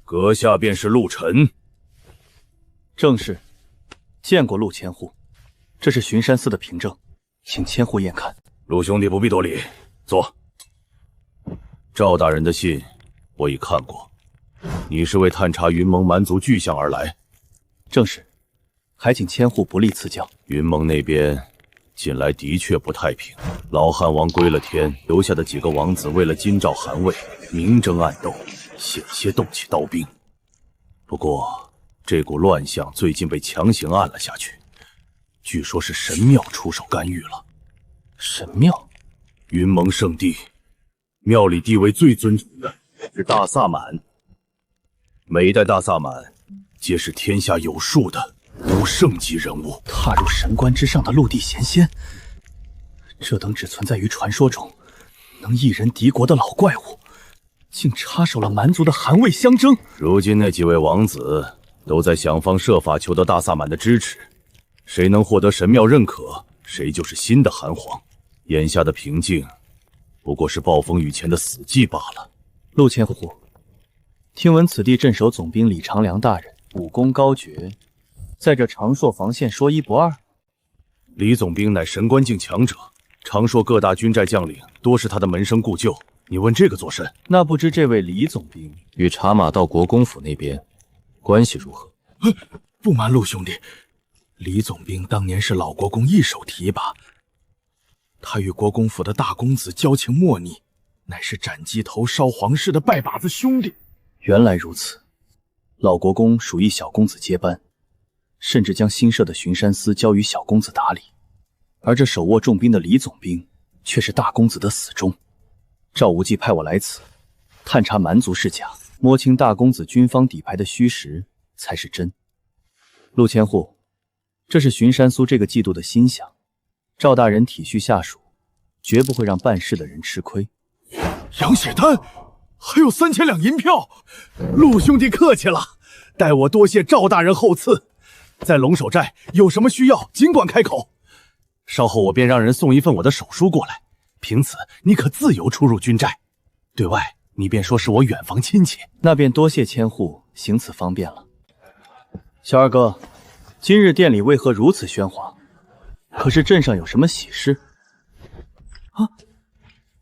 阁下便是陆沉。正是，见过陆千户，这是巡山司的凭证，请千户验看。陆兄弟不必多礼，坐。赵大人的信我已看过，你是为探查云蒙蛮族巨象而来？正是，还请千户不吝赐教。云蒙那边近来的确不太平，老汉王归了天，留下的几个王子为了金赵汗位，明争暗斗，险些动起刀兵。不过这股乱象最近被强行按了下去，据说是神庙出手干预了。神庙？云蒙圣地，庙里地位最尊崇的是大萨满，每一代大萨满皆是天下有数的武圣级人物。踏入神官之上的陆地神仙，这等只存在于传说中能一人敌国的老怪物，竟插手了蛮族的汗位相争。如今那几位王子都在想方设法求得大萨满的支持，谁能获得神庙认可，谁就是新的韩皇。眼下的平静不过是暴风雨前的死寂罢了。陆千户，听闻此地镇守总兵李长良大人武功高绝，在这长硕防线说一不二。李总兵乃神官境强者，长硕各大军寨将领多是他的门生故旧，你问这个作甚？那不知这位李总兵与茶马道国公府那边关系如何？不瞒陆兄弟，李总兵当年是老国公一手提拔，他与国公府的大公子交情莫逆，乃是斩鸡头烧皇室的拜把子兄弟。原来如此，老国公属意小公子接班，甚至将新设的巡山司交于小公子打理，而这手握重兵的李总兵却是大公子的死忠。赵无忌派我来此，探查蛮族是假，摸清大公子军方底牌的虚实才是真。陆千户，这是巡山苏这个季度的新饷，赵大人体恤下属，绝不会让办事的人吃亏。养血丹还有3000两银票，陆兄弟客气了，待我多谢赵大人厚赐。在龙首寨有什么需要尽管开口，稍后我便让人送一份我的手书过来，凭此你可自由出入军寨，对外你便说是我远房亲戚。那便多谢千户行此方便了。小二哥，今日店里为何如此喧哗？可是镇上有什么喜事？啊！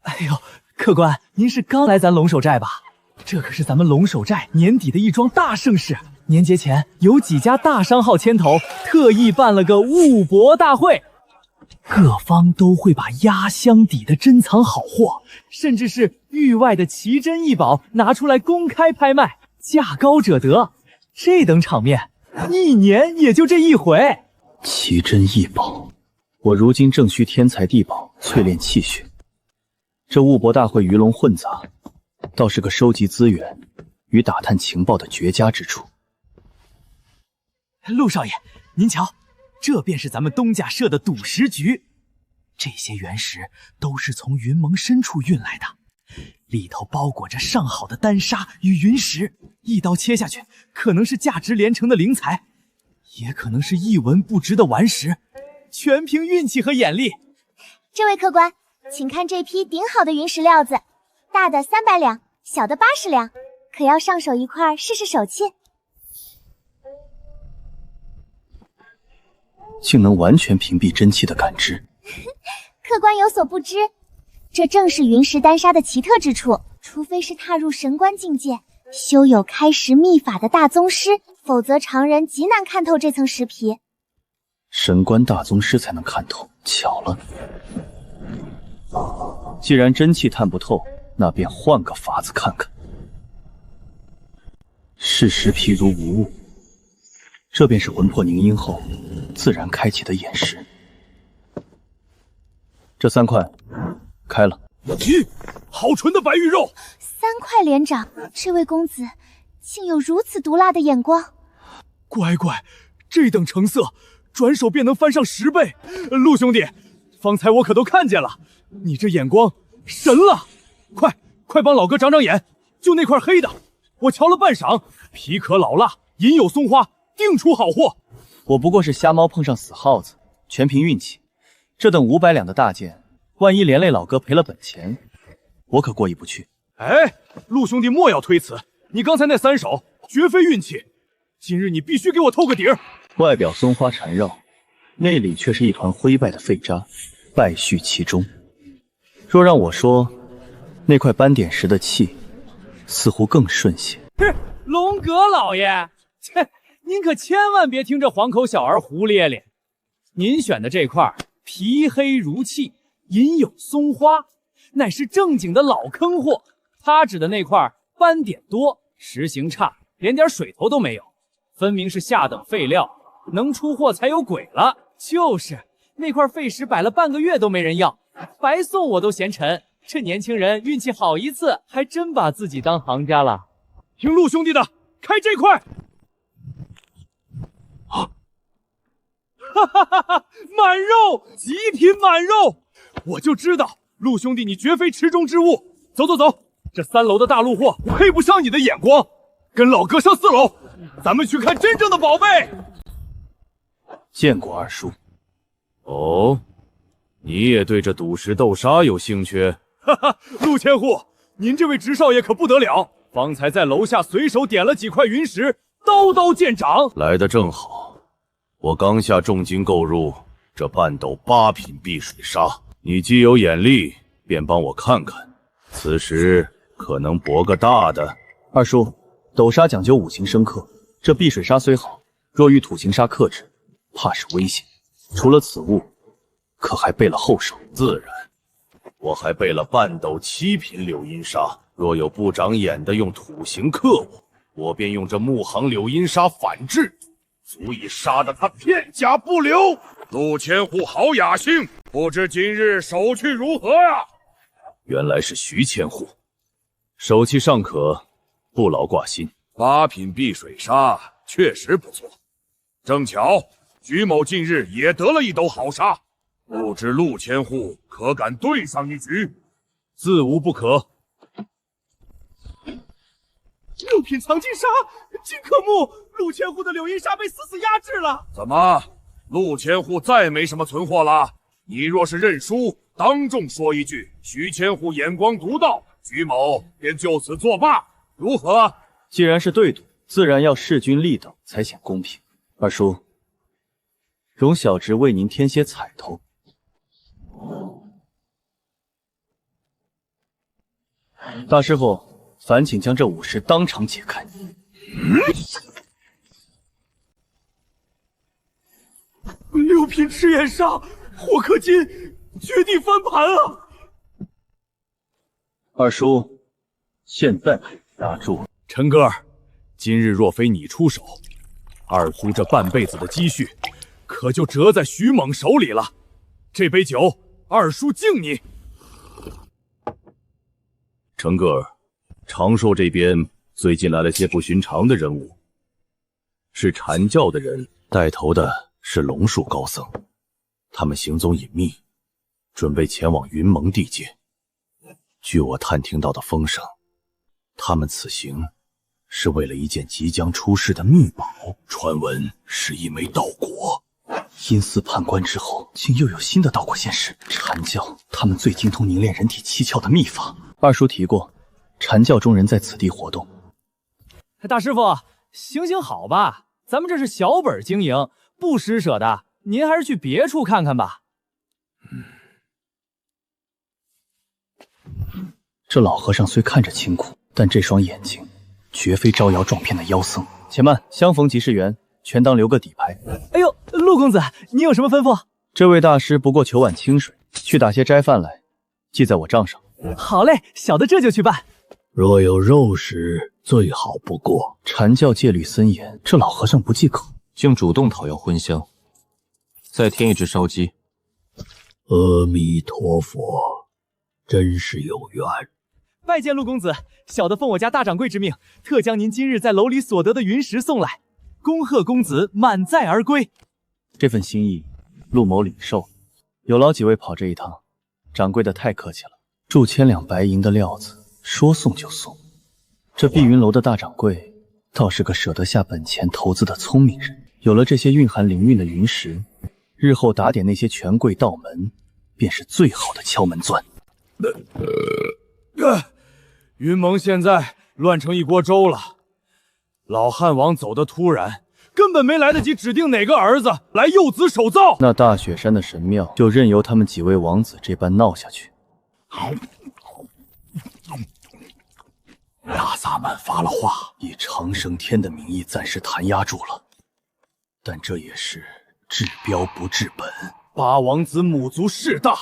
哎呦，客官，您是刚来咱龙首寨吧？这可是咱们龙首寨年底的一桩大盛事，年节前有几家大商号牵头，特意办了个物博大会。各方都会把压箱底的珍藏好货，甚至是域外的奇珍异宝拿出来公开拍卖，价高者得。这等场面，1年也就这一回。奇珍异宝，我如今正需天材地宝淬炼气血，这雾博大会鱼龙混杂，倒是个收集资源与打探情报的绝佳之处。陆少爷，您瞧，这便是咱们东家设的赌石局。这些原石都是从云盟深处运来的，里头包裹着上好的丹砂与云石，一刀切下去，可能是价值连城的灵材，也可能是一文不值的顽石，全凭运气和眼力。这位客官，请看这批顶好的云石料子，大的300两，小的80两，可要上手一块试试手气？竟能完全屏蔽真气的感知。客官有所不知，这正是云石丹砂的奇特之处。除非是踏入神官境界，修有开石秘法的大宗师，否则常人极难看透这层石皮。神官大宗师才能看透，巧了。既然真气探不透，那便换个法子看看。视石皮如无物，这便是魂魄凝阴后自然开启的眼石。这3块开了。好纯的白玉肉！3块连长，这位公子竟有如此毒辣的眼光。乖乖，这等成色，转手便能翻上10倍。陆兄弟，方才我可都看见了，你这眼光神了！快帮老哥长长眼，就那块黑的，我瞧了半晌，皮壳老辣，银有松花，定出好货。我不过是瞎猫碰上死耗子，全凭运气。这等500两的大件，万一连累老哥赔了本钱，我可过意不去。哎，陆兄弟莫要推辞，你刚才那3手绝非运气，今日你必须给我透个底儿。外表松花缠绕，内里却是一团灰败的废渣，败絮其中。若让我说，那块斑点石的气似乎更顺些。龙阁老爷，切，您可千万别听这黄口小儿胡咧咧。您选的这块皮黑如漆，银有松花，乃是正经的老坑货。他指的那块斑点多，石形差，连点水头都没有，分明是下等废料，能出货才有鬼了。就是那块废石摆了半个月都没人要，白送我都嫌沉。这年轻人运气好一次，还真把自己当行家了。听陆兄弟的，开这块！哈哈哈哈！满肉，极品满肉！我就知道，陆兄弟你绝非池中之物。走，这3楼的大陆货配不上你的眼光，跟老哥上4楼，咱们去看真正的宝贝。见过二叔。哦，你也对这赌石斗沙有兴趣？哈哈，陆千户，您这位直少爷可不得了，方才在楼下随手点了几块云石，刀刀见长。来得正好，我刚下重金购入这半斗8品碧水沙，你既有眼力，便帮我看看，此时可能博个大的。二叔，斗沙讲究5行生克，这碧水沙虽好，若遇土行沙克制，怕是危险。除了此物，可还备了后手？自然，我还备了半斗7品柳阴沙，若有不长眼的用土行克我便用这木行柳阴沙反制，足以杀得他片甲不留。陆千户好雅兴，不知今日手气如何呀？原来是徐千户，手气尚可，不劳挂心。8品碧水沙确实不错，正巧徐某近日也得了一斗好沙，不知陆千户可敢对上一局？自无不可。6品藏金沙，金克木，陆千户的柳阴沙被死压制了。怎么，陆千户再没什么存货了？你若是认输，当众说一句徐千户眼光独到，徐某便就此作罢，如何？既然是对赌，自然要势均力等才显公平。二叔，容小侄为您添些彩头。大师傅，烦请将这5石当场解开。6品赤焰沙，霍克金绝地翻盘啊！二叔，现在打住！陈哥，今日若非你出手，二叔这半辈子的积蓄，可就折在徐猛手里了。这杯酒，二叔敬你。陈哥，长寿这边最近来了些不寻常的人物，是禅教的人，带头的是龙树高僧，他们行踪隐秘，准备前往云蒙地界。据我探听到的风声，他们此行是为了一件即将出世的秘宝，传闻是一枚道果。阴司判官之后，竟又有新的道果现世。禅教，他们最精通凝练人体七窍的秘法。二叔提过，禅教中人在此地活动。大师傅，行行好吧，咱们这是小本经营，不施舍的，您还是去别处看看吧。这老和尚虽看着清苦，但这双眼睛绝非招摇撞骗的妖僧。且慢，相逢即是缘，全当留个底牌。哎呦，陆公子，你有什么吩咐？这位大师不过求碗清水，去打些斋饭来，记在我账上。好嘞，小的这就去办。若有肉食，最好不过。禅教戒律森严，这老和尚不忌口，竟主动讨要荤香，再添一只烧鸡。阿弥陀佛，真是有缘。拜见陆公子，小的奉我家大掌柜之命，特将您今日在楼里所得的云石送来，恭贺公子满载而归。这份心意，陆某领受。有劳几位跑这一趟，掌柜的太客气了。数千两白银的料子，说送就送。这碧云楼的大掌柜倒是个舍得下本钱投资的聪明人。有了这些蕴含灵韵的云石，日后打点那些权贵道门，便是最好的敲门砖。云蒙现在乱成一锅粥了。老汉王走得突然，根本没来得及指定哪个儿子来幼子守灶。那大雪山的神庙就任由他们几位王子这般闹下去。大萨满发了话，以长生天的名义暂时弹压住了，但这也是治标不治本。八王子母族势大，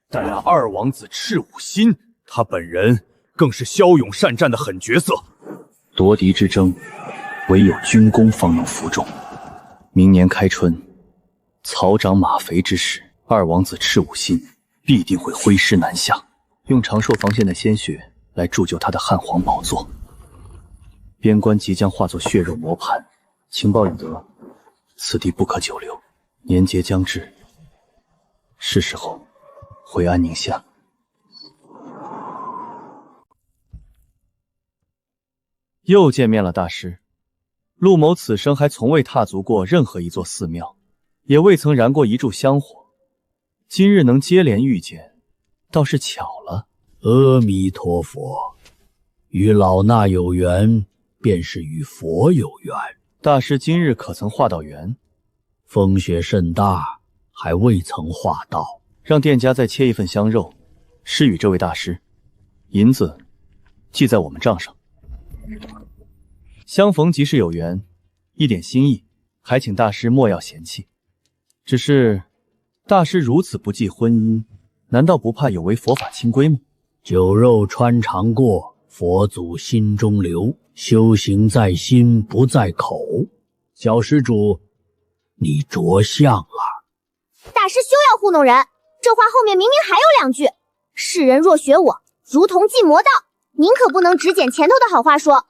但那二王子赤武心，他本人更是骁勇善战的狠角色。夺嫡之争，唯有军功方能服众。明年开春，草长马肥之时，二王子赤武心必定会挥师南下，用长寿防线的鲜血来铸就他的汉皇宝座。边关即将化作血肉磨盘，情报已得，此地不可久留。年节将至，是时候回安宁县。又见面了，大师。陆某此生还从未踏足过任何一座寺庙，也未曾燃过一炷香火。今日能接连遇见，倒是巧了。阿弥陀佛，与老衲有缘，便是与佛有缘。大师今日可曾化到缘？风雪甚大，还未曾化到。让店家再切一份香肉，施与这位大师，银子记在我们账上。相逢即是有缘，一点心意，还请大师莫要嫌弃。只是大师如此不计婚姻，难道不怕有违佛法清规吗？酒肉穿肠过，佛祖心中留。修行在心不在口。小施主，你着相了。大师休要糊弄人，这话后面明明还有两句：世人若学我，如同进魔道。您可不能只捡前头的好话说。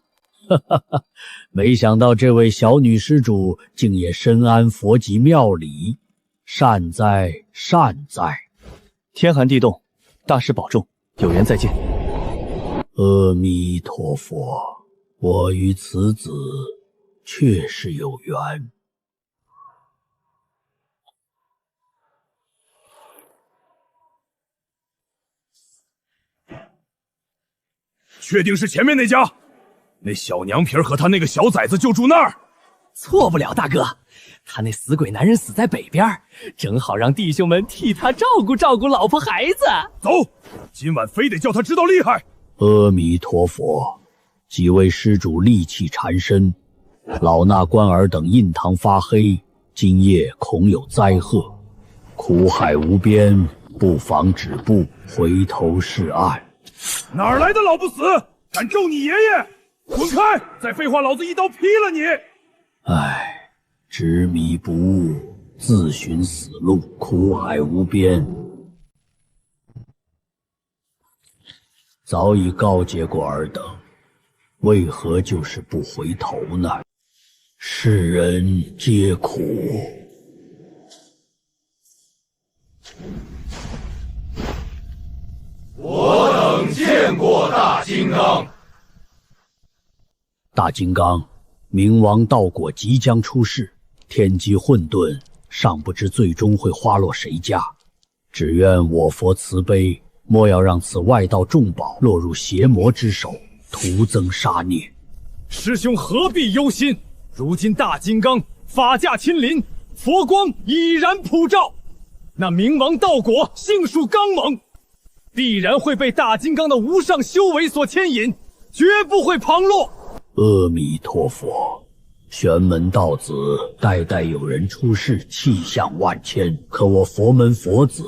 没想到这位小女施主竟也深谙佛籍庙里，善哉善哉。天寒地冻，大师保重，有缘再见。阿弥陀佛，我与此子确是有缘。确定是前面那家？那小娘皮儿和他那个小崽子就住那儿。错不了，大哥，他那死鬼男人死在北边，正好让弟兄们替他照顾照顾老婆孩子。走，今晚非得叫他知道厉害。阿弥陀佛，几位施主戾气缠身，老衲官儿等印堂发黑，今夜恐有灾祸，苦海无边，不妨止步，回头是岸。哪儿来的老不死，敢咒你爷爷？滚开！再废话，老子一刀劈了你！唉，执迷不悟，自寻死路，苦海无边。早已告诫过尔等，为何就是不回头呢？世人皆苦。我等见过大金刚。大金刚，冥王道果即将出世，天机混沌，尚不知最终会花落谁家。只愿我佛慈悲，莫要让此外道重宝落入邪魔之手，徒增杀孽。师兄何必忧心？如今大金刚法驾亲临，佛光已然普照，那冥王道果性属刚猛，必然会被大金刚的无上修为所牵引，绝不会旁落。阿弥陀佛，玄门道子代代有人出世，气象万千，可我佛门佛子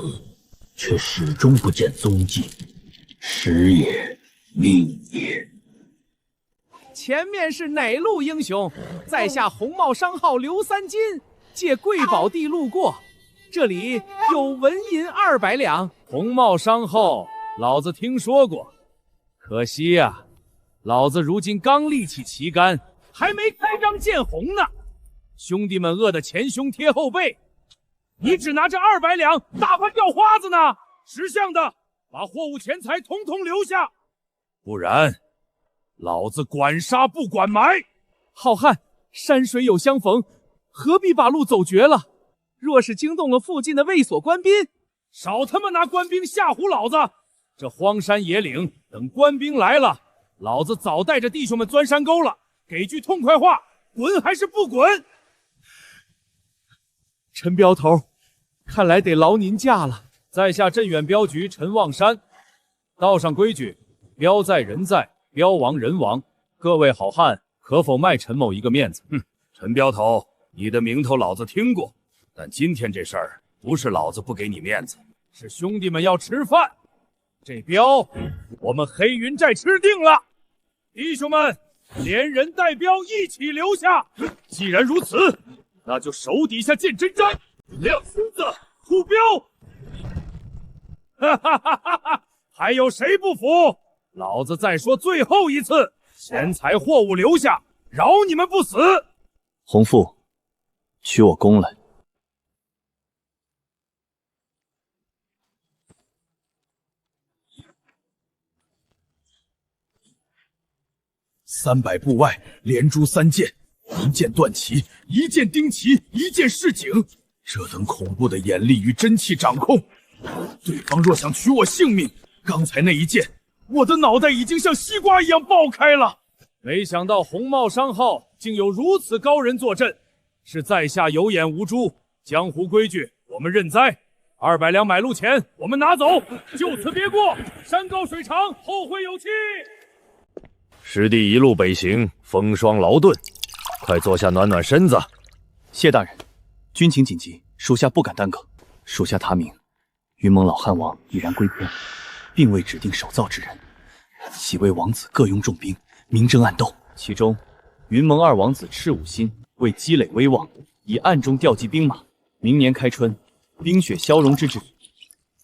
却始终不见踪迹，时也，命也。前面是哪路英雄？在下红帽商号刘三金，借贵宝地路过，这里有纹银200两。红帽商号，老子听说过，可惜呀，老子如今刚立起旗杆，还没开张见红呢。兄弟们饿得前胸贴后背，你只拿着200两，大怕掉花子呢。识相的，把货物钱财统统留下，不然老子管杀不管埋。好汉山水有相逢，何必把路走绝了？若是惊动了附近的卫所官兵，少他妈拿官兵吓唬老子！这荒山野岭，等官兵来了，老子早带着弟兄们钻山沟了。给句痛快话，滚还是不滚？陈镖头，看来得劳您驾了。在下镇远镖局陈望山，道上规矩，镖在人在，镖亡人亡。各位好汉，可否卖陈某一个面子？陈镖头，你的名头老子听过，但今天这事儿不是老子不给你面子，是兄弟们要吃饭。这镖我们黑云寨吃定了，弟兄们连人带镖一起留下。既然如此，那就手底下见真章，亮孙子护镖。哈哈哈哈哈！还有谁不服？老子再说最后一次，钱财货物留下，饶你们不死。洪父，取我弓来。300步外连珠3箭，一箭断旗，一箭钉旗，一箭示警。这等恐怖的眼力与真气掌控，对方若想取我性命，刚才那一箭，我的脑袋已经像西瓜一样爆开了。没想到红帽商号竟有如此高人坐镇，是在下有眼无珠。江湖规矩，我们认栽。200两买路钱，我们拿走，就此别过。山高水长，后会有期。师弟一路北行，风霜劳顿，快坐下暖暖身子。谢大人，军情紧急，属下不敢耽搁。属下塔明，云蒙老汉王已然归天，并未指定守灶之人，几位王子各拥重兵，明争暗斗。其中，云蒙2王子赤武心为积累威望，已暗中调集兵马。明年开春，冰雪消融之际，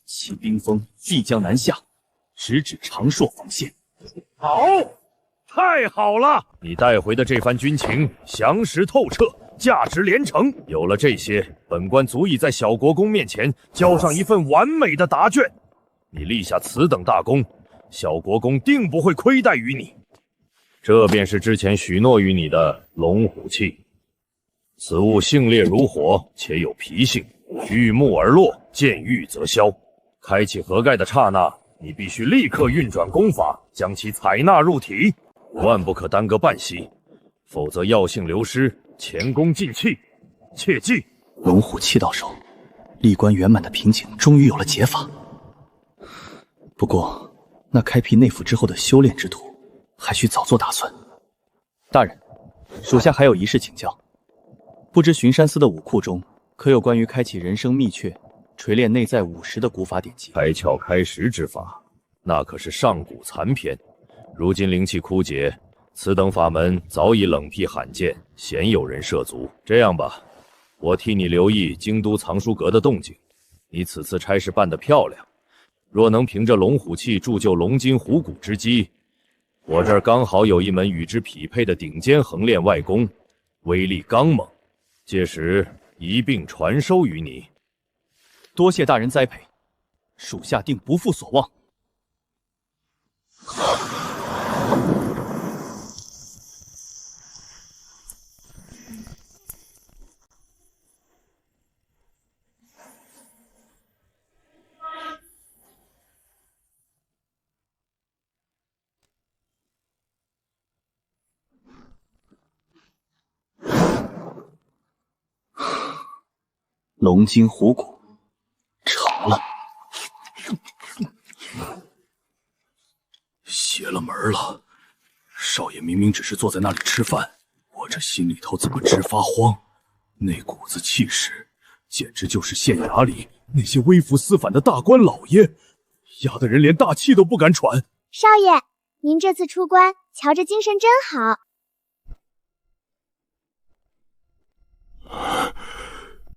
其兵锋必将南下，直指长朔防线。好，太好了！你带回的这番军情详实透彻，价值连城。有了这些，本官足以在小国公面前交上一份完美的答卷。你立下此等大功，小国公定不会亏待于你。这便是之前许诺于你的龙虎器。此物性烈如火，且有脾性，遇木而落，见玉则消。开启盒盖的刹那，你必须立刻运转功法，将其采纳入体，万不可耽搁半息，否则药性流失，前功尽弃。切记！龙虎器到手，历关圆满的瓶颈终于有了解法。不过，那开辟内府之后的修炼之途，还需早做打算。大人，属下还有一事请教，不知巡山司的武库中可有关于开启人生秘诀锤炼内在50的古法典籍。开窍开石之法，那可是上古残篇。如今灵气枯竭，此等法门早已冷僻罕见，鲜有人涉足。这样吧，我替你留意京都藏书阁的动静。你此次差事办得漂亮，若能凭着龙虎气铸就龙筋虎骨之机，我这儿刚好有一门与之匹配的顶尖横练外功，威力刚猛，届时一并传授于你。多谢大人栽培，属下定不负所望。龙筋虎骨，成了。邪了门了！少爷明明只是坐在那里吃饭，我这心里头怎么直发慌？那股子气势，简直就是县衙里那些微服私反的大官老爷，压得人连大气都不敢喘。少爷，您这次出关，瞧着精神真好。